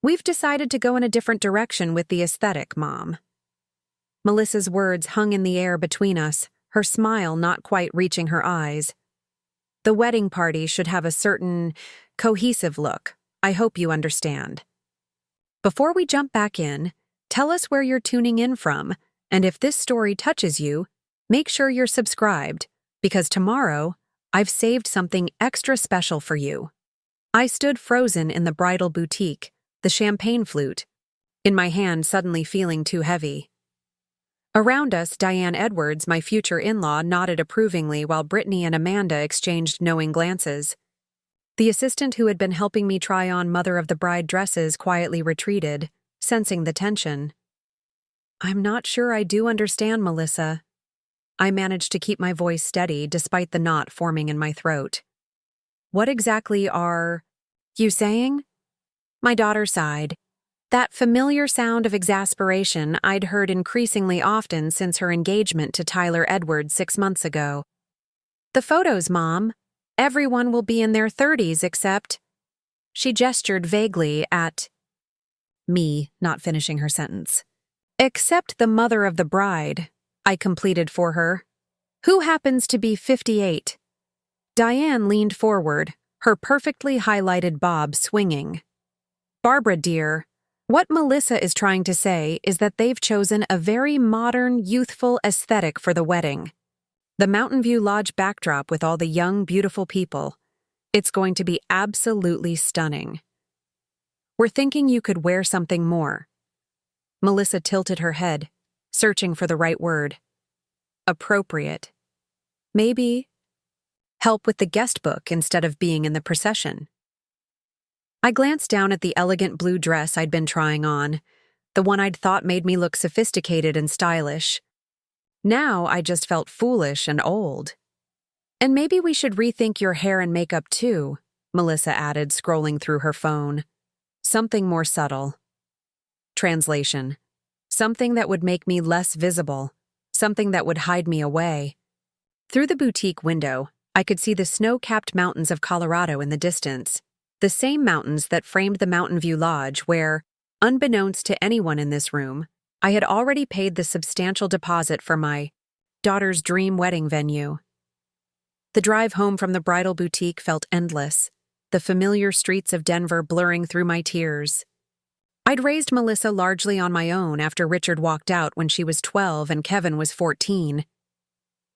We've decided to go in a different direction with the aesthetic, Mom. Melissa's words hung in the air between us, her smile not quite reaching her eyes. The wedding party should have a certain cohesive look. I hope you understand. Before we jump back in, tell us where you're tuning in from, and if this story touches you, make sure you're subscribed, because tomorrow, I've saved something extra special for you. I stood frozen in the bridal boutique, the champagne flute, in my hand suddenly feeling too heavy. Around us, Diane Edwards, my future in-law, nodded approvingly while Brittany and Amanda exchanged knowing glances. The assistant who had been helping me try on mother-of-the-bride dresses quietly retreated, sensing the tension. I'm not sure I do understand, Melissa. I managed to keep my voice steady despite the knot forming in my throat. What exactly are you saying? My daughter sighed. That familiar sound of exasperation I'd heard increasingly often since her engagement to Tyler Edwards 6 months ago. The photos, Mom. Everyone will be in their 30s except... She gestured vaguely at me, not finishing her sentence. Except the mother of the bride, I completed for her. Who happens to be 58? Diane leaned forward, her perfectly highlighted bob swinging. Barbara, dear, what Melissa is trying to say is that they've chosen a very modern, youthful aesthetic for the wedding. The Mountainview Lodge backdrop with all the young, beautiful people. It's going to be absolutely stunning. We're thinking you could wear something more. Melissa tilted her head, searching for the right word. Appropriate. Maybe help with the guest book instead of being in the procession. I glanced down at the elegant blue dress I'd been trying on, the one I'd thought made me look sophisticated and stylish. Now I just felt foolish and old. And maybe we should rethink your hair and makeup too, Melissa added, scrolling through her phone. Something more subtle. Translation. Something that would make me less visible. Something that would hide me away. Through the boutique window, I could see the snow-capped mountains of Colorado in the distance. The same mountains that framed the Mountainview Lodge where, unbeknownst to anyone in this room, I had already paid the substantial deposit for my daughter's dream wedding venue. The drive home from the bridal boutique felt endless, the familiar streets of Denver blurring through my tears. I'd raised Melissa largely on my own after Richard walked out when she was 12 and Kevin was 14.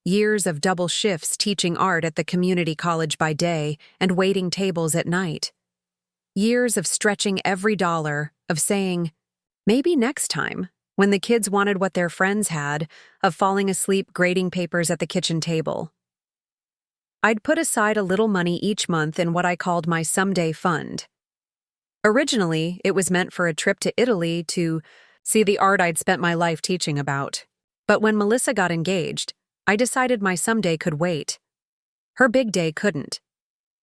Years of double shifts teaching art at the community college by day and waiting tables at night. Years of stretching every dollar, of saying, maybe next time, when the kids wanted what their friends had, of falling asleep grading papers at the kitchen table. I'd put aside a little money each month in what I called my someday fund. Originally, it was meant for a trip to Italy to see the art I'd spent my life teaching about. But when Melissa got engaged, I decided my someday could wait. Her big day couldn't.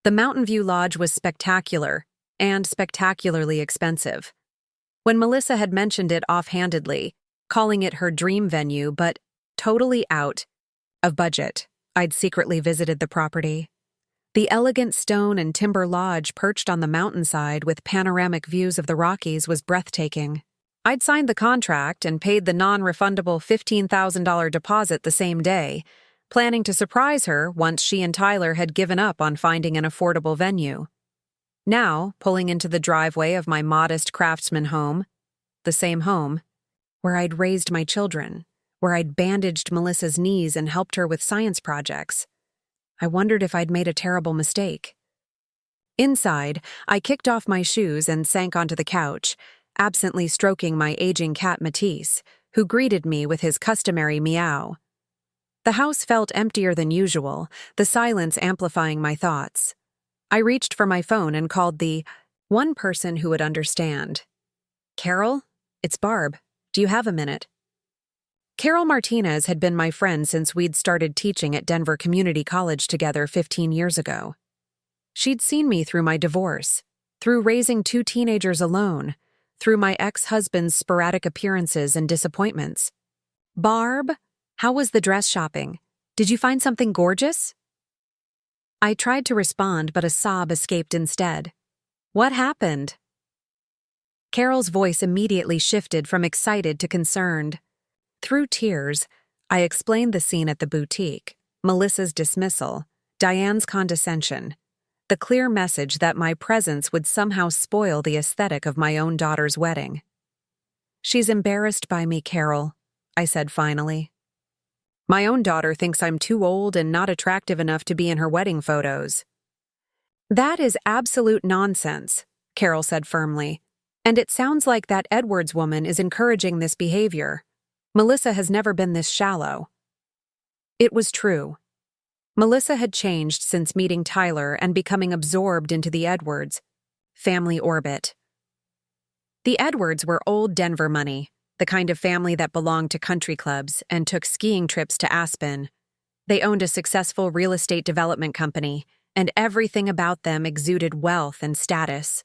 The Mountainview Lodge was spectacular and spectacularly expensive. When Melissa had mentioned it offhandedly, calling it her dream venue but totally out of budget, I'd secretly visited the property. The elegant stone and timber lodge perched on the mountainside with panoramic views of the Rockies was breathtaking. I'd signed the contract and paid the non-refundable $15,000 deposit the same day, planning to surprise her once she and Tyler had given up on finding an affordable venue. Now, pulling into the driveway of my modest craftsman home, the same home, where I'd raised my children, where I'd bandaged Melissa's knees and helped her with science projects, I wondered if I'd made a terrible mistake. Inside, I kicked off my shoes and sank onto the couch, absently stroking my aging cat Matisse, who greeted me with his customary meow. The house felt emptier than usual, the silence amplifying my thoughts. I reached for my phone and called the one person who would understand. Carol? It's Barb. Do you have a minute? Carol Martinez had been my friend since we'd started teaching at Denver Community College together 15 years ago. She'd seen me through my divorce, through raising 2 teenagers alone, through my ex-husband's sporadic appearances and disappointments. Barb, how was the dress shopping? Did you find something gorgeous? I tried to respond, but a sob escaped instead. What happened? Carol's voice immediately shifted from excited to concerned. Through tears, I explained the scene at the boutique, Melissa's dismissal, Diane's condescension, the clear message that my presence would somehow spoil the aesthetic of my own daughter's wedding. "She's embarrassed by me, Carol," I said finally. "My own daughter thinks I'm too old and not attractive enough to be in her wedding photos." "That is absolute nonsense," Carol said firmly. "And it sounds like that Edwards woman is encouraging this behavior. Melissa has never been this shallow." It was true. Melissa had changed since meeting Tyler and becoming absorbed into the Edwards family orbit. The Edwards were old Denver money, the kind of family that belonged to country clubs and took skiing trips to Aspen. They owned a successful real estate development company, and everything about them exuded wealth and status.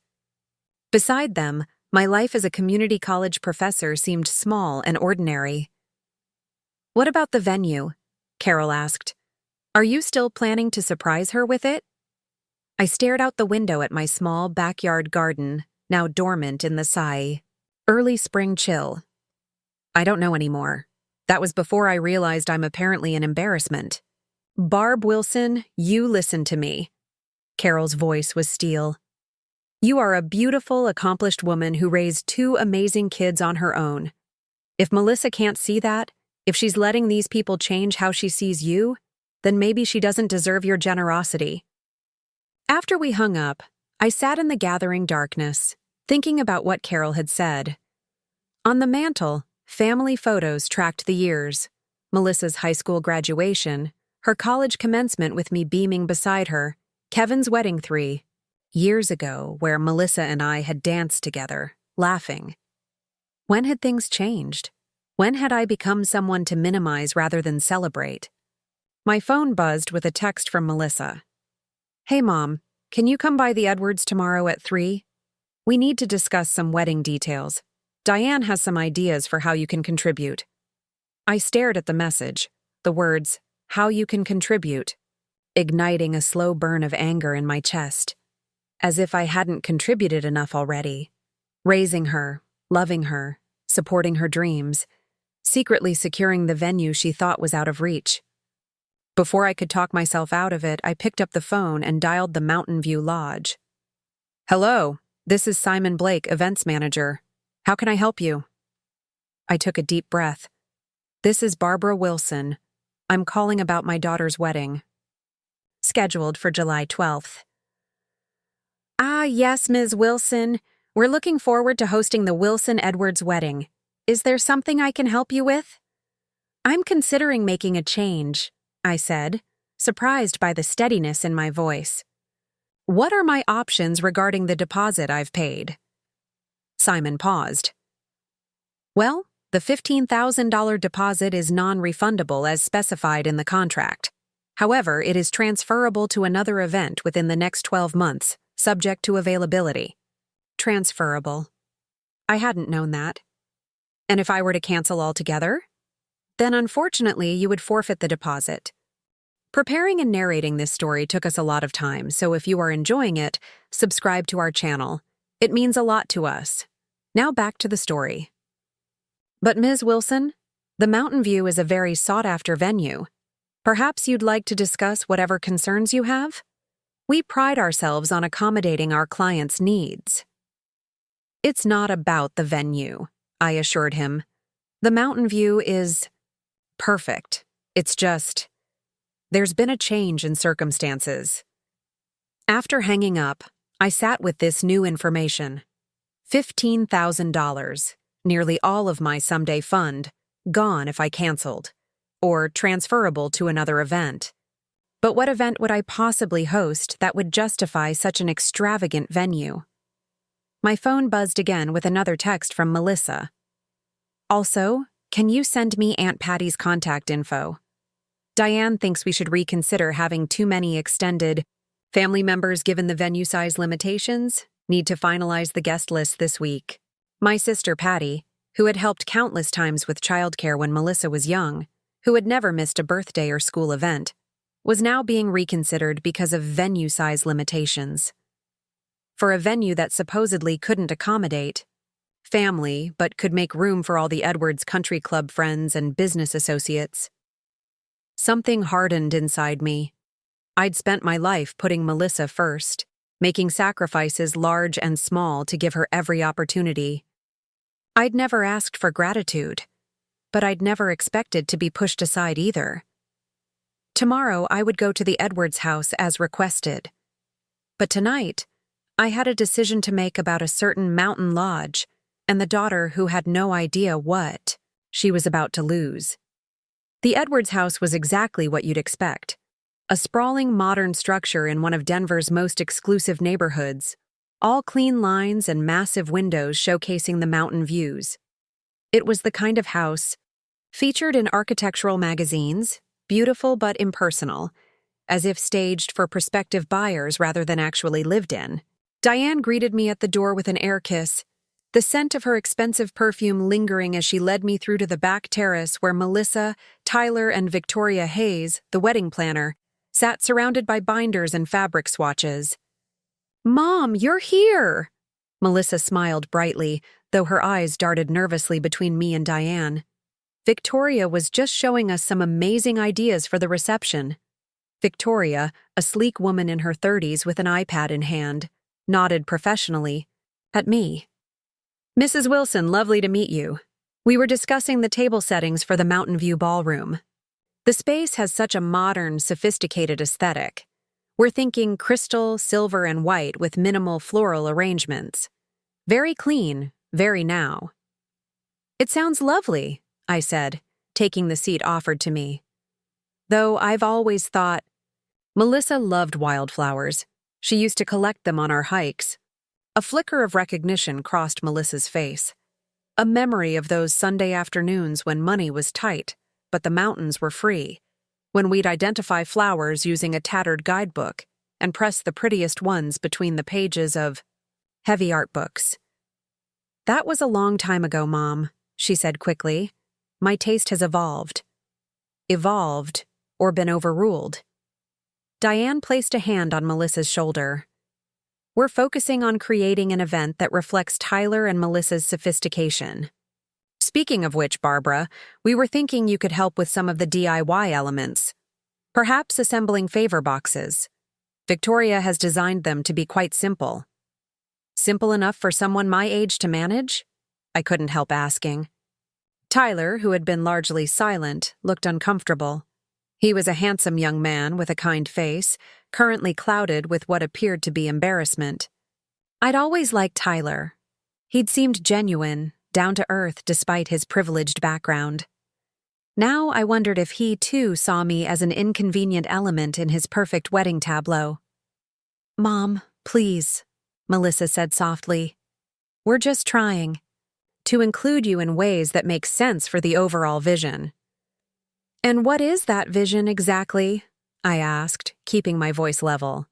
Beside them, my life as a community college professor seemed small and ordinary. "What about the venue?" Carol asked. "Are you still planning to surprise her with it?" I stared out the window at my small backyard garden, now dormant in the sighed, early spring chill. "I don't know anymore. That was before I realized I'm apparently an embarrassment." "Barb Wilson, you listen to me." Carol's voice was steel. "You are a beautiful, accomplished woman who raised 2 amazing kids on her own. If Melissa can't see that, if she's letting these people change how she sees you, then maybe she doesn't deserve your generosity." After we hung up, I sat in the gathering darkness, thinking about what Carol had said. On the mantel, family photos tracked the years: Melissa's high school graduation, her college commencement with me beaming beside her, Kevin's wedding 3 years ago, where Melissa and I had danced together, laughing. When had things changed? When had I become someone to minimize rather than celebrate? My phone buzzed with a text from Melissa. "Hey, Mom, can you come by the Edwards tomorrow at 3? We need to discuss some wedding details. Diane has some ideas for how you can contribute." I stared at the message, the words, "how you can contribute," igniting a slow burn of anger in my chest. As if I hadn't contributed enough already. Raising her, loving her, supporting her dreams, secretly securing the venue she thought was out of reach. Before I could talk myself out of it, I picked up the phone and dialed the Mountainview Lodge. "Hello, this is Simon Blake, events manager. How can I help you?" I took a deep breath. "This is Barbara Wilson. I'm calling about my daughter's wedding." "Scheduled for July 12th. "Ah, yes, Ms. Wilson. We're looking forward to hosting the Wilson-Edwards wedding. Is there something I can help you with?" "I'm considering making a change," I said, surprised by the steadiness in my voice. "What are my options regarding the deposit I've paid?" Simon paused. "Well, the $15,000 deposit is non-refundable as specified in the contract. However, it is transferable to another event within the next 12 months, subject to availability." Transferable. I hadn't known that. "And if I were to cancel altogether?" "Then unfortunately you would forfeit the deposit." Preparing and narrating this story took us a lot of time, so if you are enjoying it, subscribe to our channel. It means a lot to us. Now back to the story. "But Ms. Wilson, the Mountainview is a very sought-after venue. Perhaps you'd like to discuss whatever concerns you have? We pride ourselves on accommodating our clients' needs." "It's not about the venue," I assured him. "The Mountainview is perfect. It's just, there's been a change in circumstances." After hanging up, I sat with this new information. $15,000, nearly all of my someday fund, gone if I canceled, or transferable to another event. But what event would I possibly host that would justify such an extravagant venue? My phone buzzed again with another text from Melissa. "Also, can you send me Aunt Patty's contact info? Diane thinks we should reconsider having too many extended family members given the venue size limitations. Need to finalize the guest list this week." My sister Patty, who had helped countless times with childcare when Melissa was young, who had never missed a birthday or school event, was now being reconsidered because of venue size limitations. For a venue that supposedly couldn't accommodate, family, but could make room for all the Edwards Country Club friends and business associates. Something hardened inside me. I'd spent my life putting Melissa first, making sacrifices large and small to give her every opportunity. I'd never asked for gratitude, but I'd never expected to be pushed aside either. Tomorrow I would go to the Edwards house as requested. But tonight, I had a decision to make about a certain Mountain Lodge and the daughter who had no idea what she was about to lose. The Edwards house was exactly what you'd expect. A sprawling modern structure in one of Denver's most exclusive neighborhoods, all clean lines and massive windows showcasing the mountain views. It was the kind of house featured in architectural magazines, beautiful but impersonal, as if staged for prospective buyers rather than actually lived in. Diane greeted me at the door with an air kiss, the scent of her expensive perfume lingering as she led me through to the back terrace where Melissa, Tyler, and Victoria Hayes, the wedding planner, sat surrounded by binders and fabric swatches. "Mom, you're here!" Melissa smiled brightly, though her eyes darted nervously between me and Diane. Victoria was just showing us some amazing ideas for the reception. Victoria, a sleek woman in her 30s with an iPad in hand, nodded professionally at me. "Mrs. Wilson, lovely to meet you. We were discussing the table settings for the Mountainview ballroom. The space has such a modern, sophisticated aesthetic. We're thinking crystal, silver, and white with minimal floral arrangements. Very clean, very now." "It sounds lovely," I said, taking the seat offered to me. Though I've always thought Melissa loved wildflowers. She used to collect them on our hikes. A flicker of recognition crossed Melissa's face. A memory of those Sunday afternoons when money was tight, but the mountains were free, when we'd identify flowers using a tattered guidebook and press the prettiest ones between the pages of heavy art books. "That was a long time ago, Mom," she said quickly. "My taste has evolved." Evolved, or been overruled. Diane placed a hand on Melissa's shoulder. "We're focusing on creating an event that reflects Tyler and Melissa's sophistication. Speaking of which, Barbara, we were thinking you could help with some of the DIY elements. Perhaps assembling favor boxes. Victoria has designed them to be quite simple." "Simple enough for someone my age to manage?" I couldn't help asking. Tyler, who had been largely silent, looked uncomfortable. He was a handsome young man with a kind face, currently clouded with what appeared to be embarrassment. I'd always liked Tyler. He'd seemed genuine, down to earth despite his privileged background. Now I wondered if he, too, saw me as an inconvenient element in his perfect wedding tableau. "Mom, please," Melissa said softly. "We're just trying to include you in ways that make sense for the overall vision." "And what is that vision exactly?" I asked, keeping my voice level.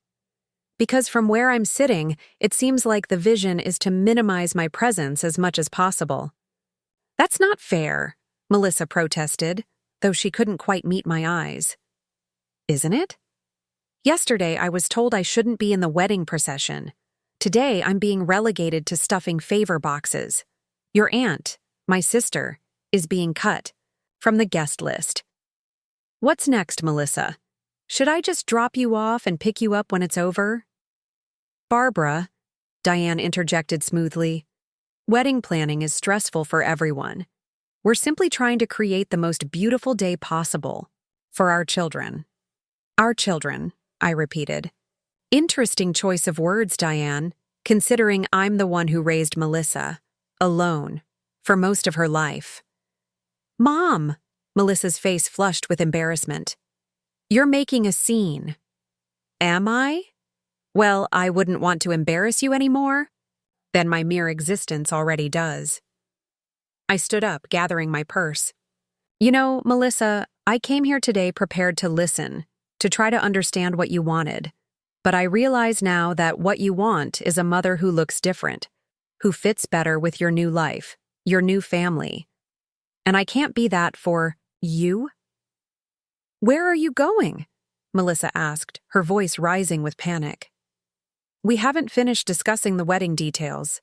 Because from where I'm sitting, it seems like the vision is to minimize my presence as much as possible. "That's not fair," Melissa protested, though she couldn't quite meet my eyes. "Isn't it? Yesterday I was told I shouldn't be in the wedding procession. Today I'm being relegated to stuffing favor boxes. Your aunt, my sister, is being cut from the guest list. What's next, Melissa? Should I just drop you off and pick you up when it's over?" "Barbara," Diane interjected smoothly, "wedding planning is stressful for everyone. We're simply trying to create the most beautiful day possible for our children." "Our children," I repeated. Interesting choice of words, Diane, considering I'm the one who raised Melissa, alone, for most of her life. "Mom!" Melissa's face flushed with embarrassment. "You're making a scene." "Am I? Well, I wouldn't want to embarrass you anymore than my mere existence already does." I stood up, gathering my purse. "You know, Melissa, I came here today prepared to listen, to try to understand what you wanted. But I realize now that what you want is a mother who looks different, who fits better with your new life, your new family. And I can't be that for you." "Where are you going?" Melissa asked, her voice rising with panic. "We haven't finished discussing the wedding details.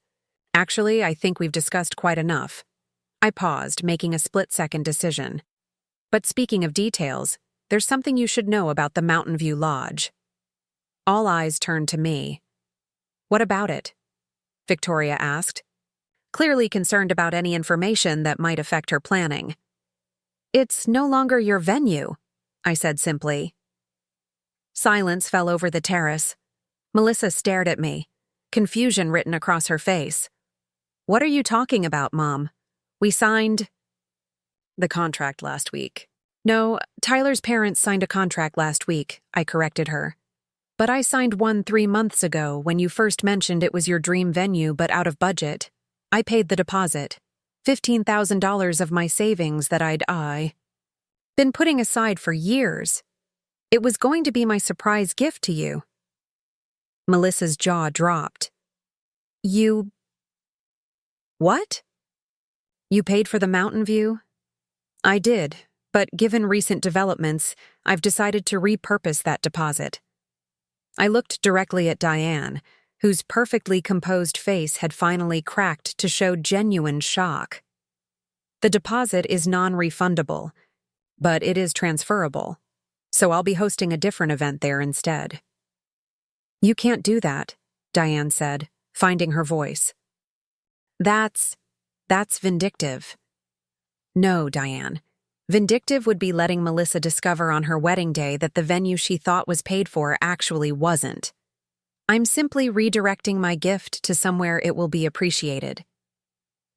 Actually, I think we've discussed quite enough. I paused, making a split-second decision. But speaking of details, there's something you should know about the Mountainview Lodge. All eyes turned to me. What about it? Victoria asked, clearly concerned about any information that might affect her planning. It's no longer your venue, I said simply. Silence fell over the terrace. Melissa stared at me, confusion written across her face. What are you talking about, Mom? We signed the contract last week. No, Tyler's parents signed a contract last week, I corrected her. But I signed one 3 months ago when you first mentioned it was your dream venue but out of budget. I paid the deposit, $15,000 of my savings that I'd been putting aside for years. It was going to be my surprise gift to you. Melissa's jaw dropped. You... What? You paid for the Mountainview? I did, but given recent developments, I've decided to repurpose that deposit. I looked directly at Diane, whose perfectly composed face had finally cracked to show genuine shock. The deposit is non-refundable, but it is transferable, so I'll be hosting a different event there instead. You can't do that, Diane said, finding her voice. That's vindictive. No, Diane. Vindictive would be letting Melissa discover on her wedding day that the venue she thought was paid for actually wasn't. I'm simply redirecting my gift to somewhere it will be appreciated.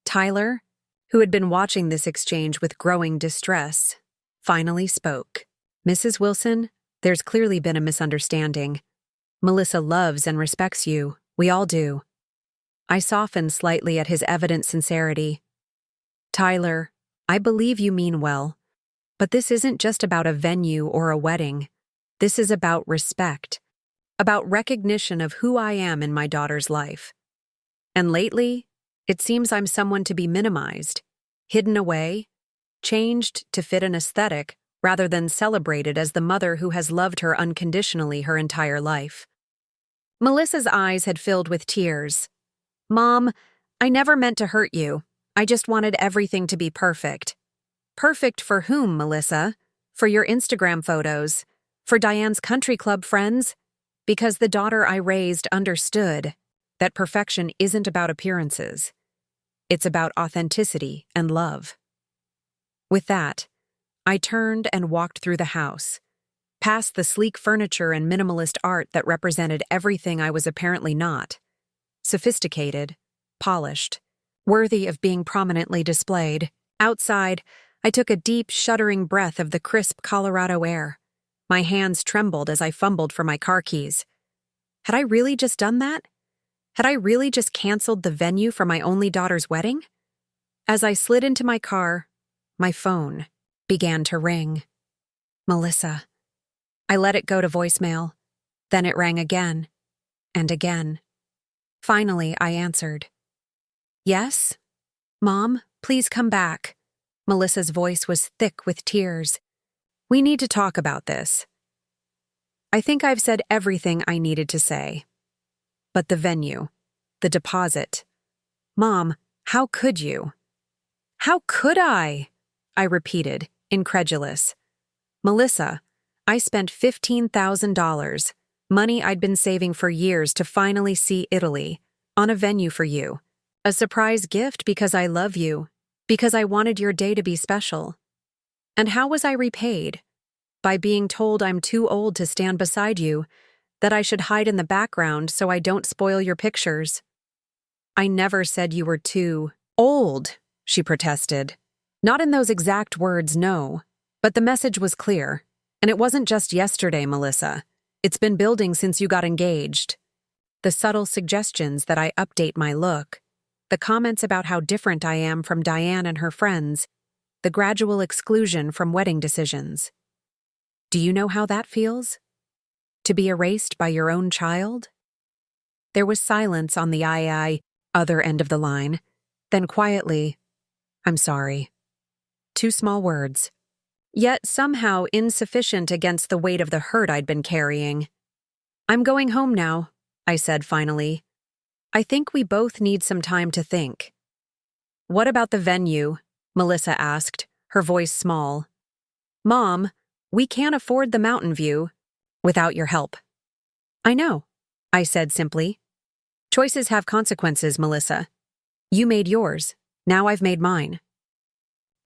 Tyler, who had been watching this exchange with growing distress, finally spoke. Mrs. Wilson, there's clearly been a misunderstanding. Melissa loves and respects you. We all do. I softened slightly at his evident sincerity. Tyler, I believe you mean well, but this isn't just about a venue or a wedding. This is about respect, about recognition of who I am in my daughter's life. And lately, it seems I'm someone to be minimized, hidden away, changed to fit an aesthetic rather than celebrated as the mother who has loved her unconditionally her entire life. Melissa's eyes had filled with tears. Mom, I never meant to hurt you. I just wanted everything to be perfect. Perfect for whom, Melissa? For your Instagram photos? For Diane's country club friends? Because the daughter I raised understood that perfection isn't about appearances. It's about authenticity and love. With that, I turned and walked through the house, past the sleek furniture and minimalist art that represented everything I was apparently not. Sophisticated, polished, worthy of being prominently displayed. Outside, I took a deep, shuddering breath of the crisp Colorado air. My hands trembled as I fumbled for my car keys. Had I really just done that? Had I really just canceled the venue for my only daughter's wedding? As I slid into my car, my phone began to ring. Melissa. I let it go to voicemail. Then it rang again, and again. Finally, I answered. Yes? Mom, please come back. Melissa's voice was thick with tears. We need to talk about this. I think I've said everything I needed to say. But the venue, the deposit. Mom, how could you? How could I? I repeated, incredulous. Melissa, I spent $15,000, money I'd been saving for years to finally see Italy, on a venue for you. A surprise gift because I love you, because I wanted your day to be special. And how was I repaid? By being told I'm too old to stand beside you, that I should hide in the background so I don't spoil your pictures. I never said you were too old, she protested. Not in those exact words, no. But the message was clear. And it wasn't just yesterday, Melissa. It's been building since you got engaged. The subtle suggestions that I update my look, the comments about how different I am from Diane and her friends, the gradual exclusion from wedding decisions. Do you know how that feels? To be erased by your own child? There was silence on the other end of the line. Then quietly, I'm sorry. 2 small words. Yet somehow insufficient against the weight of the hurt I'd been carrying. I'm going home now, I said finally. I think we both need some time to think. What about the venue? Melissa asked, her voice small. Mom, we can't afford the Mountainview without your help. I know, I said simply. Choices have consequences, Melissa. You made yours. Now I've made mine.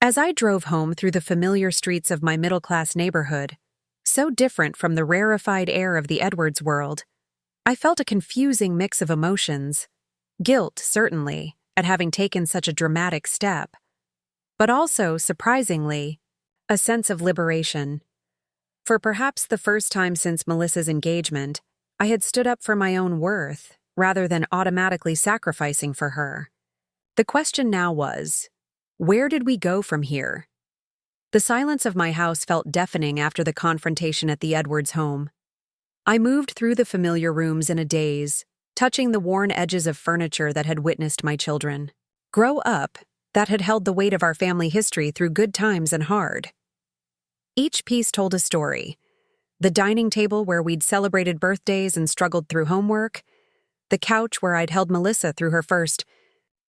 As I drove home through the familiar streets of my middle-class neighborhood, so different from the rarefied air of the Edwards world, I felt a confusing mix of emotions. Guilt, certainly, at having taken such a dramatic step, but also, surprisingly, a sense of liberation. For perhaps the first time since Melissa's engagement, I had stood up for my own worth, rather than automatically sacrificing for her. The question now was, where did we go from here? The silence of my house felt deafening after the confrontation at the Edwards home. I moved through the familiar rooms in a daze, touching the worn edges of furniture that had witnessed my children grow up, that had held the weight of our family history through good times and hard. Each piece told a story. The dining table where we'd celebrated birthdays and struggled through homework, the couch where I'd held Melissa through her first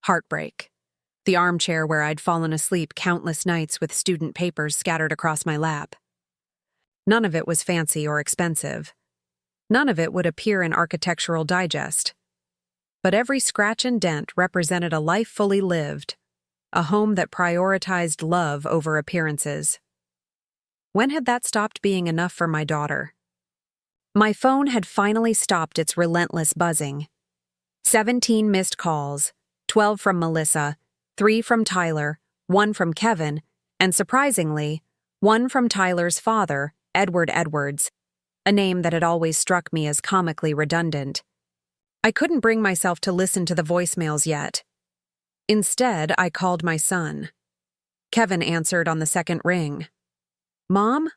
heartbreak, the armchair where I'd fallen asleep countless nights with student papers scattered across my lap. None of it was fancy or expensive. None of it would appear in Architectural Digest. But every scratch and dent represented a life fully lived, a home that prioritized love over appearances. When had that stopped being enough for my daughter? My phone had finally stopped its relentless buzzing. 17 missed calls, 12 from Melissa, 3 from Tyler, 1 from Kevin, and surprisingly, 1 from Tyler's father, Edward Edwards, a name that had always struck me as comically redundant. I couldn't bring myself to listen to the voicemails yet. Instead, I called my son. Kevin answered on the second ring. Mom?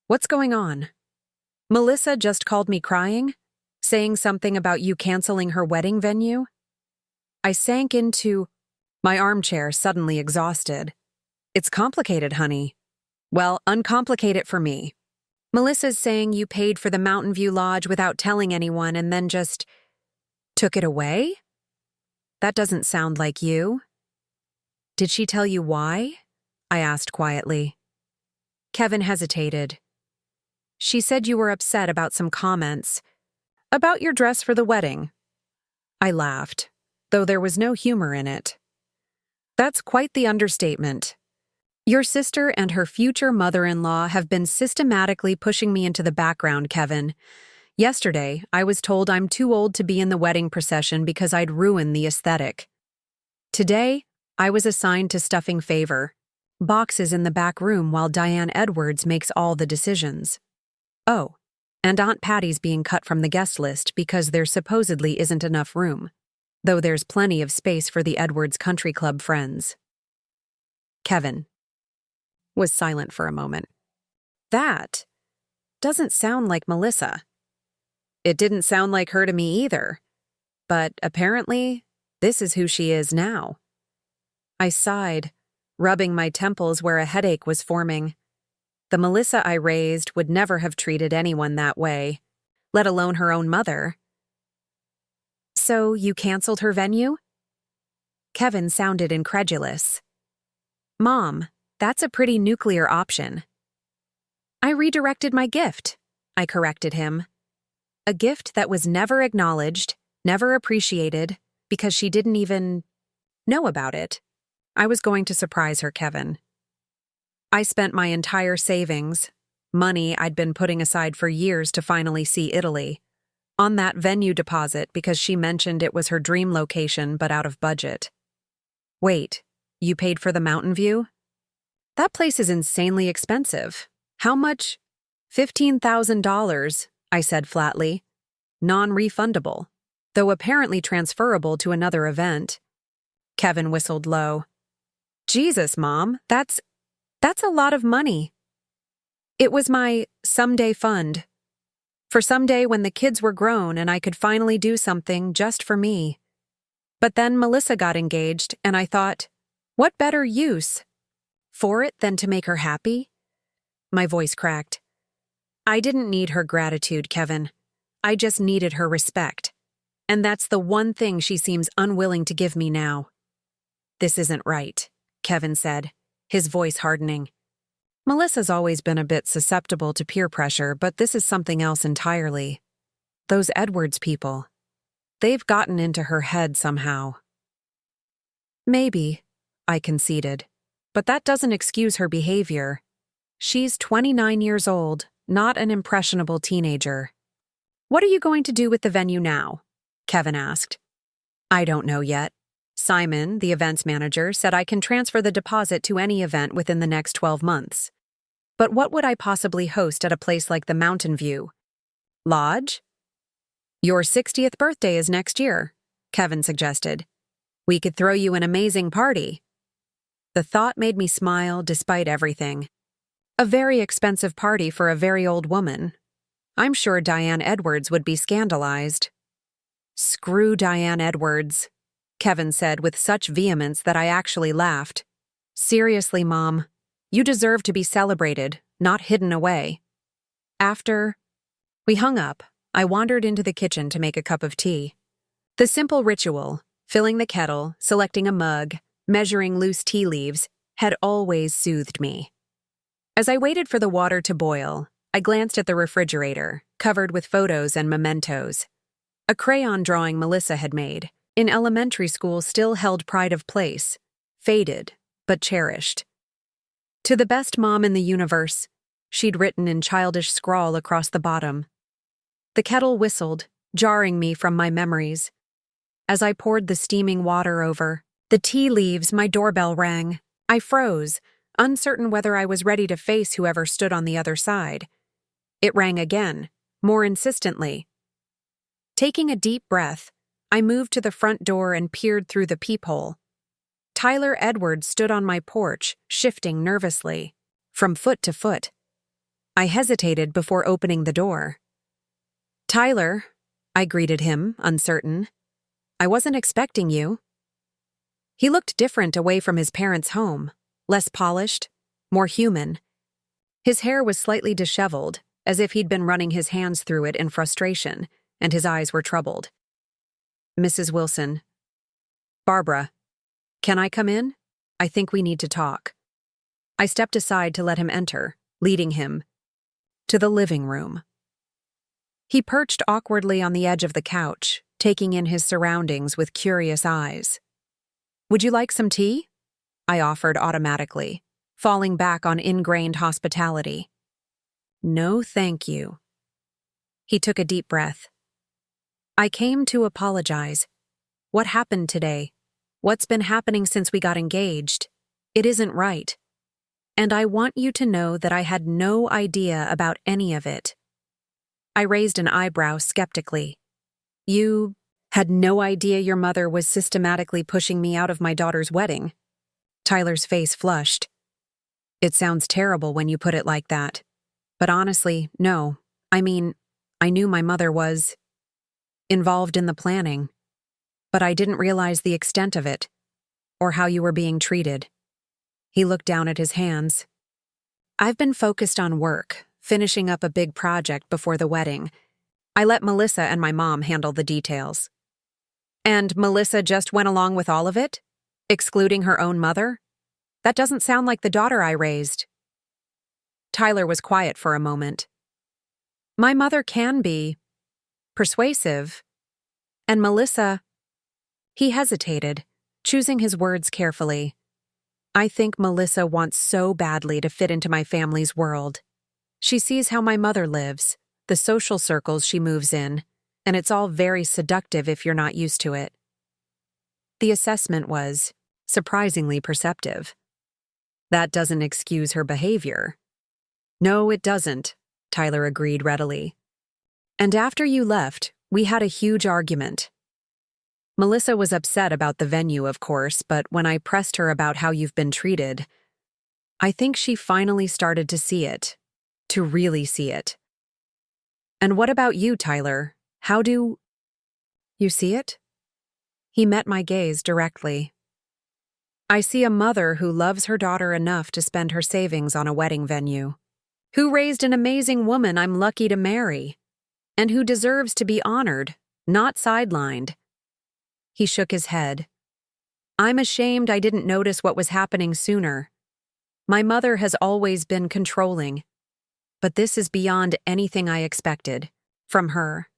What's going on? Melissa just called me crying, saying something about you canceling her wedding venue. I sank into my armchair, suddenly exhausted. It's complicated, honey. Well, uncomplicate it for me. Melissa's saying you paid for the Mountainview Lodge without telling anyone and then just took it away? That doesn't sound like you. Did she tell you why? I asked quietly. Kevin hesitated. She said you were upset about some comments. About your dress for the wedding. I laughed, though there was no humor in it. That's quite the understatement. Your sister and her future mother-in-law have been systematically pushing me into the background, Kevin. Yesterday, I was told I'm too old to be in the wedding procession because I'd ruin the aesthetic. Today, I was assigned to stuffing favor, boxes in the back room while Diane Edwards makes all the decisions. Oh, and Aunt Patty's being cut from the guest list because there supposedly isn't enough room, though there's plenty of space for the Edwards Country Club friends. Kevin was silent for a moment. That doesn't sound like Melissa. It didn't sound like her to me either, but apparently, this is who she is now. I sighed, rubbing my temples where a headache was forming. The Melissa I raised would never have treated anyone that way, let alone her own mother. So you canceled her venue? Kevin sounded incredulous. Mom, that's a pretty nuclear option. I redirected my gift, I corrected him. A gift that was never acknowledged, never appreciated, because she didn't even know about it. I was going to surprise her, Kevin. I spent my entire savings, money I'd been putting aside for years to finally see Italy, on that venue deposit because she mentioned it was her dream location but out of budget. Wait, you paid for the Mountainview? That place is insanely expensive. How much? $15,000, I said flatly. Non-refundable, though apparently transferable to another event. Kevin whistled low. Jesus, Mom, that's a lot of money. It was my someday fund. For someday when the kids were grown and I could finally do something just for me. But then Melissa got engaged and I thought, what better use for it than to make her happy? My voice cracked. I didn't need her gratitude, Kevin. I just needed her respect. And that's the one thing she seems unwilling to give me now. This isn't right, Kevin said, his voice hardening. Melissa's always been a bit susceptible to peer pressure, but this is something else entirely. Those Edwards people. They've gotten into her head somehow. Maybe, I conceded, but that doesn't excuse her behavior. She's 29 years old, not an impressionable teenager. What are you going to do with the venue now? Kevin asked. I don't know yet. Simon, the events manager, said I can transfer the deposit to any event within the next 12 months. But what would I possibly host at a place like the Mountainview Lodge? Your 60th birthday is next year, Kevin suggested. We could throw you an amazing party. The thought made me smile despite everything. A very expensive party for a very old woman. I'm sure Diane Edwards would be scandalized. Screw Diane Edwards, Kevin said with such vehemence that I actually laughed. Seriously, Mom, you deserve to be celebrated, not hidden away. After we hung up, I wandered into the kitchen to make a cup of tea. The simple ritual, filling the kettle, selecting a mug, measuring loose tea leaves, had always soothed me. As I waited for the water to boil, I glanced at the refrigerator, covered with photos and mementos. A crayon drawing Melissa had made, in elementary school, still held pride of place, faded, but cherished. To the best mom in the universe, she'd written in childish scrawl across the bottom. The kettle whistled, jarring me from my memories. As I poured the steaming water over the tea leaves, my doorbell rang. I froze, uncertain whether I was ready to face whoever stood on the other side. It rang again, more insistently. Taking a deep breath, I moved to the front door and peered through the peephole. Tyler Edwards stood on my porch, shifting nervously, from foot to foot. I hesitated before opening the door. Tyler, I greeted him, uncertain. I wasn't expecting you. He looked different away from his parents' home, less polished, more human. His hair was slightly disheveled, as if he'd been running his hands through it in frustration, and his eyes were troubled. Mrs. Wilson. Barbara. Can I come in? I think we need to talk. I stepped aside to let him enter, leading him to the living room. He perched awkwardly on the edge of the couch, taking in his surroundings with curious eyes. Would you like some tea? I offered automatically, falling back on ingrained hospitality. No, thank you. He took a deep breath. I came to apologize. What happened today? What's been happening since we got engaged? It isn't right. And I want you to know that I had no idea about any of it. I raised an eyebrow skeptically. You had no idea your mother was systematically pushing me out of my daughter's wedding? Tyler's face flushed. It sounds terrible when you put it like that. But honestly, no. I mean, I knew my mother was involved in the planning, but I didn't realize the extent of it, or how you were being treated. He looked down at his hands. I've been focused on work, finishing up a big project before the wedding. I let Melissa and my mom handle the details. And Melissa just went along with all of it? Excluding her own mother? That doesn't sound like the daughter I raised. Tyler was quiet for a moment. My mother can be persuasive. And Melissa... He hesitated, choosing his words carefully. I think Melissa wants so badly to fit into my family's world. She sees how my mother lives, the social circles she moves in, and it's all very seductive if you're not used to it. The assessment was surprisingly perceptive. That doesn't excuse her behavior. No, it doesn't, Tyler agreed readily. And after you left, we had a huge argument. Melissa was upset about the venue, of course, but when I pressed her about how you've been treated, I think she finally started to see it, to really see it. And what about you, Tyler? How do you see it? He met my gaze directly. I see a mother who loves her daughter enough to spend her savings on a wedding venue, who raised an amazing woman I'm lucky to marry, and who deserves to be honored, not sidelined. He shook his head. I'm ashamed I didn't notice what was happening sooner. My mother has always been controlling, but this is beyond anything I expected from her.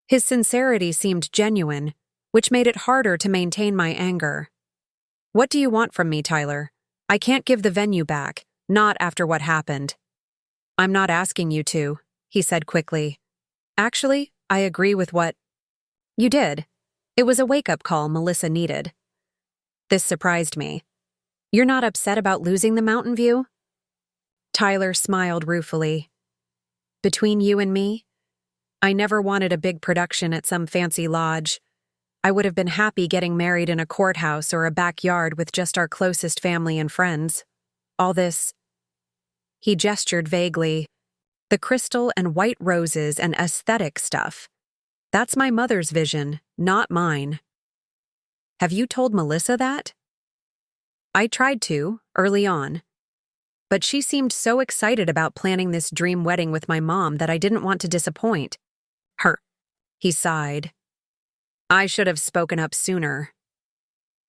His sincerity seemed genuine, which made it harder to maintain my anger. What do you want from me, Tyler? I can't give the venue back, not after what happened. I'm not asking you to, he said quickly. Actually, I agree with what you did. It was a wake-up call Melissa needed. This surprised me. You're not upset about losing the Mountainview? Tyler smiled ruefully. Between you and me, I never wanted a big production at some fancy lodge. I would have been happy getting married in a courthouse or a backyard with just our closest family and friends. All this, he gestured vaguely, the crystal and white roses and aesthetic stuff. That's my mother's vision, not mine. Have you told Melissa that? I tried to, early on. But she seemed so excited about planning this dream wedding with my mom that I didn't want to disappoint her. He sighed. I should have spoken up sooner.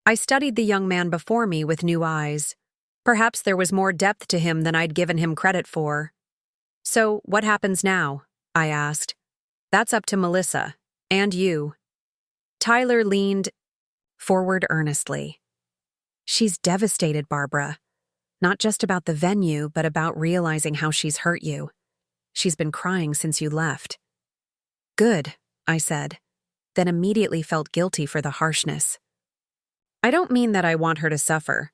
I studied the young man before me with new eyes. Perhaps there was more depth to him than I'd given him credit for. So, what happens now? I asked. That's up to Melissa. And you. Tyler leaned forward earnestly. She's devastated, Barbara. Not just about the venue, but about realizing how she's hurt you. She's been crying since you left. Good, I said, then immediately felt guilty for the harshness. I don't mean that I want her to suffer,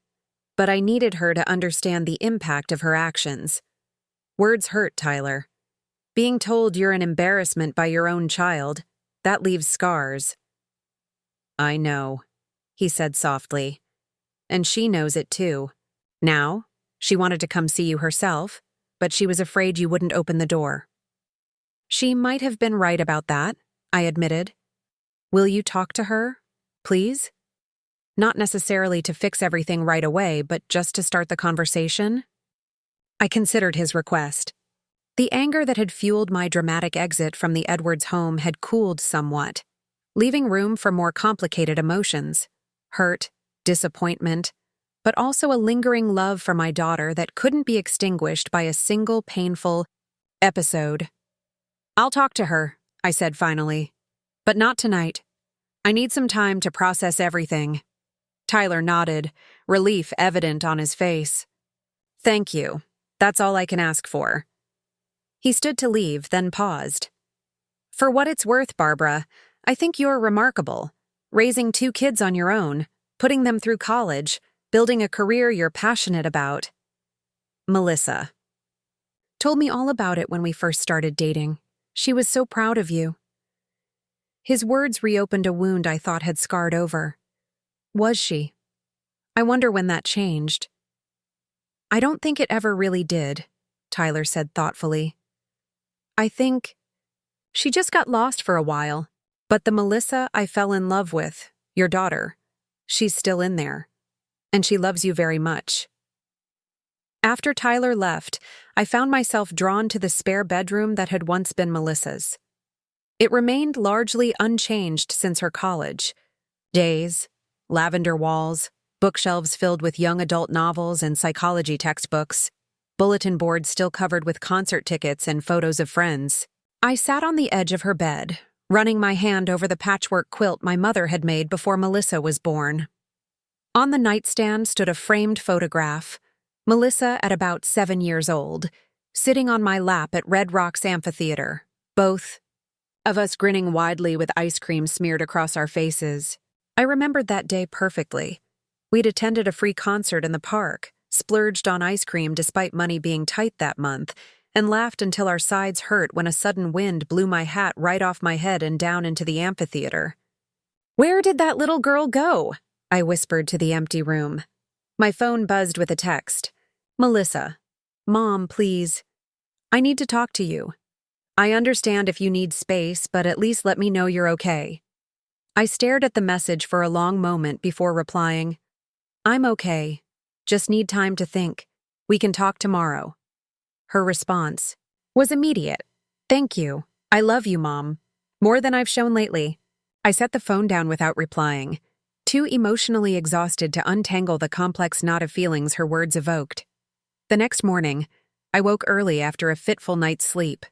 but I needed her to understand the impact of her actions. Words hurt, Tyler. Being told you're an embarrassment by your own child, that leaves scars. I know, he said softly. And she knows it too. Now, she wanted to come see you herself, but she was afraid you wouldn't open the door. She might have been right about that, I admitted. Will you talk to her, please? Not necessarily to fix everything right away, but just to start the conversation? I considered his request. The anger that had fueled my dramatic exit from the Edwards home had cooled somewhat, leaving room for more complicated emotions, hurt, disappointment, but also a lingering love for my daughter that couldn't be extinguished by a single painful episode. I'll talk to her, I said finally. But not tonight. I need some time to process everything. Tyler nodded, relief evident on his face. Thank you. That's all I can ask for. He stood to leave, then paused. For what it's worth, Barbara, I think you're remarkable. Raising 2 kids on your own, putting them through college, building a career you're passionate about. Melissa told me all about it when we first started dating. She was so proud of you. His words reopened a wound I thought had scarred over. Was she? I wonder when that changed. I don't think it ever really did, Tyler said thoughtfully. I think she just got lost for a while, but the Melissa I fell in love with, your daughter, she's still in there, and she loves you very much. After Tyler left, I found myself drawn to the spare bedroom that had once been Melissa's. It remained largely unchanged since her college. Days, lavender walls, bookshelves filled with young adult novels and psychology textbooks, bulletin boards still covered with concert tickets and photos of friends. I sat on the edge of her bed, running my hand over the patchwork quilt my mother had made before Melissa was born. On the nightstand stood a framed photograph, Melissa at about 7 years old, sitting on my lap at Red Rocks Amphitheater, both of us grinning widely with ice cream smeared across our faces. I remembered that day perfectly. We'd attended a free concert in the park, splurged on ice cream despite money being tight that month, and laughed until our sides hurt when a sudden wind blew my hat right off my head and down into the amphitheater. "Where did that little girl go?" I whispered to the empty room. My phone buzzed with a text. Melissa, Mom, please. I need to talk to you. I understand if you need space, but at least let me know you're okay. I stared at the message for a long moment before replying, I'm okay. Just need time to think. We can talk tomorrow. Her response was immediate. Thank you. I love you, Mom. More than I've shown lately. I set the phone down without replying, too emotionally exhausted to untangle the complex knot of feelings her words evoked. The next morning, I woke early after a fitful night's sleep.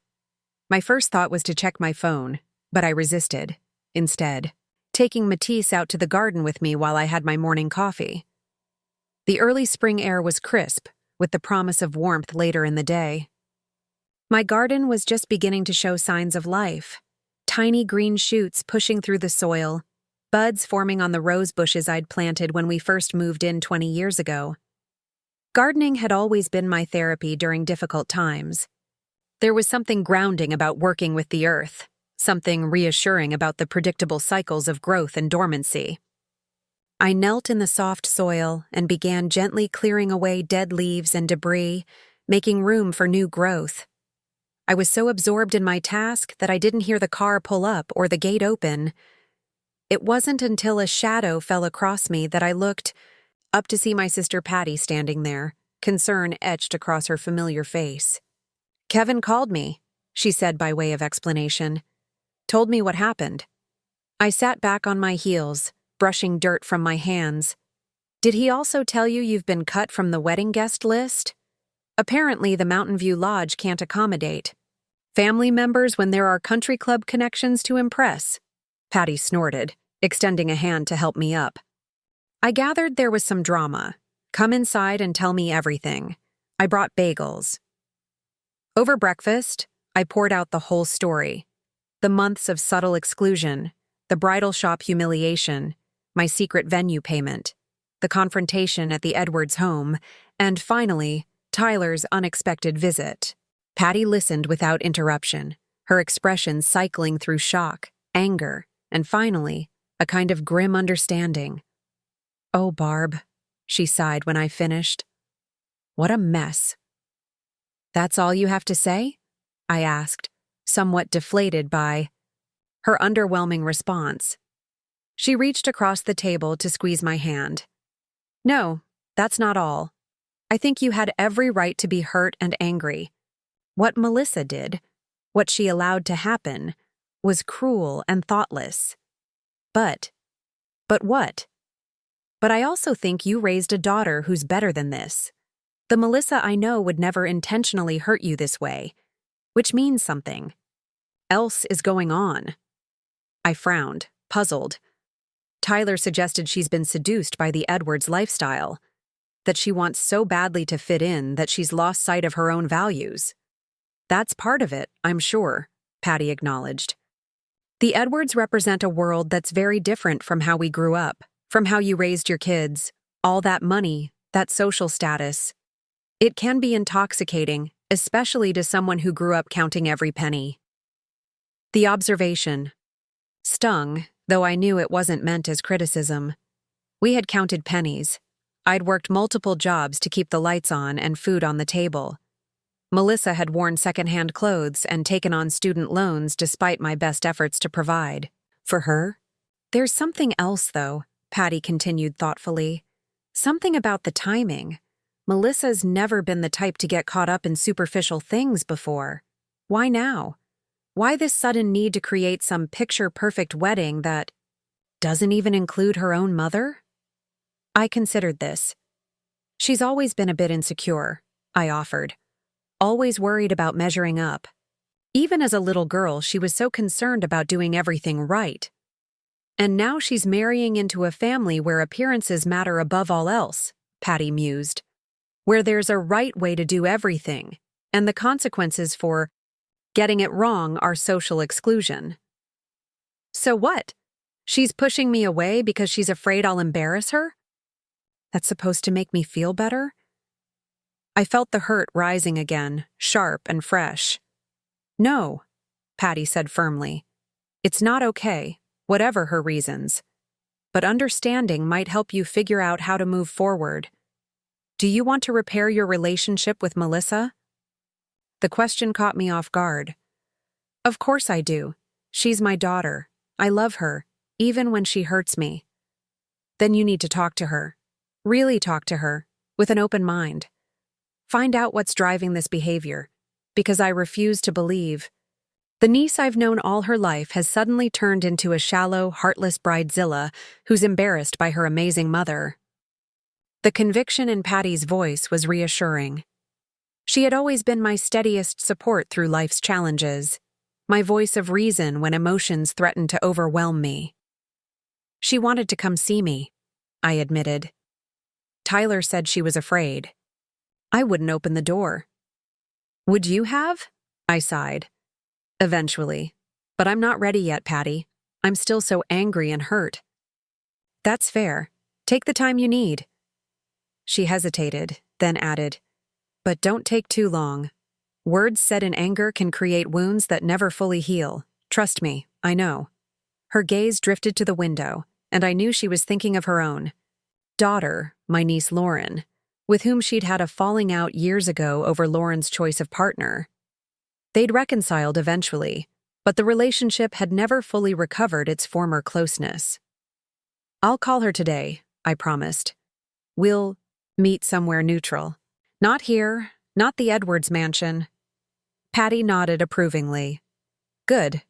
My first thought was to check my phone, but I resisted, instead, taking Matisse out to the garden with me while I had my morning coffee. The early spring air was crisp, with the promise of warmth later in the day. My garden was just beginning to show signs of life. Tiny green shoots pushing through the soil, buds forming on the rose bushes I'd planted when we first moved in 20 years ago. Gardening had always been my therapy during difficult times. There was something grounding about working with the earth, something reassuring about the predictable cycles of growth and dormancy. I knelt in the soft soil and began gently clearing away dead leaves and debris, making room for new growth. I was so absorbed in my task that I didn't hear the car pull up or the gate open. It wasn't until a shadow fell across me that I looked up to see my sister Patty standing there, concern etched across her familiar face. "Kevin called me," she said by way of explanation. "Told me what happened." I sat back on my heels, brushing dirt from my hands. "Did he also tell you you've been cut from the wedding guest list? Apparently, the Mountainview Lodge can't accommodate family members when there are country club connections to impress." Patty snorted, extending a hand to help me up. I gathered there was some drama. "Come inside and tell me everything." I brought bagels. Over breakfast, I poured out the whole story. The months of subtle exclusion, the bridal shop humiliation, my secret venue payment, the confrontation at the Edwards home, and finally, Tyler's unexpected visit. Patty listened without interruption, her expression cycling through shock, anger, and finally, a kind of grim understanding. "Oh, Barb," she sighed when I finished. "What a mess." "That's all you have to say?" I asked, somewhat deflated by her underwhelming response. She reached across the table to squeeze my hand. "No, that's not all. I think you had every right to be hurt and angry. What Melissa did, what she allowed to happen, was cruel and thoughtless. But what? But I also think you raised a daughter who's better than this. The Melissa I know would never intentionally hurt you this way, which means something else is going on." I frowned, puzzled. Tyler suggested she's been seduced by the Edwards lifestyle, that she wants so badly to fit in that she's lost sight of her own values. "That's part of it, I'm sure," Patty acknowledged. "The Edwards represent a world that's very different from how we grew up, from how you raised your kids, all that money, that social status. It can be intoxicating, especially to someone who grew up counting every penny." The observation stung, though I knew it wasn't meant as criticism. We had counted pennies. I'd worked multiple jobs to keep the lights on and food on the table. Melissa had worn secondhand clothes and taken on student loans despite my best efforts to provide. For her? "There's something else, though," Patty continued thoughtfully. "Something about the timing. Melissa's never been the type to get caught up in superficial things before. Why now? Why this sudden need to create some picture-perfect wedding that doesn't even include her own mother?" I considered this. "She's always been a bit insecure," I offered. "Always worried about measuring up. Even as a little girl, she was so concerned about doing everything right. And now she's marrying into a family where appearances matter above all else," Patty mused. "Where there's a right way to do everything, and the consequences for getting it wrong are social exclusion." "So what? She's pushing me away because she's afraid I'll embarrass her? That's supposed to make me feel better?" I felt the hurt rising again, sharp and fresh. "No," Patty said firmly. "It's not okay, whatever her reasons. But understanding might help you figure out how to move forward. Do you want to repair your relationship with Melissa?" The question caught me off guard. "Of course I do. She's my daughter. I love her, even when she hurts me." "Then you need to talk to her. Really talk to her, with an open mind. Find out what's driving this behavior, because I refuse to believe The niece I've known all her life has suddenly turned into a shallow, heartless bridezilla who's embarrassed by her amazing mother. The conviction in Patty's voice was reassuring. She had always been my steadiest support through life's challenges, my voice of reason when emotions threatened to overwhelm me. She wanted to come see me, I admitted. Tyler said she was afraid. I wouldn't open the door. Would you have? I sighed. Eventually. But I'm not ready yet, Patty. I'm still so angry and hurt. That's fair. Take the time you need. She hesitated, then added, but don't take too long. Words said in anger can create wounds that never fully heal. Trust me, I know. Her gaze drifted to the window, and I knew she was thinking of her own daughter, my niece Lauren, with whom she'd had a falling out years ago over Lauren's choice of partner. They'd reconciled eventually, but the relationship had never fully recovered its former closeness. I'll call her today, I promised. We'll meet somewhere neutral. Not here, not the Edwards mansion. Patty nodded approvingly. Good.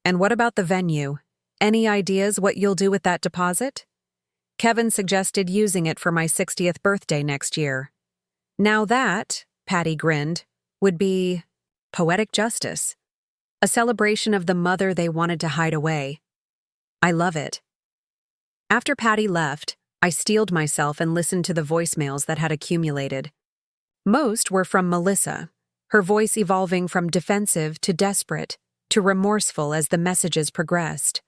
And what about the venue? Any ideas what you'll do with that deposit? Kevin suggested using it for my 60th birthday next year. Now that, Patty grinned, would be poetic justice. A celebration of the mother they wanted to hide away. I love it. After Patty left, I steeled myself and listened to the voicemails that had accumulated. Most were from Melissa, her voice evolving from defensive to desperate to remorseful as the messages progressed.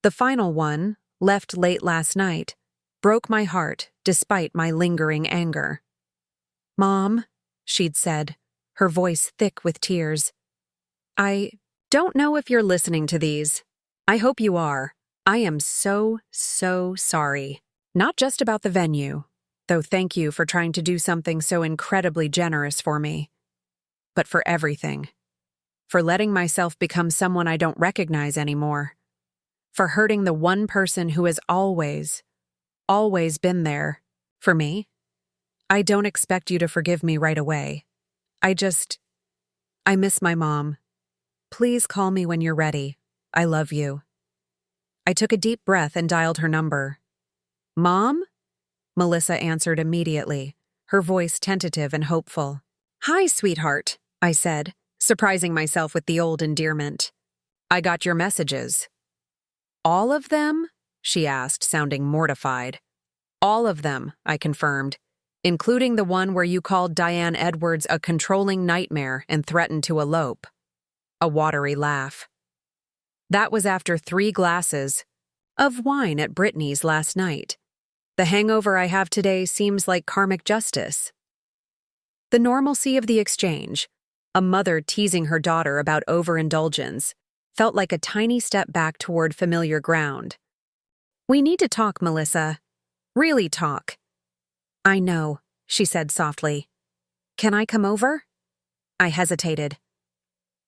The final one, left late last night, broke my heart despite my lingering anger. Mom, she'd said, her voice thick with tears. I don't know if you're listening to these. I hope you are. I am so sorry. Not just about the venue, though thank you for trying to do something so incredibly generous for me, but for everything. For letting myself become someone I don't recognize anymore. For hurting the one person who has always been there for me. I don't expect you to forgive me right away. I miss my mom. Please call me when you're ready. I love you. I took a deep breath and dialed her number. Mom? Melissa answered immediately, her voice tentative and hopeful. Hi, sweetheart, I said, surprising myself with the old endearment. I got your messages. All of them? She asked, sounding mortified. All of them, I confirmed, including the one where you called Diane Edwards a controlling nightmare and threatened to elope. A watery laugh. That was after 3 glasses of wine at Brittany's last night. The hangover I have today seems like karmic justice. The normalcy of the exchange, a mother teasing her daughter about overindulgence, felt like a tiny step back toward familiar ground. We need to talk, Melissa. Really talk. I know, she said softly. Can I come over? I hesitated.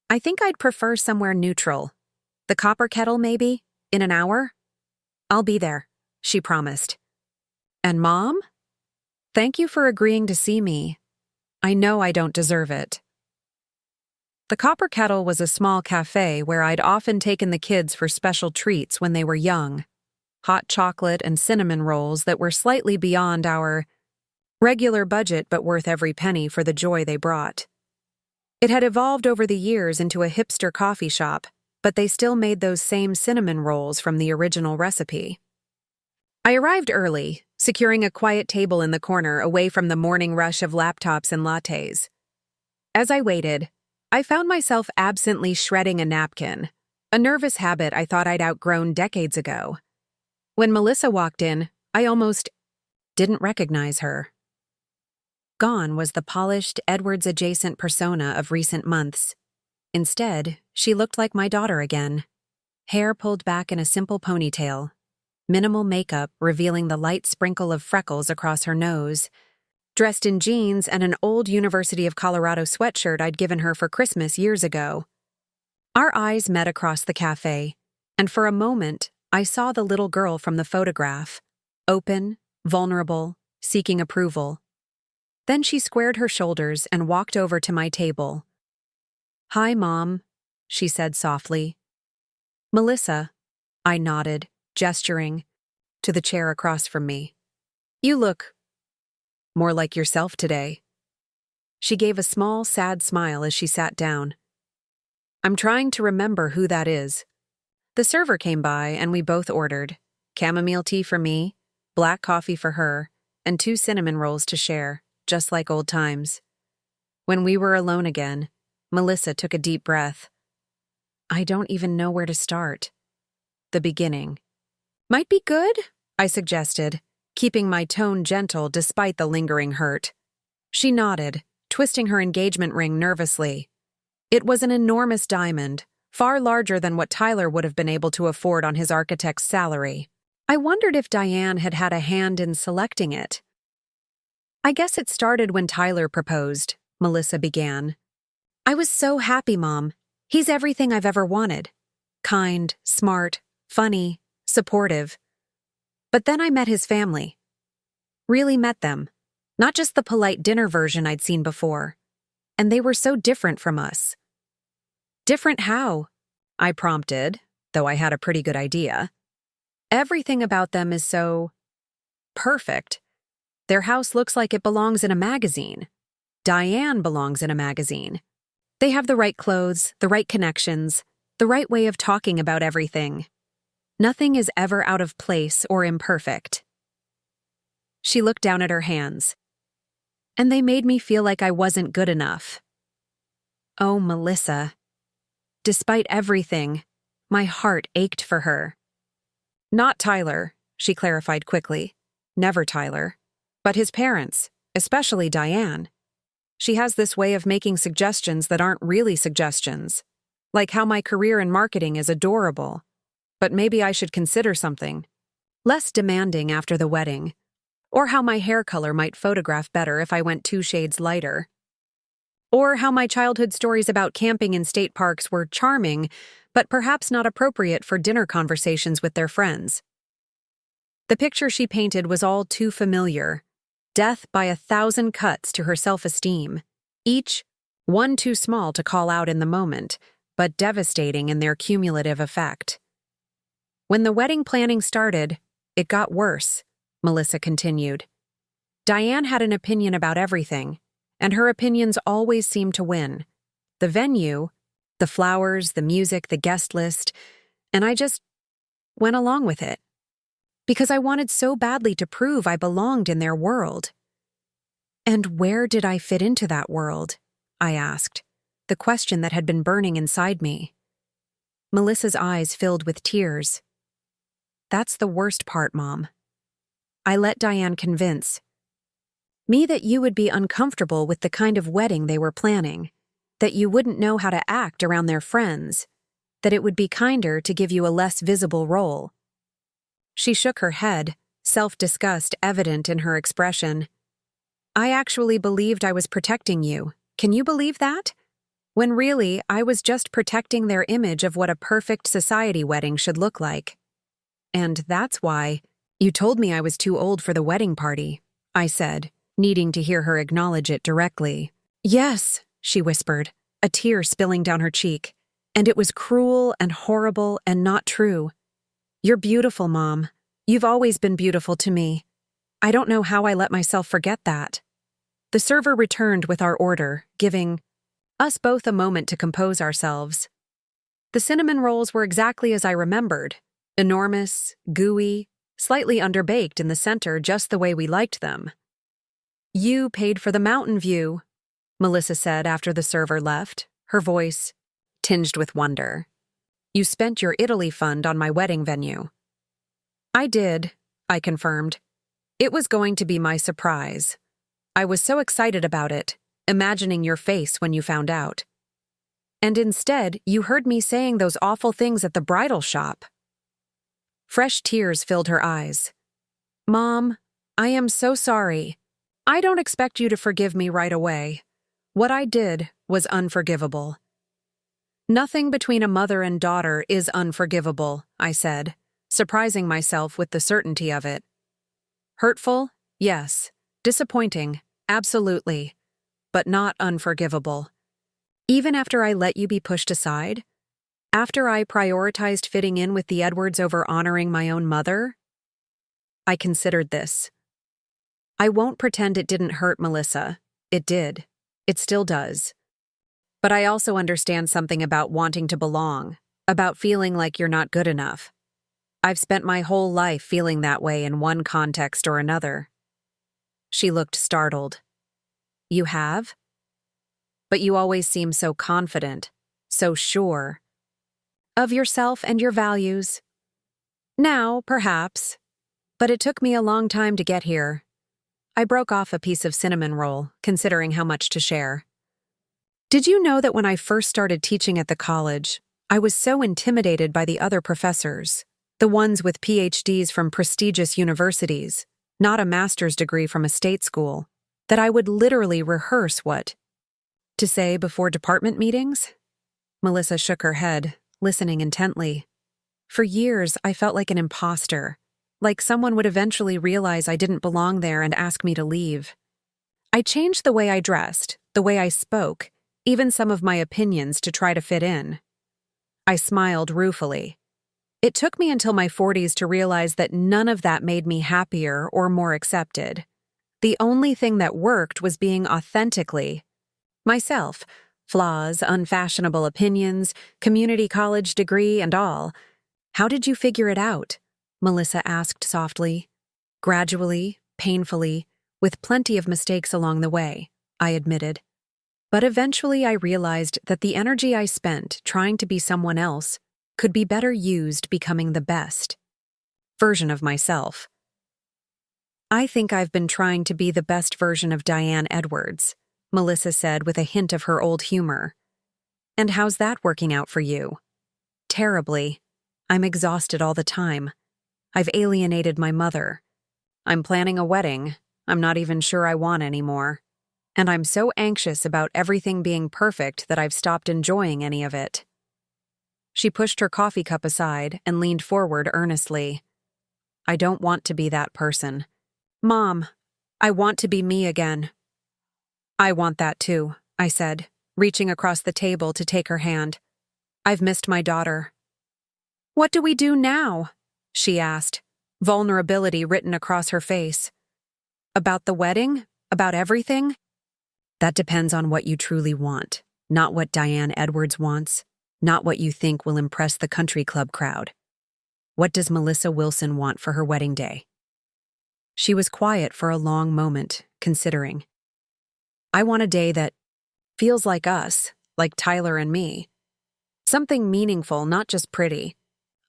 I think I'd prefer somewhere neutral. The Copper Kettle, maybe? In an hour? I'll be there, she promised. And Mom? Thank you for agreeing to see me. I know I don't deserve it. The Copper Kettle was a small cafe where I'd often taken the kids for special treats when they were young. Hot chocolate and cinnamon rolls that were slightly beyond our regular budget but worth every penny for the joy they brought. It had evolved over the years into a hipster coffee shop, but they still made those same cinnamon rolls from the original recipe. I arrived early, securing a quiet table in the corner away from the morning rush of laptops and lattes. As I waited, I found myself absently shredding a napkin, a nervous habit I thought I'd outgrown decades ago. When Melissa walked in, I almost didn't recognize her. Gone was the polished, Edwards-adjacent persona of recent months. Instead, she looked like my daughter again. Hair pulled back in a simple ponytail, minimal makeup revealing the light sprinkle of freckles across her nose, dressed in jeans and an old University of Colorado sweatshirt I'd given her for Christmas years ago. Our eyes met across the cafe, and for a moment, I saw the little girl from the photograph, open, vulnerable, seeking approval. Then she squared her shoulders and walked over to my table. Hi, Mom. she said softly. Melissa, I nodded, gesturing to the chair across from me. You look more like yourself today. She gave a small, sad smile as she sat down. I'm trying to remember who that is. The server came by and we both ordered chamomile tea for me, black coffee for her, and 2 cinnamon rolls to share, just like old times. When we were alone again, Melissa took a deep breath. I don't even know where to start. The beginning. Might be good, I suggested, keeping my tone gentle despite the lingering hurt. She nodded, twisting her engagement ring nervously. It was an enormous diamond, far larger than what Tyler would have been able to afford on his architect's salary. I wondered if Diane had had a hand in selecting it. I guess it started when Tyler proposed, Melissa began. I was so happy, Mom. He's everything I've ever wanted. Kind, smart, funny, supportive. But then I met his family. Really met them. Not just the polite dinner version I'd seen before. And they were so different from us. Different how? I prompted, though I had a pretty good idea. Everything about them is so perfect. Their house looks like it belongs in a magazine. Diane belongs in a magazine. They have the right clothes, the right connections, the right way of talking about everything. Nothing is ever out of place or imperfect. She looked down at her hands. And they made me feel like I wasn't good enough. Oh, Melissa. Despite everything, my heart ached for her. Not Tyler, she clarified quickly. Never Tyler. But his parents, especially Diane. She has this way of making suggestions that aren't really suggestions. Like how my career in marketing is adorable. But maybe I should consider something less demanding after the wedding. Or how my hair color might photograph better if I went 2 shades lighter. Or how my childhood stories about camping in state parks were charming, but perhaps not appropriate for dinner conversations with their friends. The picture she painted was all too familiar. Death by 1,000 cuts to her self-esteem, each one too small to call out in the moment, but devastating in their cumulative effect. When the wedding planning started, it got worse, Melissa continued. Diane had an opinion about everything, and her opinions always seemed to win. The venue, the flowers, the music, the guest list, and I just went along with it. Because I wanted so badly to prove I belonged in their world. And where did I fit into that world? I asked, the question that had been burning inside me. Melissa's eyes filled with tears. That's the worst part, Mom. I let Diane convince me that you would be uncomfortable with the kind of wedding they were planning, that you wouldn't know how to act around their friends, that it would be kinder to give you a less visible role. She shook her head, self-disgust evident in her expression. I actually believed I was protecting you. Can you believe that? When really, I was just protecting their image of what a perfect society wedding should look like. And that's why you told me I was too old for the wedding party, I said, needing to hear her acknowledge it directly. Yes, she whispered, a tear spilling down her cheek. And it was cruel and horrible and not true. You're beautiful, Mom. You've always been beautiful to me. I don't know how I let myself forget that. The server returned with our order, giving us both a moment to compose ourselves. The cinnamon rolls were exactly as I remembered. Enormous, gooey, slightly underbaked in the center just the way we liked them. You paid for the Mountainview, Melissa said after the server left, her voice tinged with wonder. You spent your Italy fund on my wedding venue. I did, I confirmed. It was going to be my surprise. I was so excited about it, imagining your face when you found out. And instead, you heard me saying those awful things at the bridal shop. Fresh tears filled her eyes. Mom, I am so sorry. I don't expect you to forgive me right away. What I did was unforgivable. Nothing between a mother and daughter is unforgivable, I said, surprising myself with the certainty of it. Hurtful? Yes. Disappointing? Absolutely. But not unforgivable. Even after I let you be pushed aside, After I prioritized fitting in with the Edwards over honoring my own mother, I considered this. I won't pretend it didn't hurt, Melissa. It did. It still does. But I also understand something about wanting to belong, about feeling like you're not good enough. I've spent my whole life feeling that way in one context or another. She looked startled. You have? But you always seem so confident, so sure of yourself and your values. Now, perhaps, but it took me a long time to get here. I broke off a piece of cinnamon roll, considering how much to share. Did you know that when I first started teaching at the college, I was so intimidated by the other professors, the ones with PhDs from prestigious universities, not a master's degree from a state school, that I would literally rehearse what to say before department meetings? Melissa shook her head, listening intently. For years, I felt like an imposter, like someone would eventually realize I didn't belong there and ask me to leave. I changed the way I dressed, the way I spoke, even some of my opinions to try to fit in. I smiled ruefully. It took me until my 40s to realize that none of that made me happier or more accepted. The only thing that worked was being authentically myself. Flaws, unfashionable opinions, community college degree, and all. How did you figure it out? Melissa asked softly. Gradually, painfully, with plenty of mistakes along the way, I admitted. But eventually I realized that the energy I spent trying to be someone else could be better used becoming the best version of myself. I think I've been trying to be the best version of Diane Edwards, Melissa said with a hint of her old humor. And how's that working out for you? Terribly. I'm exhausted all the time. I've alienated my mother. I'm planning a wedding I'm not even sure I want anymore. And I'm so anxious about everything being perfect that I've stopped enjoying any of it. She pushed her coffee cup aside and leaned forward earnestly. I don't want to be that person. Mom, I want to be me again. I want that too, I said, reaching across the table to take her hand. I've missed my daughter. What do we do now? She asked, vulnerability written across her face. About the wedding? About everything? That depends on what you truly want, not what Diane Edwards wants, not what you think will impress the country club crowd. What does Melissa Wilson want for her wedding day? She was quiet for a long moment, considering. I want a day that feels like us, like Tyler and me. Something meaningful, not just pretty.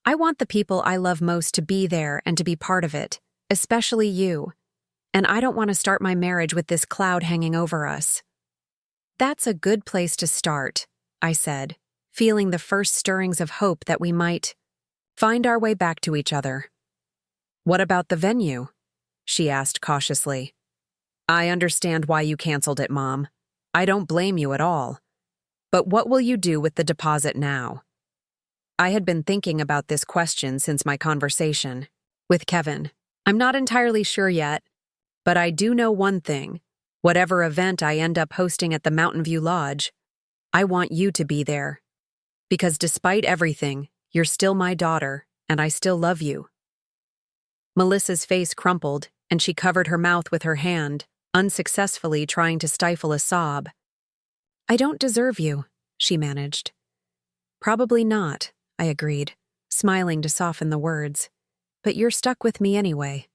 I want the people I love most to be there and to be part of it, especially you. And I don't want to start my marriage with this cloud hanging over us. That's a good place to start, I said, feeling the first stirrings of hope that we might find our way back to each other. What about the venue? She asked cautiously. I understand why you canceled it, Mom. I don't blame you at all. But what will you do with the deposit now? I had been thinking about this question since my conversation with Kevin. I'm not entirely sure yet, but I do know one thing. Whatever event I end up hosting at the Mountainview Lodge, I want you to be there. Because despite everything, you're still my daughter, and I still love you. Melissa's face crumpled, and she covered her mouth with her hand, unsuccessfully trying to stifle a sob. I don't deserve you, she managed. Probably not, I agreed, smiling to soften the words. But you're stuck with me anyway.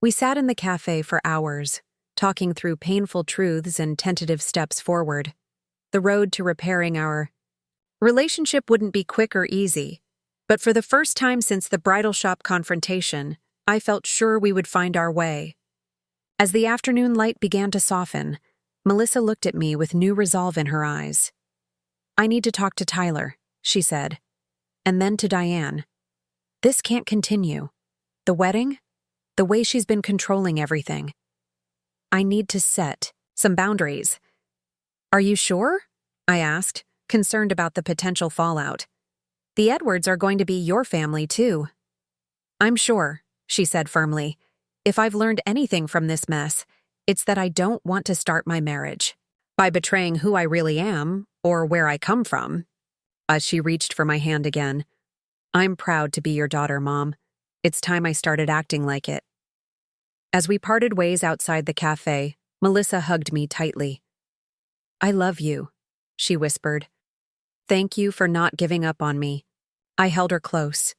We sat in the cafe for hours, talking through painful truths and tentative steps forward. The road to repairing our relationship wouldn't be quick or easy, but for the first time since the bridal shop confrontation, I felt sure we would find our way. As the afternoon light began to soften, Melissa looked at me with new resolve in her eyes. I need to talk to Tyler, she said, and then to Diane. This can't continue. The wedding? The way she's been controlling everything. I need to set some boundaries. Are you sure? I asked, concerned about the potential fallout. The Edwards are going to be your family, too. I'm sure, she said firmly. If I've learned anything from this mess, it's that I don't want to start my marriage by betraying who I really am or where I come from. She reached for my hand again. I'm proud to be your daughter, Mom. It's time I started acting like it. As we parted ways outside the cafe, Melissa hugged me tightly. I love you, she whispered. Thank you for not giving up on me. I held her close.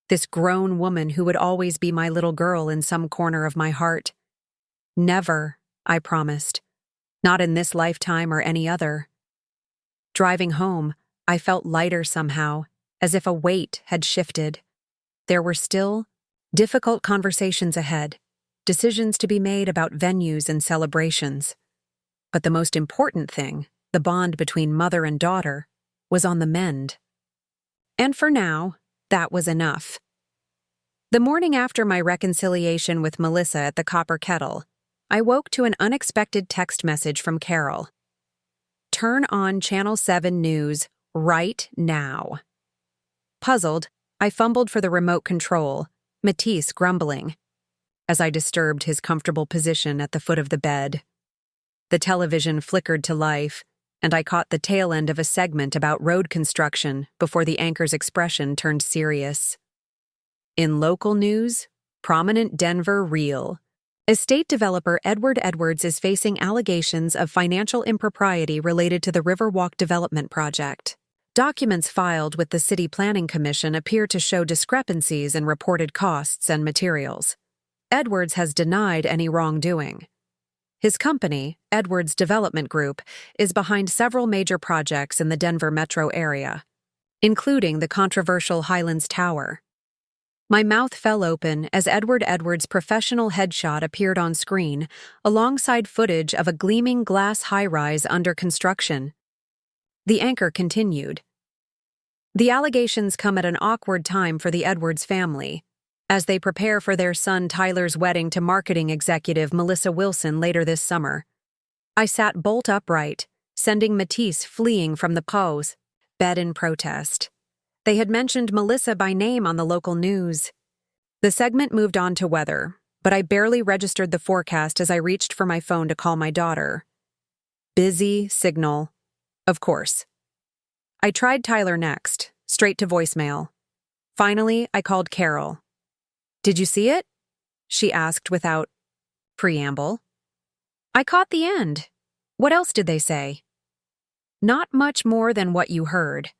This grown woman who would always be my little girl in some corner of my heart. Never, I promised. Not in this lifetime or any other. Driving home, I felt lighter somehow, as if a weight had shifted. There were still difficult conversations ahead, decisions to be made about venues and celebrations. But the most important thing, the bond between mother and daughter, was on the mend. And for now, that was enough. The morning after my reconciliation with Melissa at the Copper Kettle, I woke to an unexpected text message from Carol. Turn on Channel 7 News right now. Puzzled, I fumbled for the remote control, Matisse grumbling, as I disturbed his comfortable position at the foot of the bed. The television flickered to life, and I caught the tail end of a segment about road construction before the anchor's expression turned serious. In local news, prominent Denver reel. Estate developer Edward Edwards is facing allegations of financial impropriety related to the Riverwalk development project. Documents filed with the City Planning Commission appear to show discrepancies in reported costs and materials. Edwards has denied any wrongdoing. His company, Edwards Development Group, is behind several major projects in the Denver metro area, including the controversial Highlands Tower. My mouth fell open as Edward Edwards' professional headshot appeared on screen, alongside footage of a gleaming glass high-rise under construction. The anchor continued. The allegations come at an awkward time for the Edwards family, as they prepare for their son Tyler's wedding to marketing executive Melissa Wilson later this summer. I sat bolt upright, sending Matisse fleeing from the pose, bed in protest. They had mentioned Melissa by name on the local news. The segment moved on to weather, but I barely registered the forecast as I reached for my phone to call my daughter. Busy signal. Of course. I tried Tyler next, straight to voicemail. Finally, I called Carol. Did you see it? She asked without preamble. I caught the end. What else did they say? Not much more than what you heard.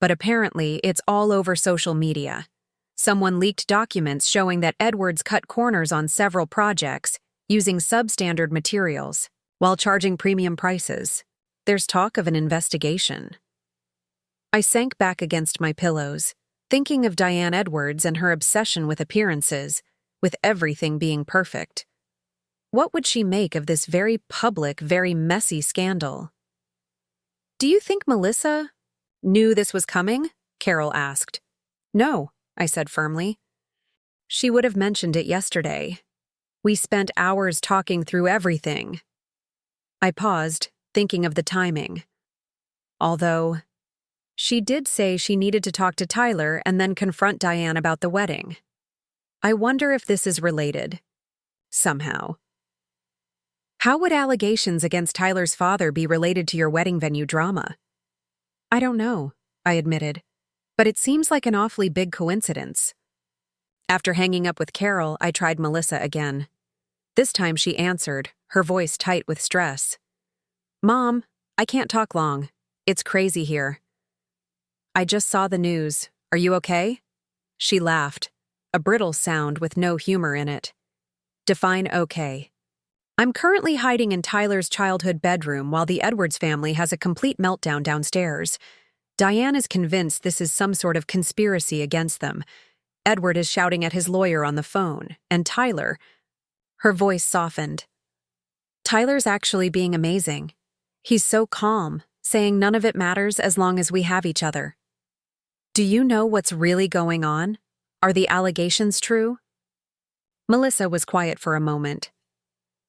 But apparently it's all over social media. Someone leaked documents showing that Edwards cut corners on several projects using substandard materials while charging premium prices. There's talk of an investigation. I sank back against my pillows, thinking of Diane Edwards and her obsession with appearances, with everything being perfect. What would she make of this very public, very messy scandal? Do you think Melissa knew this was coming? Carol asked. No, I said firmly. She would have mentioned it yesterday. We spent hours talking through everything. I paused, thinking of the timing. Although, she did say she needed to talk to Tyler and then confront Diane about the wedding. I wonder if this is related. Somehow. How would allegations against Tyler's father be related to your wedding venue drama? I don't know, I admitted, but it seems like an awfully big coincidence. After hanging up with Carol, I tried Melissa again. This time she answered, her voice tight with stress. Mom, I can't talk long. It's crazy here. I just saw the news. Are you okay? She laughed, a brittle sound with no humor in it. Define okay. I'm currently hiding in Tyler's childhood bedroom while the Edwards family has a complete meltdown downstairs. Diane is convinced this is some sort of conspiracy against them. Edward is shouting at his lawyer on the phone, and Tyler... Her voice softened. Tyler's actually being amazing. He's so calm, saying none of it matters as long as we have each other. Do you know what's really going on? Are the allegations true? Melissa was quiet for a moment.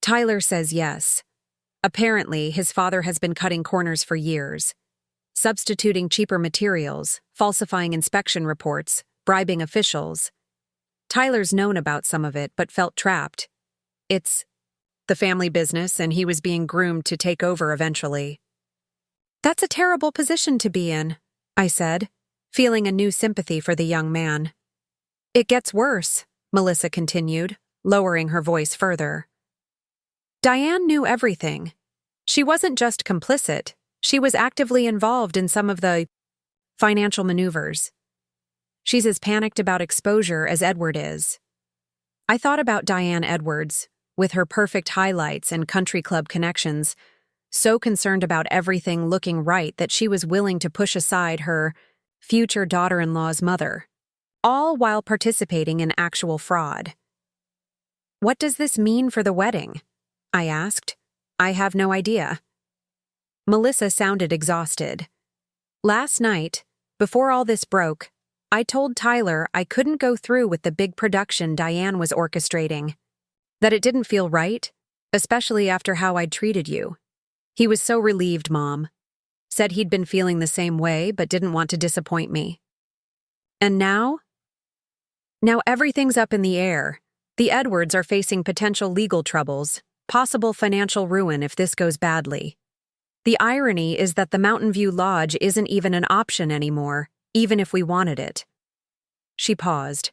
Tyler says yes. Apparently, his father has been cutting corners for years, substituting cheaper materials, falsifying inspection reports, bribing officials. Tyler's known about some of it, but felt trapped. It's the family business, and he was being groomed to take over eventually. That's a terrible position to be in. I said, feeling a new sympathy for the young man. It gets worse, Melissa continued, lowering her voice further. Diane knew everything. She wasn't just complicit, she was actively involved in some of the financial maneuvers. She's as panicked about exposure as Edward is. I thought about Diane Edwards, with her perfect highlights and country club connections, so concerned about everything looking right that she was willing to push aside her future daughter-in-law's mother, all while participating in actual fraud. What does this mean for the wedding? I asked. I have no idea. Melissa sounded exhausted. Last night, before all this broke, I told Tyler I couldn't go through with the big production Diane was orchestrating. That it didn't feel right, especially after how I'd treated you. He was so relieved, Mom. Said he'd been feeling the same way but didn't want to disappoint me. And now? Now everything's up in the air. The Edwards are facing potential legal troubles, possible financial ruin if this goes badly. The irony is that the Mountainview Lodge isn't even an option anymore, even if we wanted it. She paused.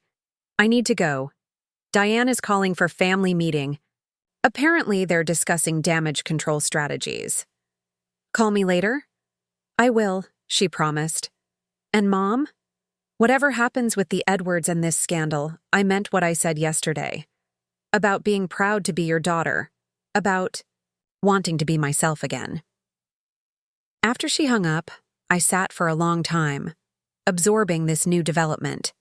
I need to go. Diane is calling for family meeting. Apparently they're discussing damage control strategies. Call me later? I will, she promised. And Mom? Whatever happens with the Edwards and this scandal, I meant what I said yesterday. About being proud to be your daughter. About wanting to be myself again. After she hung up, I sat for a long time, absorbing this new development.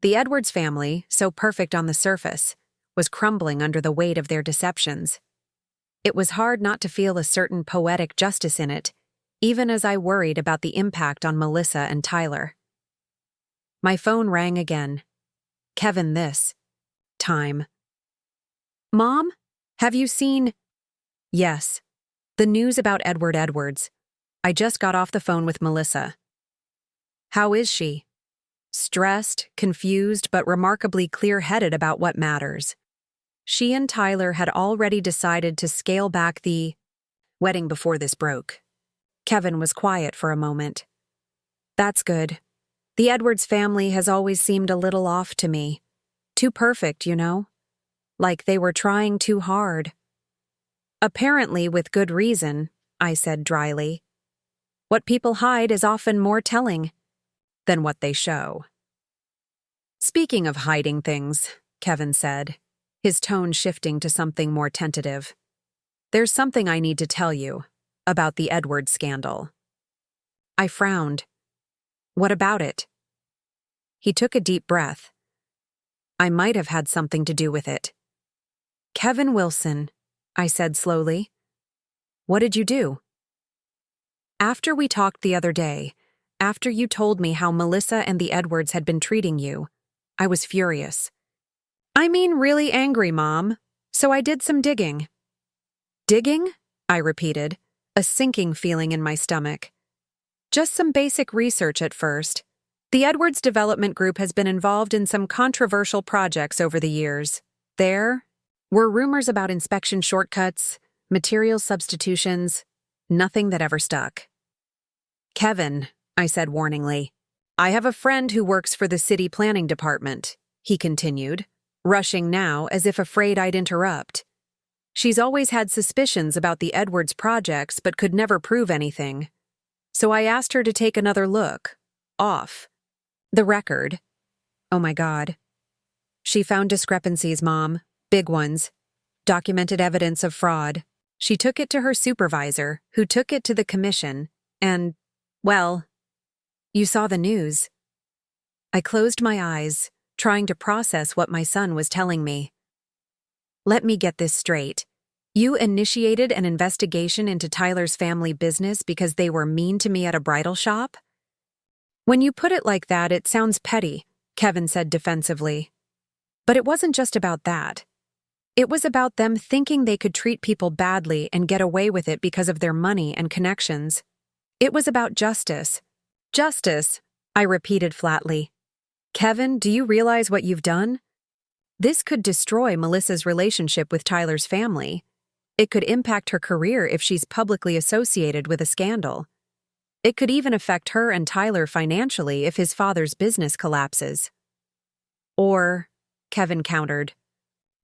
The Edwards family, so perfect on the surface, was crumbling under the weight of their deceptions. It was hard not to feel a certain poetic justice in it, even as I worried about the impact on Melissa and Tyler. My phone rang again. Kevin this time. Mom, have you seen? Yes. The news about Edward Edwards. I just got off the phone with Melissa. How is she? Stressed, confused, but remarkably clear-headed about what matters. She and Tyler had already decided to scale back the wedding before this broke. Kevin was quiet for a moment. That's good. The Edwards family has always seemed a little off to me. Too perfect, you know? Like they were trying too hard. Apparently with good reason, I said dryly. What people hide is often more telling than what they show. Speaking of hiding things, Kevin said, his tone shifting to something more tentative. There's something I need to tell you about the Edwards scandal. I frowned. What about it? He took a deep breath. I might have had something to do with it. Kevin Wilson, I said slowly. What did you do? After we talked the other day, after you told me how Melissa and the Edwards had been treating you, I was furious. I mean really angry, Mom, so I did some digging. Digging? I repeated, a sinking feeling in my stomach. Just some basic research at first. The Edwards Development Group has been involved in some controversial projects over the years. There were rumors about inspection shortcuts, material substitutions, nothing that ever stuck. Kevin, I said warningly, I have a friend who works for the city planning department, he continued, rushing now as if afraid I'd interrupt. She's always had suspicions about the Edwards projects but could never prove anything. So I asked her to take another look. Off. The record. Oh my God. She found discrepancies, Mom. Big ones. Documented evidence of fraud. She took it to her supervisor, who took it to the commission, and, well, you saw the news. I closed my eyes, trying to process what my son was telling me. Let me get this straight. You initiated an investigation into Tyler's family business because they were mean to me at a bridal shop? When you put it like that, it sounds petty, Kevin said defensively. But it wasn't just about that. It was about them thinking they could treat people badly and get away with it because of their money and connections. It was about justice. Justice, I repeated flatly. Kevin, do you realize what you've done? This could destroy Melissa's relationship with Tyler's family. It could impact her career if she's publicly associated with a scandal. It could even affect her and Tyler financially if his father's business collapses. Or, Kevin countered,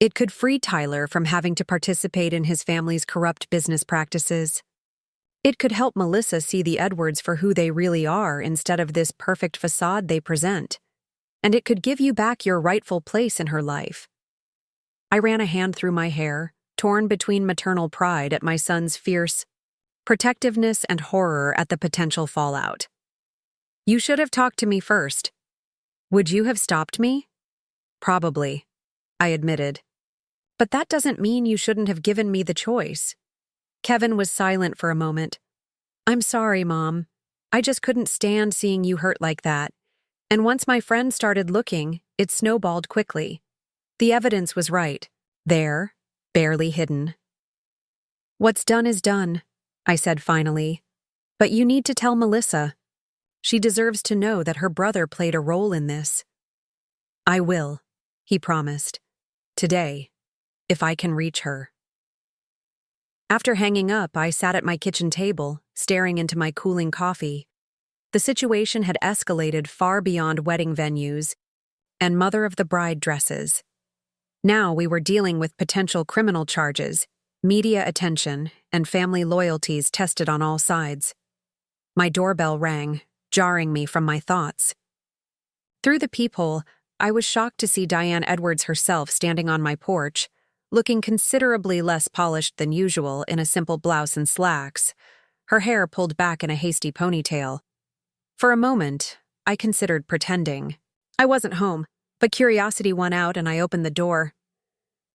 it could free Tyler from having to participate in his family's corrupt business practices. It could help Melissa see the Edwards for who they really are instead of this perfect facade they present. And it could give you back your rightful place in her life. I ran a hand through my hair, torn between maternal pride at my son's fierce protectiveness and horror at the potential fallout. You should have talked to me first. Would you have stopped me? Probably, I admitted. But that doesn't mean you shouldn't have given me the choice. Kevin was silent for a moment. I'm sorry, Mom. I just couldn't stand seeing you hurt like that. And once my friend started looking, it snowballed quickly. The evidence was right. There, barely hidden. What's done is done, I said finally. But you need to tell Melissa. She deserves to know that her brother played a role in this. I will, he promised. Today, if I can reach her. After hanging up, I sat at my kitchen table, staring into my cooling coffee. The situation had escalated far beyond wedding venues and mother-of-the-bride dresses. Now we were dealing with potential criminal charges, media attention, and family loyalties tested on all sides. My doorbell rang, jarring me from my thoughts. Through the peephole, I was shocked to see Diane Edwards herself standing on my porch, looking considerably less polished than usual in a simple blouse and slacks, her hair pulled back in a hasty ponytail. For a moment, I considered pretending. I wasn't home, but curiosity won out and I opened the door.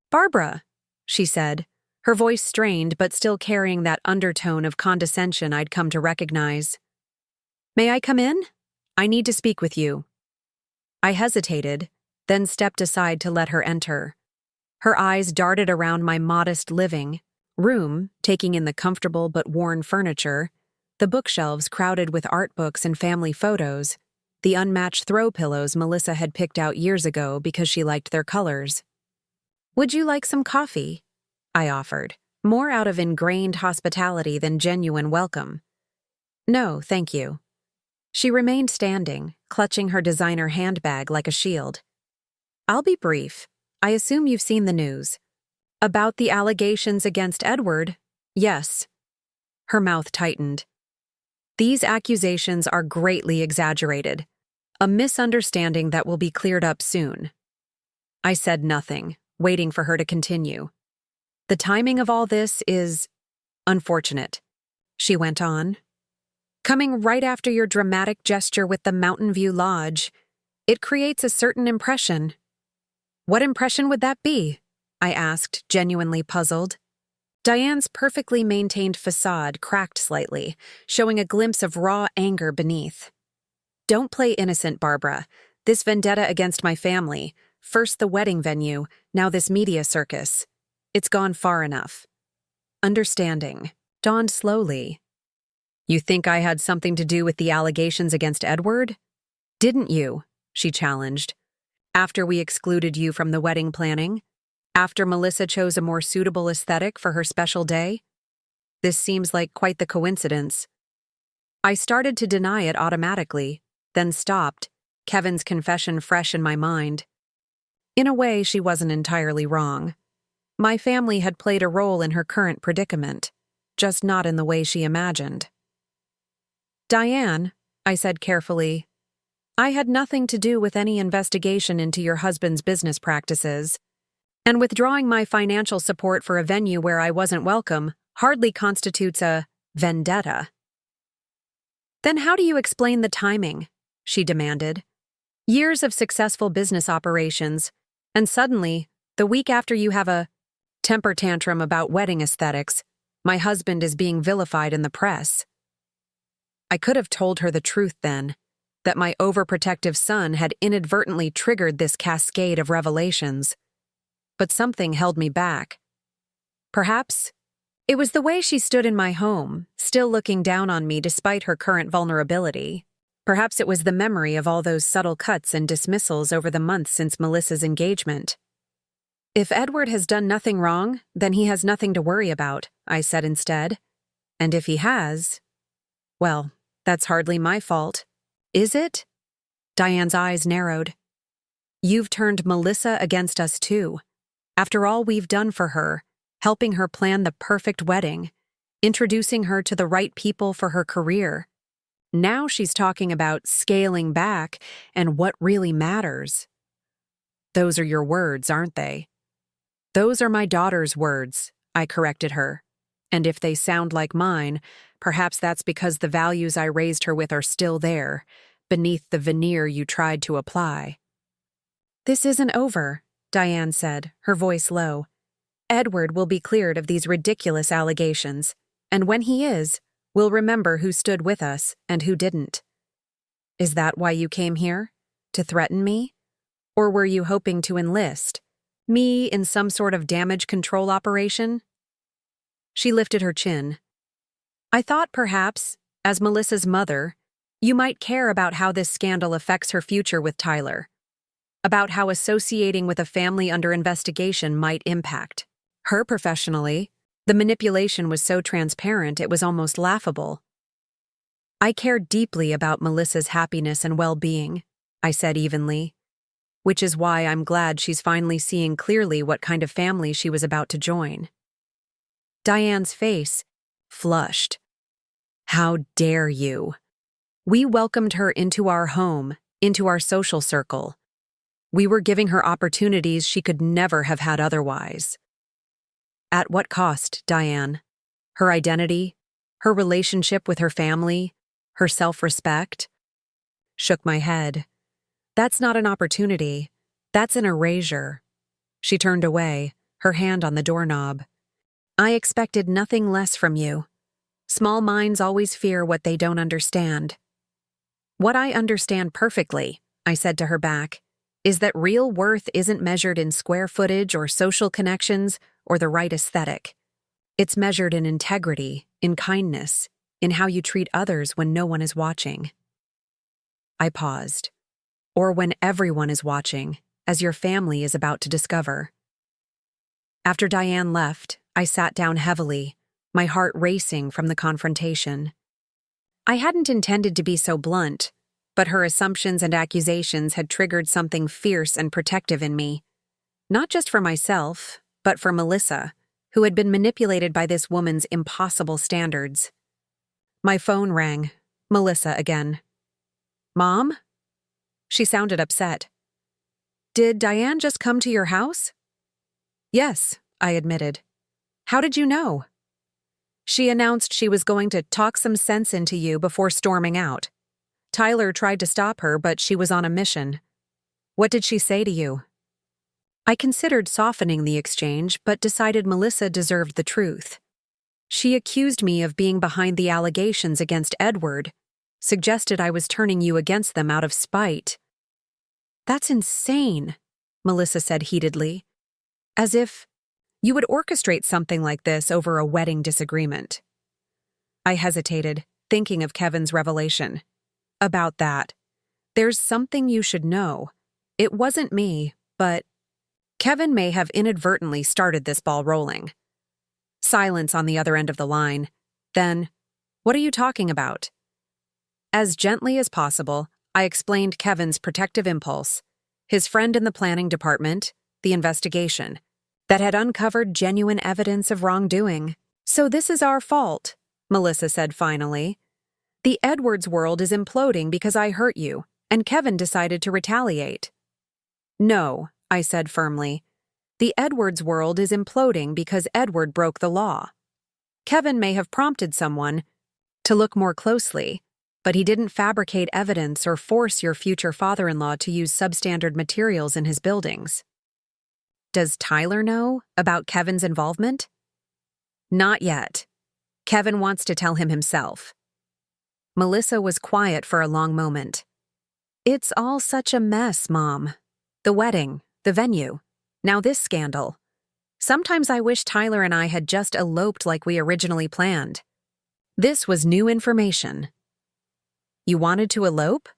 "Barbara," she said, her voice strained but still carrying that undertone of condescension I'd come to recognize. "May I come in? I need to speak with you." I hesitated, then stepped aside to let her enter. Her eyes darted around my modest living room, taking in the comfortable but worn furniture, the bookshelves crowded with art books and family photos, the unmatched throw pillows Melissa had picked out years ago because she liked their colors. "Would you like some coffee?" I offered, more out of ingrained hospitality than genuine welcome. "No, thank you." She remained standing, clutching her designer handbag like a shield. "I'll be brief. I assume you've seen the news. About the allegations against Edward?" "Yes." Her mouth tightened. "These accusations are greatly exaggerated. A misunderstanding that will be cleared up soon." I said nothing, waiting for her to continue. "The timing of all this is unfortunate," she went on. "Coming right after your dramatic gesture with the Mountainview Lodge, it creates a certain impression." "What impression would that be?" I asked, genuinely puzzled. Diane's perfectly maintained facade cracked slightly, showing a glimpse of raw anger beneath. "Don't play innocent, Barbara. This vendetta against my family, first the wedding venue, now this media circus. It's gone far enough." Understanding dawned slowly. "You think I had something to do with the allegations against Edward?" "Didn't you?" she challenged. "After we excluded you from the wedding planning? After Melissa chose a more suitable aesthetic for her special day? This seems like quite the coincidence." I started to deny it automatically, then stopped, Kevin's confession fresh in my mind. In a way, she wasn't entirely wrong. My family had played a role in her current predicament, just not in the way she imagined. "Diane," I said carefully, "I had nothing to do with any investigation into your husband's business practices, and withdrawing my financial support for a venue where I wasn't welcome hardly constitutes a vendetta." "Then how do you explain the timing?" she demanded. "Years of successful business operations, and suddenly, the week after you have a temper tantrum about wedding aesthetics, my husband is being vilified in the press." I could have told her the truth then, that my overprotective son had inadvertently triggered this cascade of revelations. But something held me back. Perhaps it was the way she stood in my home, still looking down on me despite her current vulnerability. Perhaps it was the memory of all those subtle cuts and dismissals over the months since Melissa's engagement. "If Edward has done nothing wrong, then he has nothing to worry about," I said instead. "And if he has, well, That's hardly my fault. Is it? Diane's eyes narrowed. You've turned Melissa against us too. After all we've done for her, helping her plan the perfect wedding, introducing her to the right people for her career. Now she's talking about scaling back and what really matters. Those are your words, aren't they? Those are my daughter's words, I corrected her. And if they sound like mine, perhaps that's because the values I raised her with are still there, beneath the veneer you tried to apply. This isn't over, Diane said, her voice low. Edward will be cleared of these ridiculous allegations, and when he is, we'll remember who stood with us and who didn't. Is that why you came here? To threaten me? Or were you hoping to enlist me in some sort of damage control operation? She lifted her chin. I thought perhaps, as Melissa's mother, you might care about how this scandal affects her future with Tyler. About how associating with a family under investigation might impact her professionally. The manipulation was so transparent it was almost laughable. I care deeply about Melissa's happiness and well-being, I said evenly, which is why I'm glad she's finally seeing clearly what kind of family she was about to join. Diane's face flushed. How dare you? We welcomed her into our home, into our social circle. We were giving her opportunities she could never have had otherwise. At what cost, Diane? Her identity, her relationship with her family, her self-respect? Shook my head. That's not an opportunity. That's an erasure. She turned away, her hand on the doorknob. I expected nothing less from you. Small minds always fear what they don't understand. What I understand perfectly, I said to her back, is that real worth isn't measured in square footage or social connections or the right aesthetic. It's measured in integrity, in kindness, in how you treat others when no one is watching. I paused. Or when everyone is watching, as your family is about to discover. After Diane left, I sat down heavily, my heart racing from the confrontation. I hadn't intended to be so blunt, but her assumptions and accusations had triggered something fierce and protective in me. Not just for myself, but for Melissa, who had been manipulated by this woman's impossible standards. My phone rang. Melissa again. Mom? She sounded upset. Did Diane just come to your house? Yes, I admitted. How did you know? She announced she was going to talk some sense into you before storming out. Tyler tried to stop her, but she was on a mission. What did she say to you? I considered softening the exchange, but decided Melissa deserved the truth. She accused me of being behind the allegations against Edward, suggested I was turning you against them out of spite. That's insane, Melissa said heatedly. As if you would orchestrate something like this over a wedding disagreement. I hesitated, thinking of Kevin's revelation. About that. There's something you should know. It wasn't me, but Kevin may have inadvertently started this ball rolling. Silence on the other end of the line. Then, what are you talking about? As gently as possible, I explained Kevin's protective impulse, his friend in the planning department, the investigation, that had uncovered genuine evidence of wrongdoing. So this is our fault, Melissa said finally. The Edwards world is imploding because I hurt you, and Kevin decided to retaliate. No, I said firmly. The Edwards world is imploding because Edward broke the law. Kevin may have prompted someone to look more closely, but he didn't fabricate evidence or force your future father-in-law to use substandard materials in his buildings. Does Tyler know about Kevin's involvement? Not yet. Kevin wants to tell him himself. Melissa was quiet for a long moment. It's all such a mess, Mom. The wedding, the venue, now this scandal. Sometimes I wish Tyler and I had just eloped like we originally planned. This was new information. You wanted to elope?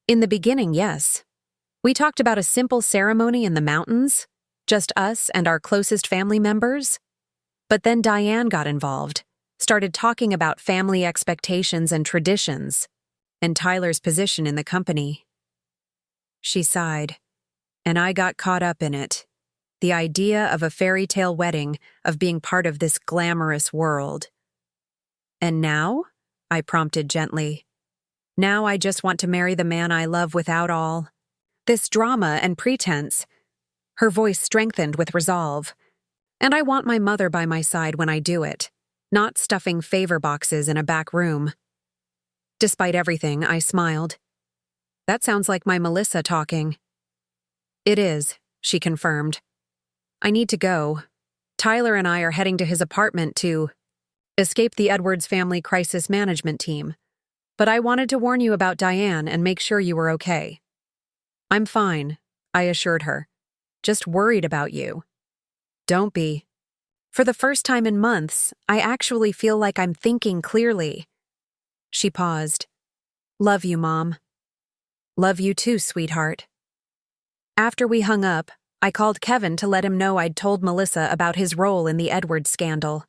In the beginning, yes. We talked about a simple ceremony in the mountains, just us and our closest family members. But then Diane got involved, started talking about family expectations and traditions, and Tyler's position in the company. She sighed, and I got caught up in it. The idea of a fairy tale wedding, of being part of this glamorous world. And now? I prompted gently. Now I just want to marry the man I love without all this drama and pretense. Her voice strengthened with resolve. And I want my mother by my side when I do it, not stuffing favor boxes in a back room. Despite everything, I smiled. That sounds like my Melissa talking. It is, she confirmed. I need to go. Tyler and I are heading to his apartment to escape the Edwards family crisis management team. But I wanted to warn you about Diane and make sure you were okay. I'm fine, I assured her. Just worried about you. Don't be. For the first time in months, I actually feel like I'm thinking clearly. She paused. Love you, Mom. Love you too, sweetheart. After we hung up, I called Kevin to let him know I'd told Melissa about his role in the Edwards scandal.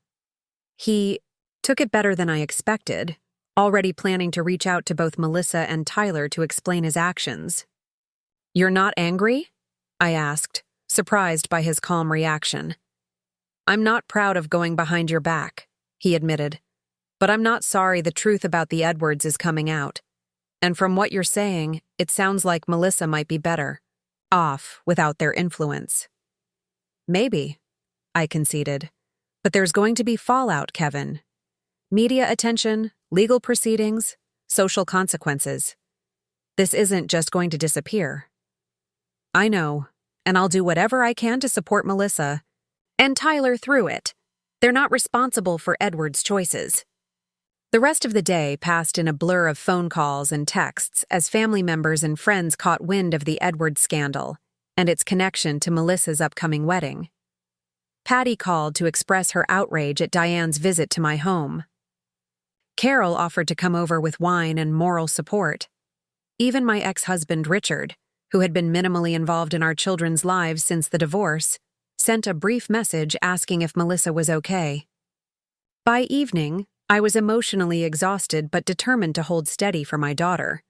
He took it better than I expected, already planning to reach out to both Melissa and Tyler to explain his actions. You're not angry? I asked, surprised by his calm reaction. I'm not proud of going behind your back, he admitted. But I'm not sorry the truth about the Edwards is coming out. And from what you're saying, it sounds like Melissa might be better off without their influence. Maybe, I conceded. But there's going to be fallout, Kevin. Media attention, legal proceedings, social consequences. This isn't just going to disappear. I know, and I'll do whatever I can to support Melissa and Tyler through it. They're not responsible for Edward's choices. The rest of the day passed in a blur of phone calls and texts as family members and friends caught wind of the Edwards scandal and its connection to Melissa's upcoming wedding. Patty called to express her outrage at Diane's visit to my home. Carol offered to come over with wine and moral support. Even my ex-husband Richard, who had been minimally involved in our children's lives since the divorce, sent a brief message asking if Melissa was okay. By evening, I was emotionally exhausted but determined to hold steady for my daughter.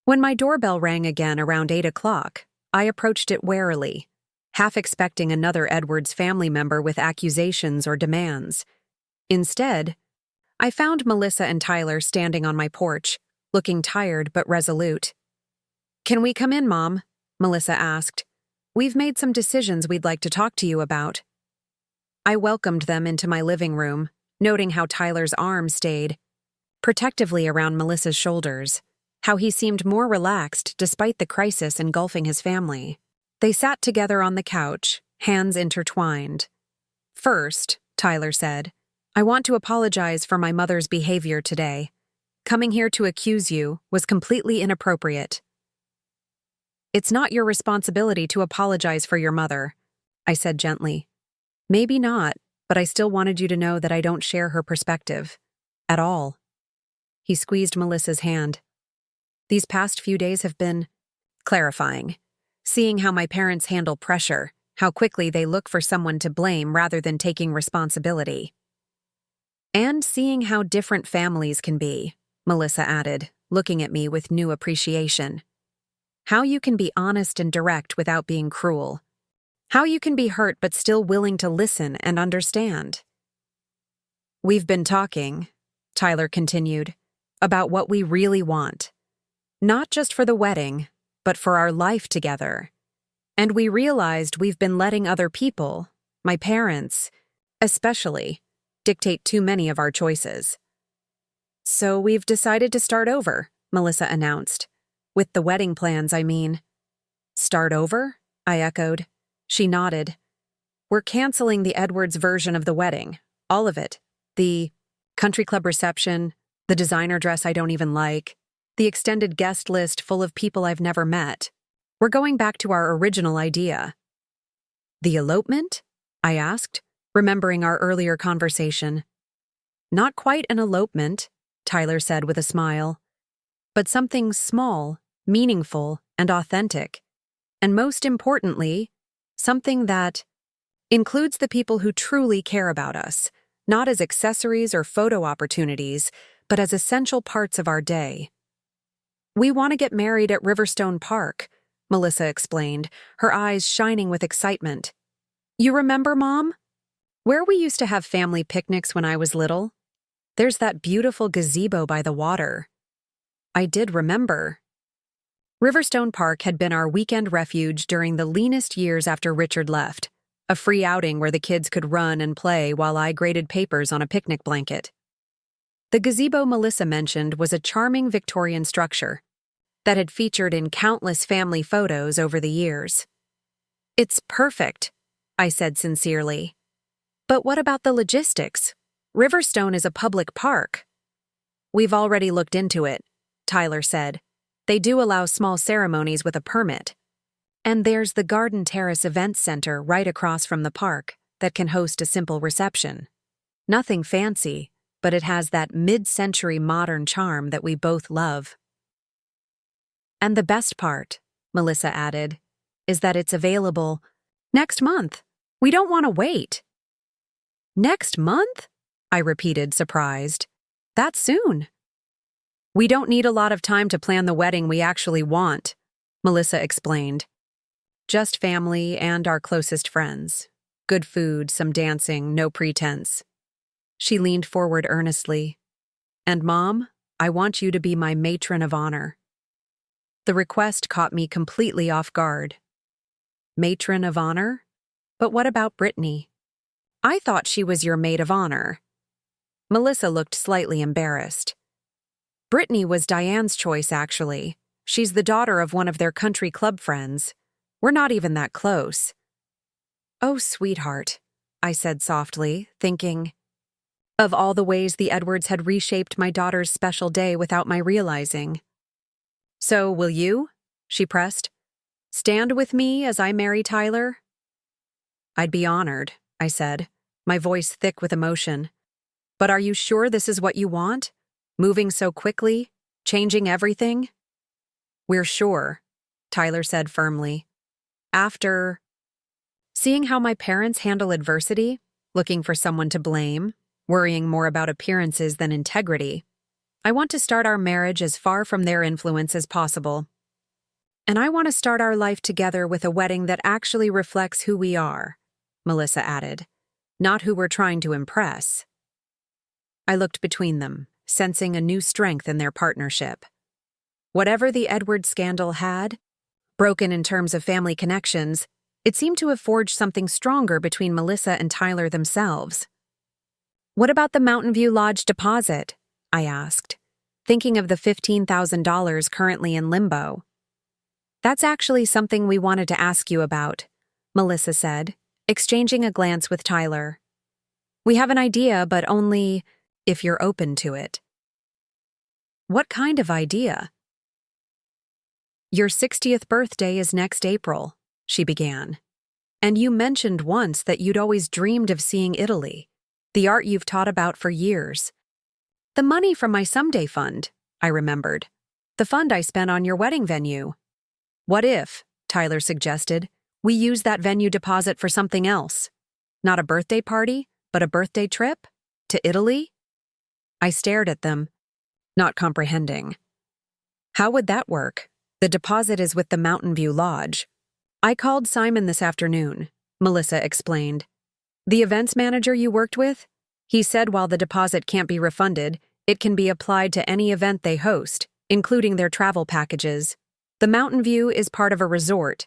When my doorbell rang again around 8 o'clock, I approached it warily, half expecting another Edwards family member with accusations or demands. Instead, I found Melissa and Tyler standing on my porch, looking tired but resolute. Can we come in, Mom? Melissa asked. We've made some decisions we'd like to talk to you about. I welcomed them into my living room, noting how Tyler's arm stayed protectively around Melissa's shoulders, how he seemed more relaxed despite the crisis engulfing his family. They sat together on the couch, hands intertwined. First, Tyler said, I want to apologize for my mother's behavior today. Coming here to accuse you was completely inappropriate. It's not your responsibility to apologize for your mother, I said gently. Maybe not, but I still wanted you to know that I don't share her perspective. At all. He squeezed Melissa's hand. These past few days have been clarifying. Seeing how my parents handle pressure, how quickly they look for someone to blame rather than taking responsibility. And seeing how different families can be, Melissa added, looking at me with new appreciation. How you can be honest and direct without being cruel. How you can be hurt but still willing to listen and understand. We've been talking, Tyler continued, about what we really want. Not just for the wedding, but for our life together. And we realized we've been letting other people, my parents, especially, dictate too many of our choices. So we've decided to start over, Melissa announced. With the wedding plans, I mean. Start over? I echoed. She nodded. We're canceling the Edwards version of the wedding. All of it. The country club reception, the designer dress I don't even like, the extended guest list full of people I've never met. We're going back to our original idea. The elopement? I asked, remembering our earlier conversation. Not quite an elopement, Tyler said with a smile, but something small, meaningful, and authentic. And most importantly, something that includes the people who truly care about us, not as accessories or photo opportunities, but as essential parts of our day. "We want to get married at Riverstone Park," Melissa explained, her eyes shining with excitement. "You remember, Mom? Where we used to have family picnics when I was little? There's that beautiful gazebo by the water." I did remember. Riverstone Park had been our weekend refuge during the leanest years after Richard left, a free outing where the kids could run and play while I graded papers on a picnic blanket. The gazebo Melissa mentioned was a charming Victorian structure that had featured in countless family photos over the years. "It's perfect," I said sincerely. "But what about the logistics? Riverstone is a public park." "We've already looked into it," Tyler said. "They do allow small ceremonies with a permit. And there's the Garden Terrace Event Center right across from the park that can host a simple reception. Nothing fancy, but it has that mid-century modern charm that we both love." "And the best part," Melissa added, "is that it's available next month. We don't want to wait." "Next month?" I repeated, surprised. "That soon?" "We don't need a lot of time to plan the wedding we actually want," Melissa explained. "Just family and our closest friends. Good food, some dancing, no pretense." She leaned forward earnestly. "And Mom, I want you to be my matron of honor." The request caught me completely off guard. Matron of honor? But what about Brittany? I thought she was your maid of honor. Melissa looked slightly embarrassed. Brittany was Diane's choice, actually. She's the daughter of one of their country club friends. We're not even that close. "Oh, sweetheart," I said softly, thinking of all the ways the Edwards had reshaped my daughter's special day without my realizing. "So, will you?" she pressed. "Stand with me as I marry Tyler?" "I'd be honored," I said, my voice thick with emotion. "But are you sure this is what you want? Moving so quickly? Changing everything?" "We're sure," Tyler said firmly. "After seeing how my parents handle adversity, looking for someone to blame, worrying more about appearances than integrity, I want to start our marriage as far from their influence as possible. And I want to start our life together with a wedding that actually reflects who we are," Melissa added, "not who we're trying to impress." I looked between them, sensing a new strength in their partnership. Whatever the Edwards scandal had, broken in terms of family connections, it seemed to have forged something stronger between Melissa and Tyler themselves. "What about the Mountainview Lodge deposit?" I asked, thinking of the $15,000 currently in limbo. "That's actually something we wanted to ask you about," Melissa said, exchanging a glance with Tyler. "We have an idea, but only if you're open to it." "What kind of idea?" "Your 60th birthday is next April," she began. "And you mentioned once that you'd always dreamed of seeing Italy, the art you've taught about for years. The money from my someday fund," I remembered. "The fund I spent on your wedding venue. What if," Tyler suggested, "we use that venue deposit for something else? Not a birthday party, but a birthday trip? To Italy?" I stared at them, not comprehending. "How would that work? The deposit is with the Mountainview Lodge. I called Simon this afternoon," Melissa explained. "The events manager you worked with? He said while the deposit can't be refunded, it can be applied to any event they host, including their travel packages. The Mountainview is part of a resort